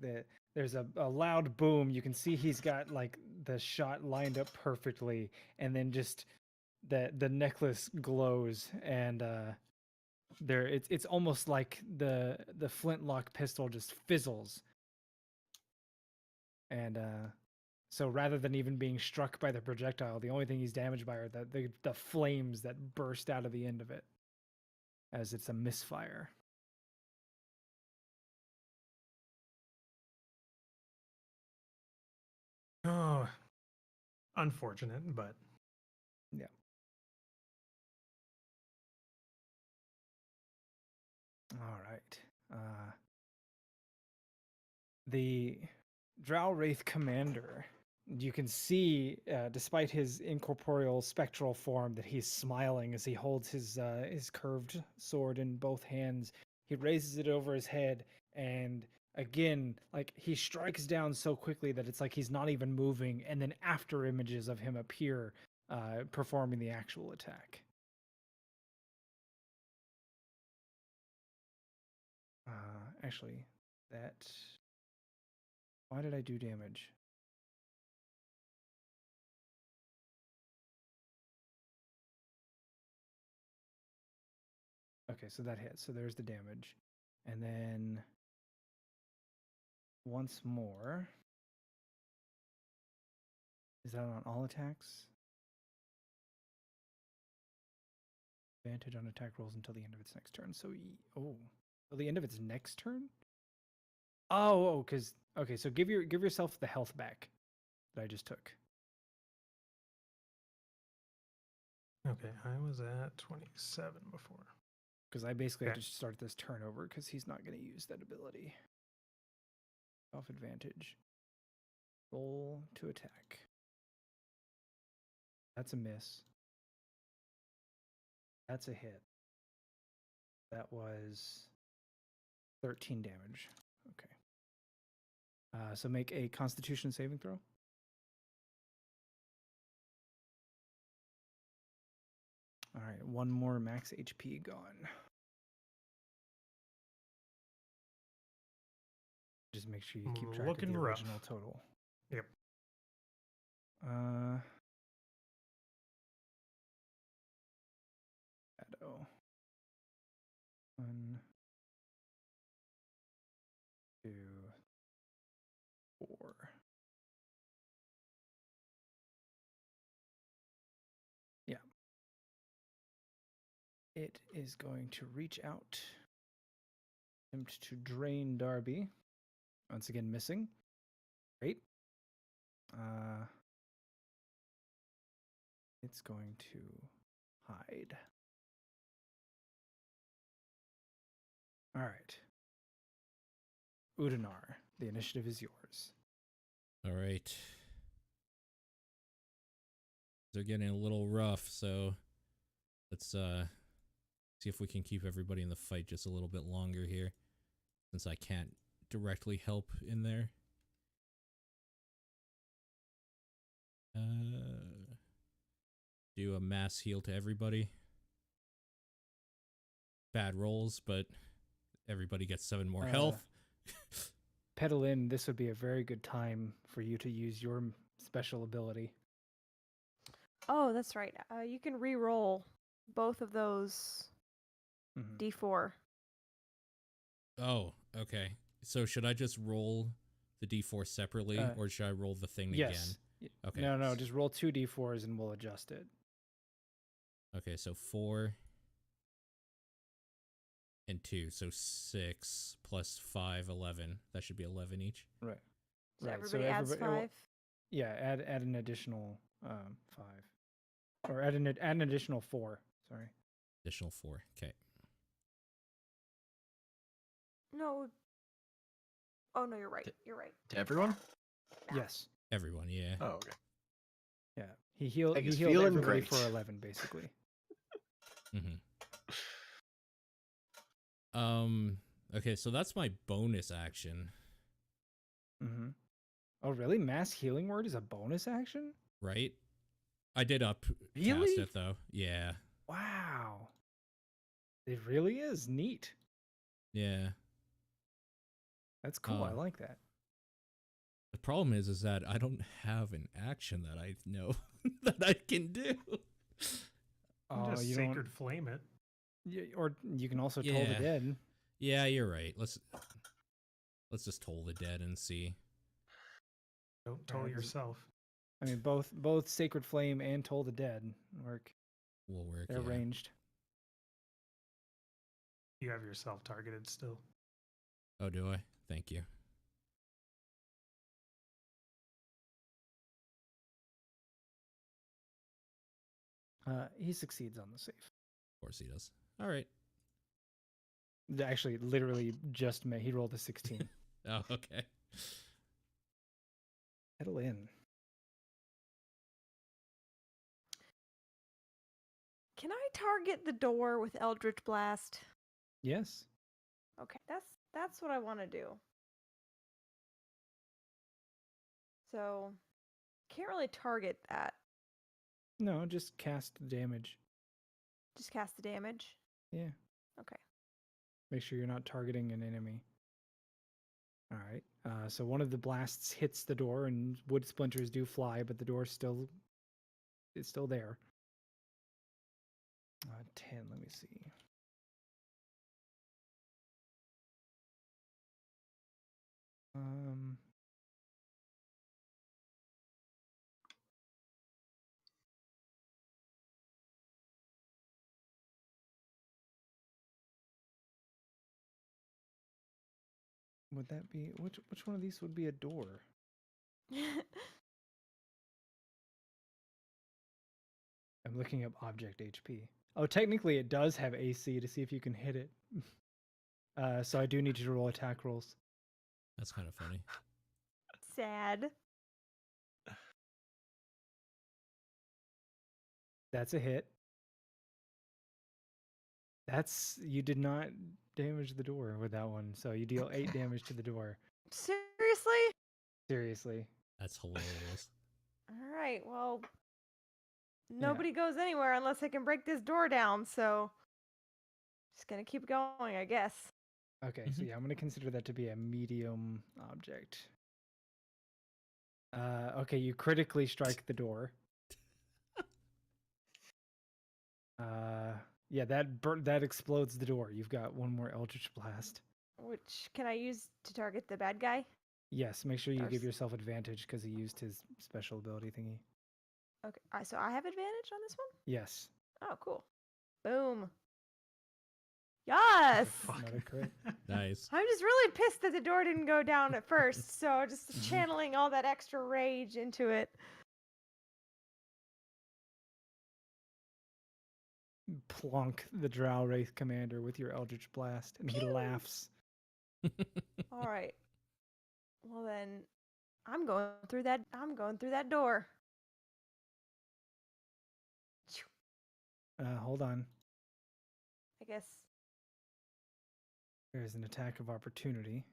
there's a loud boom. You can see he's got like the shot lined up perfectly, and then just the necklace glows, and it's almost like the flintlock pistol just fizzles, and so rather than even being struck by the projectile, the only thing he's damaged by are the flames that burst out of the end of it, as it's a misfire. Oh, unfortunate, but Yeah. All right. The Drow Wraith commander, you can see, despite his incorporeal spectral form, that he's smiling as he holds his curved sword in both hands. He raises it over his head, and again, like he strikes down so quickly that it's like he's not even moving. And then after images of him appear, performing the actual attack. Actually, that. Why did I do damage? Okay, so that hits. So there's the damage. And then once more. Is that on all attacks? Advantage on attack rolls until the end of its next turn. So, till the end of its next turn? Because okay, so give yourself the health back that I just took. Okay, I was at 27 before. Because I basically Okay. had to start this turn over because he's not going to use that ability. Off advantage. Roll to attack. That's a miss. That's a hit. That was 13 damage. Okay. So make a Constitution saving throw. All right, one more max HP gone. Just make sure you keep track of Looking the rough. original total. Yep. Shadow. 1, 2, 4. Yeah. It is going to reach out. Attempt to drain Darby. Once again, missing. Great. It's going to hide. All right. Udanar, the initiative is yours. All right. They're getting a little rough, so let's see if we can keep everybody in the fight just a little bit longer here, since I can't directly help in there. Do a mass heal to everybody. Bad rolls, but everybody gets 7 more health. Pedalin, this would be a very good time for you to use your special ability. Oh, that's right. You can re-roll both of those D4. Oh, okay. So should I just roll the D4 separately, or should I roll the thing again? Okay. No, just roll 2 D4s and we'll adjust it. Okay, so 4 and 2, so 6 plus 5, 11. That should be 11 each. Right. So everybody adds 5? Yeah, add an additional 5. Or add an additional 4. Sorry. Additional 4. Okay. No. Oh, no, you're right. You're right. To everyone? Yes. Everyone, yeah. Oh, okay. Yeah. He healed He's everybody feeling great. for 11, basically. Okay, so that's my bonus action. Oh, really? Mass healing word is a bonus action? Right? I did cast it, though. Yeah. Wow. It really is neat. Yeah. That's cool. I like that. The problem is that I don't have an action that I know that I can do. Just sacred flame it. Or you can also toll the dead. Yeah, you're right. Let's just toll the dead and see. Don't toll yourself. I mean, both sacred flame and toll the dead work. Will work. They're ranged. You have yourself targeted still. Oh, do I? Thank you. He succeeds on the save. Of course he does. All right. Actually, literally just he rolled a 16. Oh, okay. Settle in. Can I target the door with Eldritch Blast? Yes. Okay, that's what I want to do. So, can't really target that. No, just cast the damage. Just cast the damage? Yeah. Okay. Make sure you're not targeting an enemy. All right. So one of the blasts hits the door, and wood splinters do fly, but the door's still there. 10. Let me see. Um, would that be which one of these would be a door? I'm looking up object HP. Oh, technically it does have AC to see if you can hit it. So I do need you to roll attack rolls. That's kind of funny. Sad. That's a hit. You did not damage the door with that one, so you deal 8 damage to the door. Seriously? Seriously. That's hilarious. All right. Well, nobody goes anywhere unless I can break this door down. So, just gonna keep going, I guess. Okay, so yeah, I'm gonna consider that to be a medium object. Okay, you critically strike the door. Yeah, that explodes the door. You've got one more Eldritch Blast. Which can I use to target the bad guy? Yes, make sure you give There's- yourself advantage because he used his special ability thingy. Okay. So I have advantage on this one? Yes. Oh, cool. Boom. Yes. Another crit. Nice. I'm just really pissed that the door didn't go down at first. So just channeling all that extra rage into it. Plonk the Drow Wraith commander with your Eldritch Blast, and he Pew! laughs. All right. Well then, I'm going through that door. Hold on. I guess. There's an attack of opportunity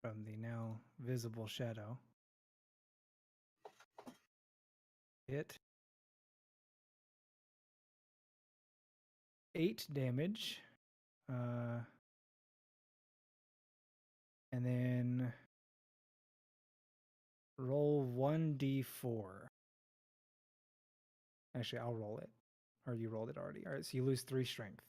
from the now visible shadow. Hit. 8 damage. And then roll 1d4. Actually, I'll roll it. Or you rolled it already. All right, so you lose 3 strength.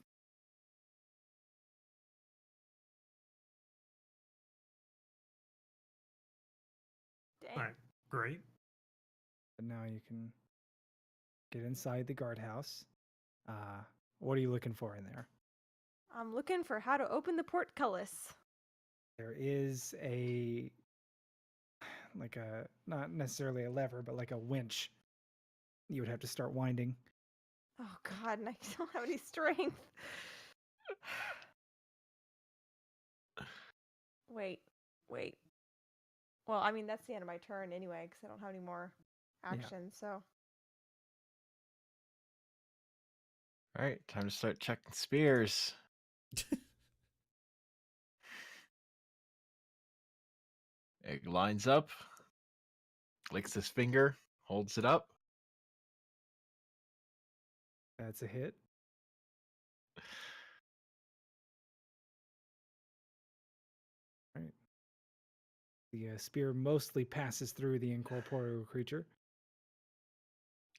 Dang. All right, great. But now you can get inside the guardhouse. What are you looking for in there? I'm looking for how to open the portcullis. There is not necessarily a lever, but like a winch. You would have to start winding. Oh God, and I don't have any strength. Wait. Well, I mean that's the end of my turn anyway, because I don't have any more action. So All right, time to start checking spears. It lines up, licks his finger, holds it up. That's a hit. All right. The spear mostly passes through the incorporeal creature.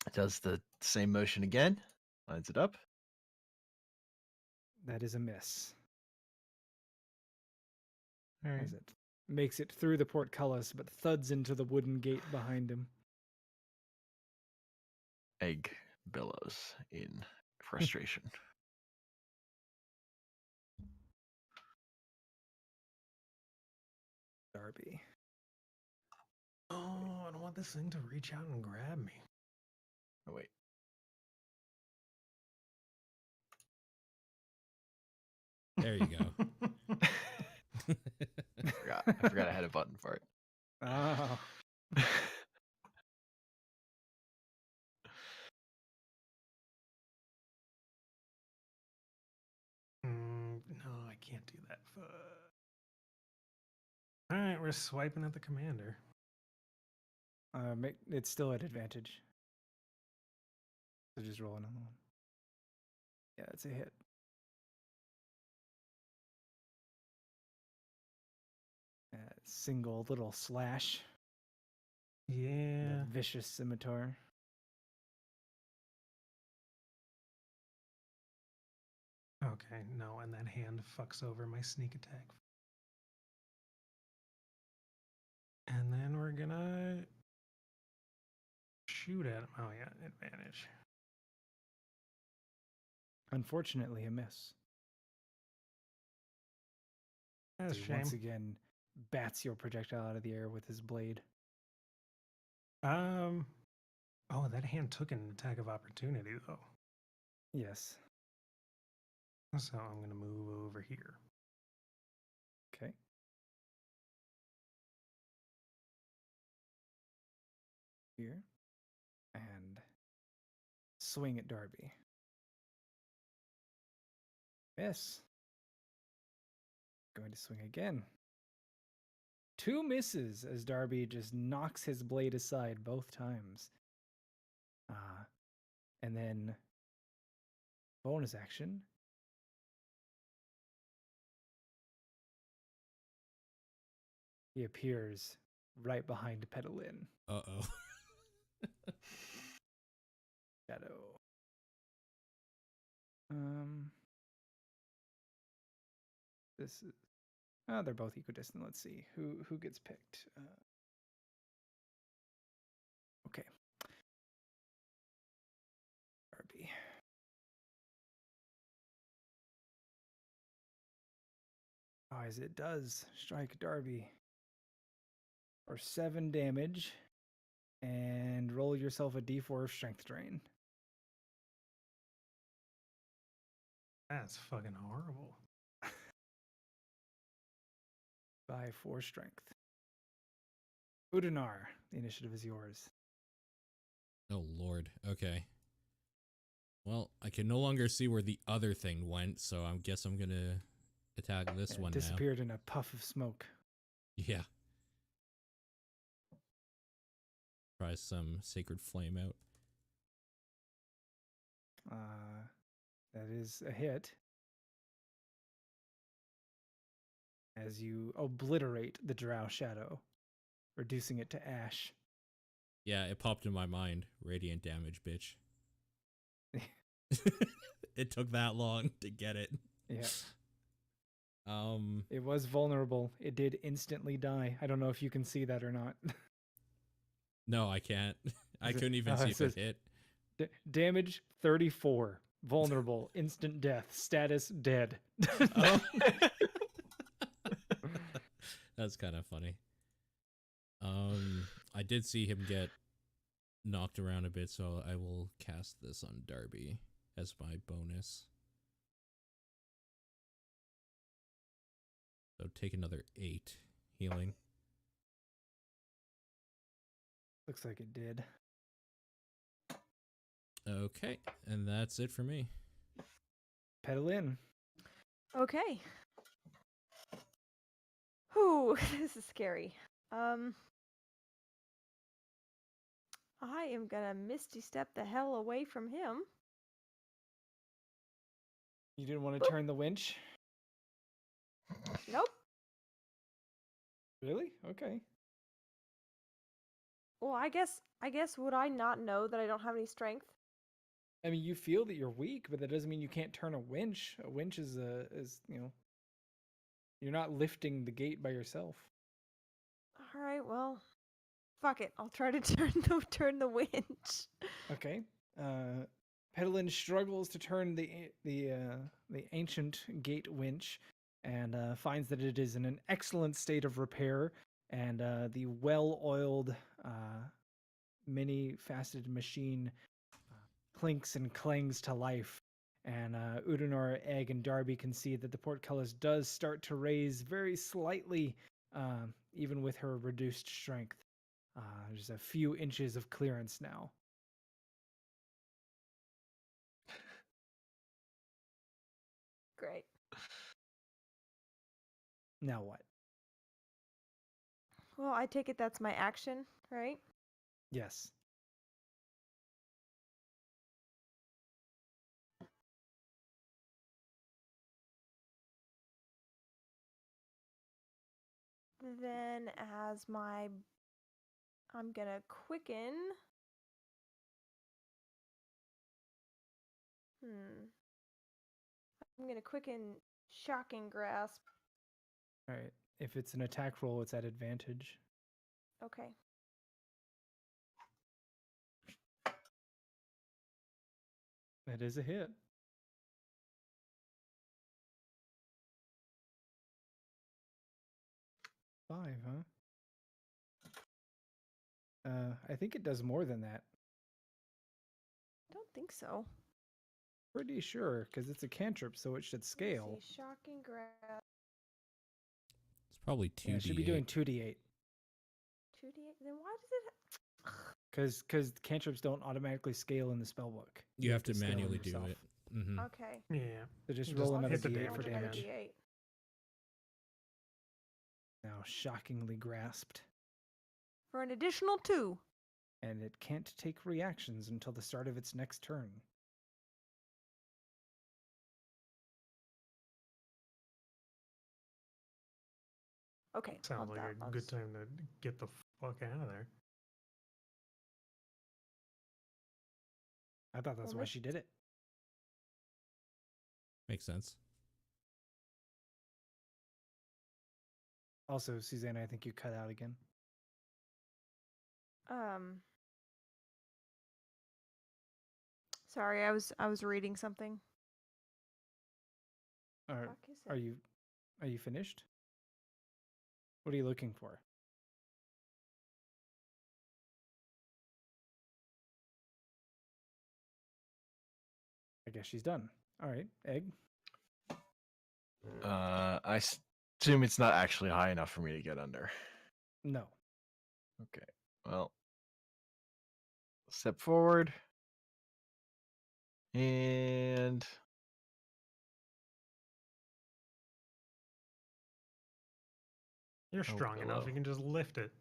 It does the same motion again, lines it up. That is a miss. All right. As it makes it through the portcullis, but thuds into the wooden gate behind him. Egg billows in frustration. Darby. Oh, I don't want this thing to reach out and grab me. Oh wait. There you go. I forgot I had a button for it. Oh. No, I can't do that. All right, we're swiping at the commander. It's still at advantage. So just roll another one. Yeah, it's a hit. Single little slash. Yeah. The vicious scimitar. Okay, no, and that hand fucks over my sneak attack. And then we're gonna shoot at him. Oh yeah, advantage. Unfortunately, a miss. That's a He shame. once again bats your projectile out of the air with his blade. Oh, that hand took an attack of opportunity though. Yes. So I'm gonna move over here. Okay. Here. And swing at Darby. Miss. Going to swing again. 2 misses as Darby just knocks his blade aside both times. And then bonus action. He appears right behind Pedalin. Uh-oh. Shadow. This is. Oh, they're both equidistant. Let's see who gets picked. Okay. Darby. Oh, as it does strike Darby for 7 damage, and roll yourself a D4 of strength drain. That's fucking horrible. By 4 strength. Udinar, the initiative is yours. Oh, Lord. Okay. Well, I can no longer see where the other thing went, so I guess I'm going to attack this It one disappeared in a puff of smoke. now. Yeah. Try some Sacred Flame out. That is a hit. As you obliterate the drow shadow, reducing it to ash. Yeah, it popped in my mind. Radiant damage, bitch. It took that long to get it. Yeah. Um, It was vulnerable. It did instantly die. I don't know if you can see that or not. no, I can't. I Is it- couldn't even oh, see it if says- it hit. Damage 34. Vulnerable. Instant death. Status dead. Oh. That's kind of funny. I did see him get knocked around a bit, so I will cast this on Darby as my bonus. So take another 8 healing. Looks like it did. Okay, and that's it for me. Pedal in. Okay. Whew, this is scary. I am gonna Misty Step the hell away from him. You didn't want to turn the winch? Nope. Really? Okay. Well, I guess would I not know that I don't have any strength? I mean, you feel that you're weak, but that doesn't mean you can't turn a winch. A winch is you're not lifting the gate by yourself. All right, well, fuck it. I'll try to turn the winch. Okay. Pedalin struggles to turn the ancient gate winch, and finds that it is in an excellent state of repair, and the well-oiled, many-faceted machine clinks and clangs to life. And Udinor, Egg, and Darby can see that the portcullis does start to raise very slightly, even with her reduced strength. There's a few inches of clearance now. Great. Now what? Well, I take it that's my action, right? Yes. Then as I'm gonna quicken. I'm gonna quicken Shocking Grasp. All right. If it's an attack roll, it's at advantage. Okay. That is a hit. Five, huh? I think it does more than that. Don't think so. Pretty sure, because it's a cantrip, so it should scale. Let's see, shocking grab. It's probably 2d8. Yeah, it should be doing 2d8. 2d8. Then why does it? Because cantrips don't automatically scale in the spellbook. You have to scale them manually do yourself. it. Mm-hmm. Okay. Yeah. So just Just roll another hit the d8 for damage Another damage. again. D8. Now shockingly grasped. For an additional 2. And it can't take reactions until the start of its next turn. Okay. Sounds like a good time to get the fuck out of there. I thought that's Well, why this- she did it. Makes sense. Also, Susanna, I think you cut out again. Sorry, I was reading something. Are, Fuck is are it? you finished? What are you looking for? I guess she's done. All right, Egg. I assume it's not actually high enough for me to get under. No. Okay. Well, step forward. And You're Oh, strong enough. hello. You can just lift it.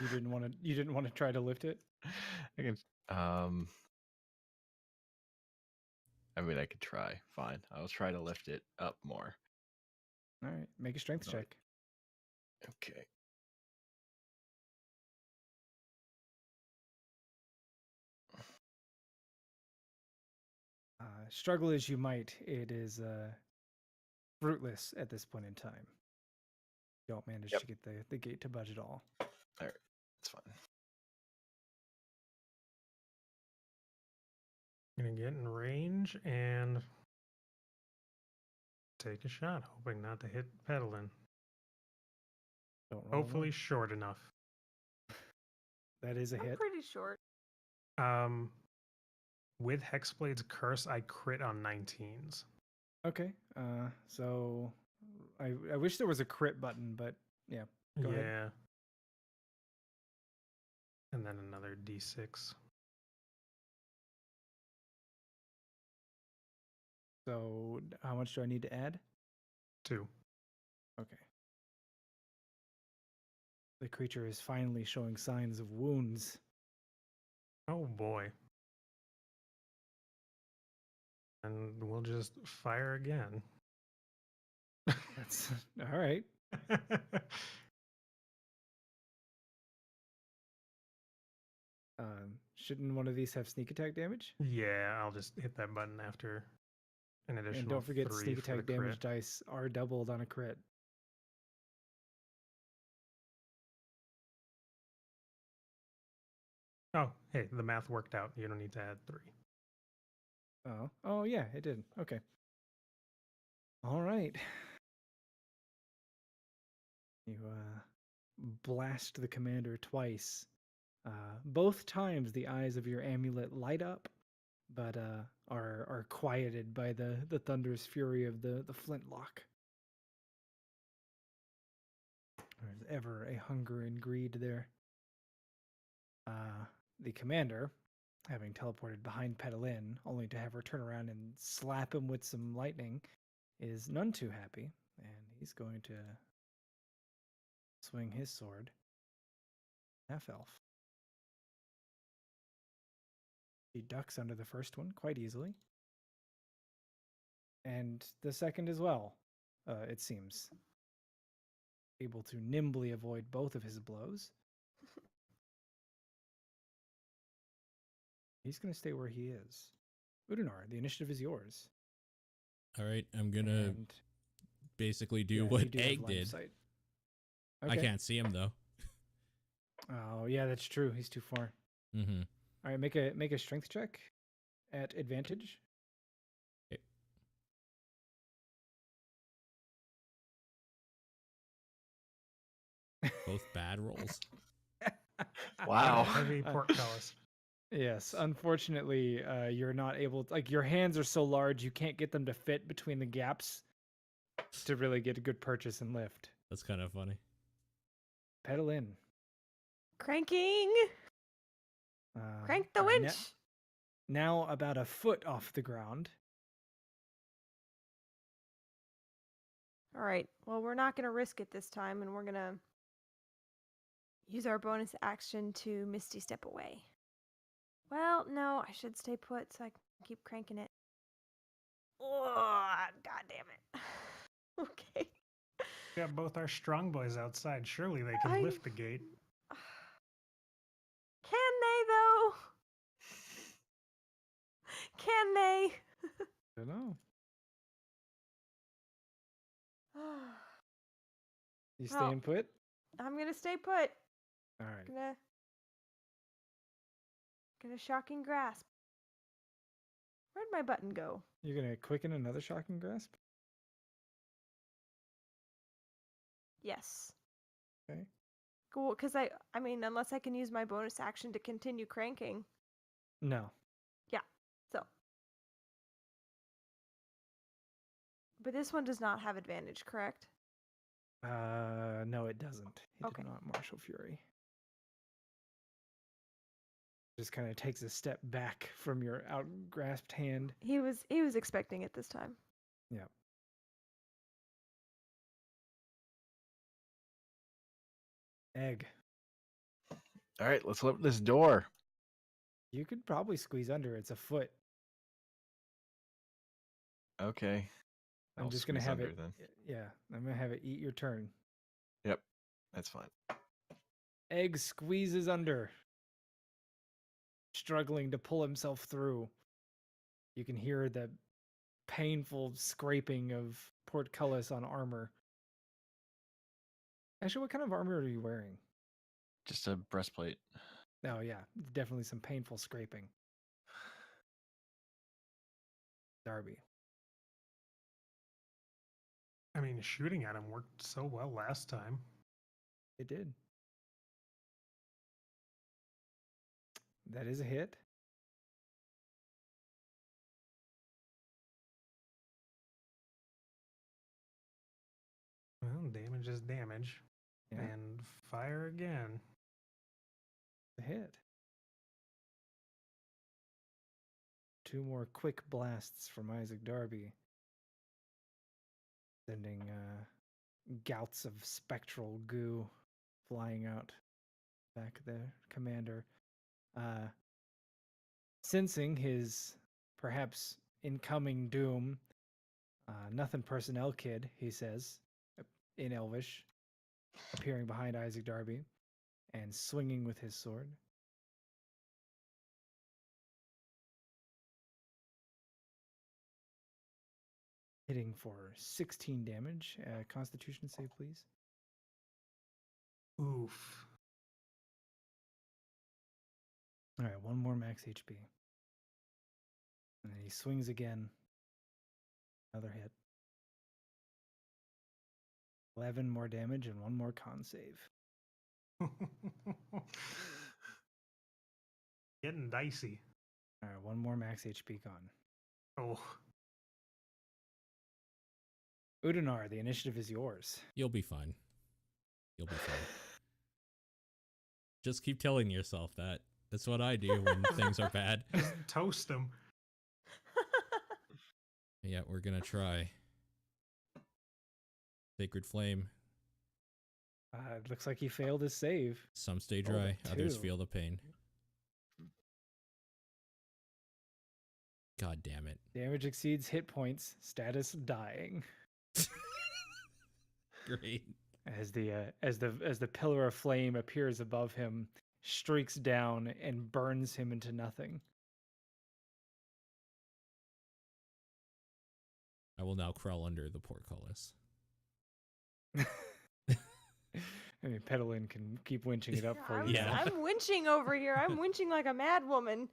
You didn't want to. You didn't want to try to lift it. I can. I mean, I could try. Fine. I'll try to lift it up more. All right, make a strength All right. check. Okay. Struggle as you might, it is fruitless at this point in time. You don't manage Yep. to get the gate to budge at all. Alright. It's fine. Gonna get in range and take a shot, hoping not to hit Pedalin. Don't roll Hopefully one. short enough. That is a I'm hit. pretty short. With Hexblade's Curse, I crit on 19s. Okay. So I wish there was a crit button, but yeah. Go yeah. ahead. And then another d6. So how much do I need to add? 2. Okay. The creature is finally showing signs of wounds. Oh boy. And we'll just fire again. That's all right. Shouldn't one of these have sneak attack damage? Yeah, I'll just hit that button after an additional And don't forget 3 sneak for the attack damage crit. dice are doubled on a crit. Oh, hey, the math worked out. You don't need to add 3. Oh yeah, it did. Okay. All right. You blast the commander twice. Both times the eyes of your amulet light up, but are quieted by the thunderous fury of the flintlock. There's ever a hunger and greed there. The commander, having teleported behind Petalin, only to have her turn around and slap him with some lightning, is none too happy, and he's going to swing his sword. Half elf. He ducks under the first one quite easily. And the second as well, it seems. Able to nimbly avoid both of his blows. He's going to stay where he is. Udinar, the initiative is yours. All right, I'm gonna And basically do Yeah, what you do have Egg line of did. sight. I can't see him though. Oh yeah, that's true. He's too far. Mm-hmm. All right, make a strength check at advantage. Both bad rolls. Wow. Heavy portcullis. Yes, unfortunately, you're not able to, like, your hands are so large you can't get them to fit between the gaps to really get a good purchase and lift. That's kind of funny. Pedal in. Cranking. Crank the all right, winch. Now about a foot off the ground. All right. Well, we're not going to risk it this time, and we're going to use our bonus action to Misty Step away. Well, no, I should stay put so I can keep cranking it. Oh, God damn it. Okay. We got both our strong boys outside. Surely they can lift the gate. Can they, though? Can they? I don't know. You Well, staying put? I'm going to stay put. All right. Gonna shocking grasp. Where'd my button go? You're gonna quicken another shocking grasp? Yes. Okay. Cool, because I mean, unless I can use my bonus action to continue cranking. No. So. But this one does not have advantage, correct? No, it doesn't. It Okay. did not martial fury. Just kind of takes a step back from your outgrasped hand. He was expecting it this time. Yeah. Egg. All right, let's open this door. You could probably squeeze under. It's a foot. Okay. I'm I'll just gonna squeeze have under it. then. Yeah, I'm gonna have it eat your turn. Yep, that's fine. Egg squeezes under, struggling to pull himself through. You can hear the painful scraping of portcullis on armor. Actually, what kind of armor are you wearing? Just a breastplate. Oh yeah, definitely some painful scraping. Darby. I mean, shooting at him worked so well last time. It did. That is a hit. Well, damage is damage. Yeah, And fire again. a hit. 2 more quick blasts from Isaac Darby, sending gouts of spectral goo flying out back at the commander. Sensing his perhaps incoming doom, nothing personnel, kid, he says in Elvish, appearing behind Isaac Darby and swinging with his sword. Hitting for 16 damage. Constitution save, please. Oof. All right, 1 more max HP. And then he swings again. Another hit. 11 more damage and 1 more con save. Getting dicey. All right, 1 more max HP gone. Oh. Udinar, the initiative is yours. You'll be fine. You'll be fine. Just keep telling yourself that. That's what I do when things are bad. Just toast him. Yeah, we're gonna try. Sacred Flame. It looks like he failed his save. Some stay Rolled a dry, others 2. feel the pain. God damn it. Damage exceeds hit points. Status dying. Great. As the pillar of flame appears above him, streaks down and burns him into nothing. I will now crawl under the portcullis. I mean, Pedalin can keep winching it up for you. Yeah. I'm winching over here. I'm winching like a mad woman.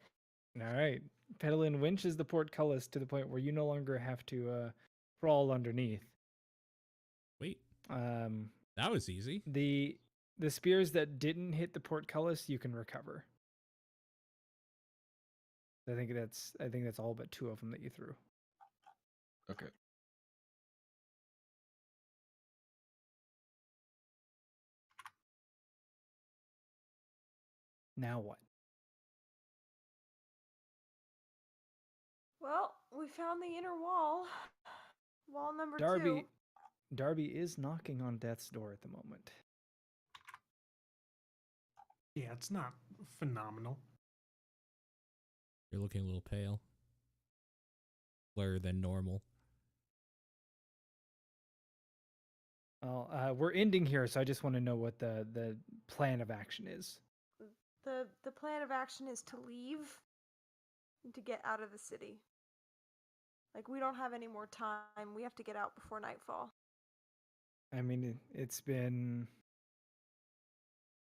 All right. Pedalin winches the portcullis to the point where you no longer have to crawl underneath. Wait, Um, that was easy. the spears that didn't hit the portcullis, you can recover. I think that's all but 2 of them that you threw. Okay. Now what? Well, we found the inner wall. Wall number 2. Darby is knocking on death's door at the moment. Yeah, it's not phenomenal. You're looking a little pale. Paler than normal. Well, we're ending here, so I just want to know what the plan of action is. The plan of action is to leave and to get out of the city. Like, we don't have any more time. We have to get out before nightfall. I mean, it's been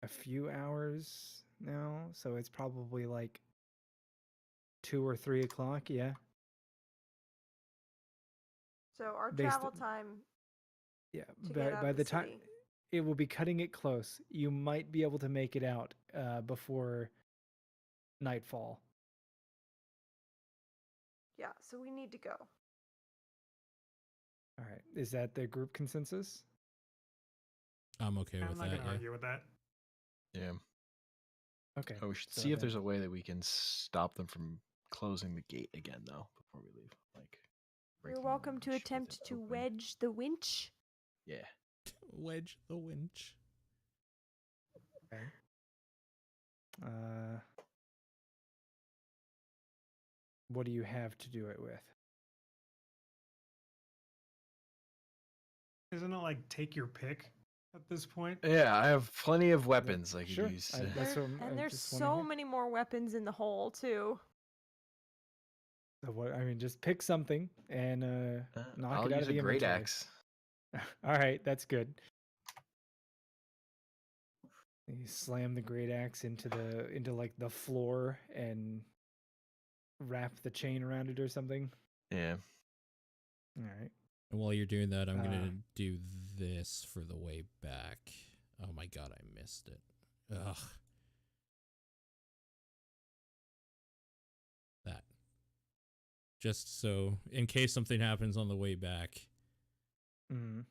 a few hours now, so it's probably like 2 or 3 o'clock. Yeah. So our Based travel on- time Yeah. to get out By of the the time city. it will be cutting it close, you might be able to make it out before nightfall. Yeah, so we need to go. All right. Is that the group consensus? I'm okay I'm with not that. gonna Yeah. argue with that. Yeah. Okay. Oh, we should so see if then- there's a way that we can stop them from closing the gate again, though, before we leave. Like, You're breaking welcome to shove it attempt to open. wedge the winch. Yeah. Wedge the winch. Okay. What do you have to do it with? Isn't it like take your pick at this point? Yeah, I have plenty of weapons I could Sure, use. that's what I There's just wanna so hear. many more weapons in the hole, too. So what? I mean, just pick something and knock I'll it out use of the a great inventory. axe. All right, that's good. You slam the great axe into like the floor and wrap the chain around it or something. Yeah. All right. And while you're doing that, I'm Uh, gonna do this for the way back. Oh my god, I missed it. Ugh. That. Just so, in case something happens on the way back, Mm.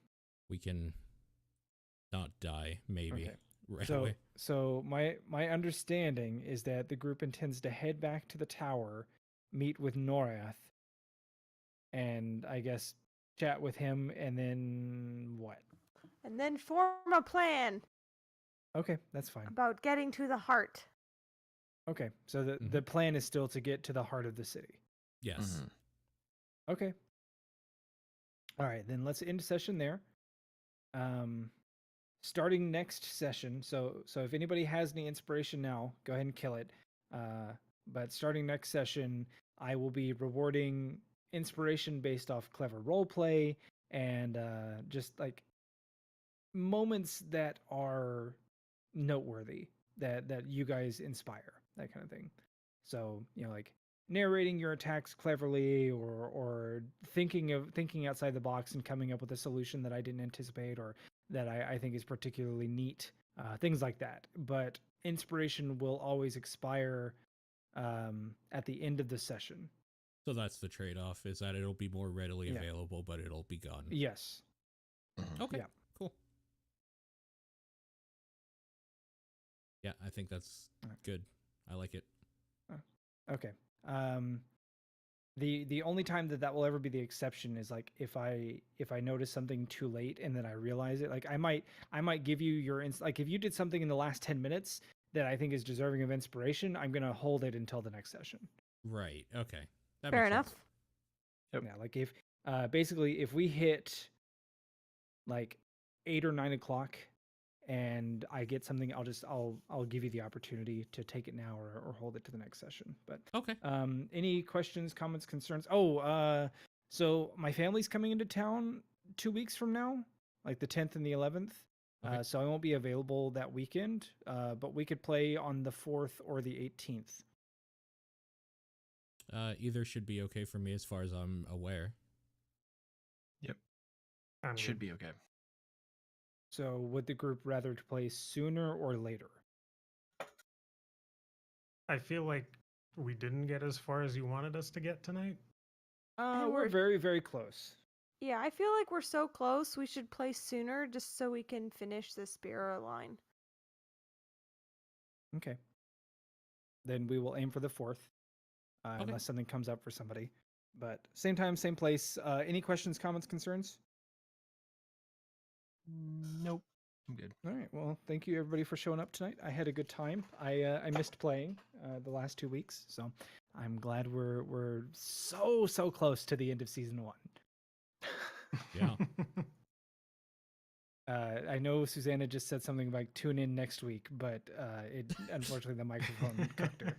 we can not die, maybe, Okay. right So, away. so my understanding is that the group intends to head back to the tower, meet with Norath, and I guess chat with him, and then what? And then form a plan Okay, that's fine. about getting to the heart. Okay, so the plan is still to get to the heart of the city. Yes. Mhm. Okay. All right, then let's end session there. Starting next session. So if anybody has any inspiration now, go ahead and kill it. But starting next session, I will be rewarding inspiration based off clever roleplay and just like moments that are noteworthy that you guys inspire, that kind of thing. So, like narrating your attacks cleverly or thinking outside the box and coming up with a solution that I didn't anticipate or that I think is particularly neat, things like that. But inspiration will always expire at the end of the session. So that's the trade-off, is that it'll be more readily Yeah. available, but it'll be gone. Yes. Mhm. Okay, Yeah. cool. Yeah, I think that's Alright. good. I like it. Okay. The only time that will ever be the exception is like if I notice something too late and then I realize it. Like I might give you your like if you did something in the last 10 minutes that I think is deserving of inspiration, I'm gonna hold it until the next session. Right, okay. That Fair makes enough. sense. Yep. Yeah, like if basically if we hit like 8 or 9 o'clock and I get something, I'll give you the opportunity to take it now or hold it to the next session. But Okay. any questions, comments, concerns? Oh, so my family's coming into town 2 weeks from now, like the 10th and the 11th. Okay. So I won't be available that weekend, but we could play on the 4th or the 18th. Either should be okay for me as far as I'm aware. And Should be okay. So would the group rather to play sooner or later? I feel like we didn't get as far as you wanted us to get tonight. And We're we're- very, very close. Yeah, I feel like we're so close. We should play sooner just so we can finish the Spira line. Okay. Then we will aim for the 4th, Okay. unless something comes up for somebody. But same time, same place. Any questions, comments, concerns? Nope. I'm good. All right. Well, thank you everybody for showing up tonight. I had a good time. I missed playing the last 2 weeks, so I'm glad we're so close to the end of season 1. Yeah. I know Susanna just said something like tune in next week, but it unfortunately the microphone cooked her.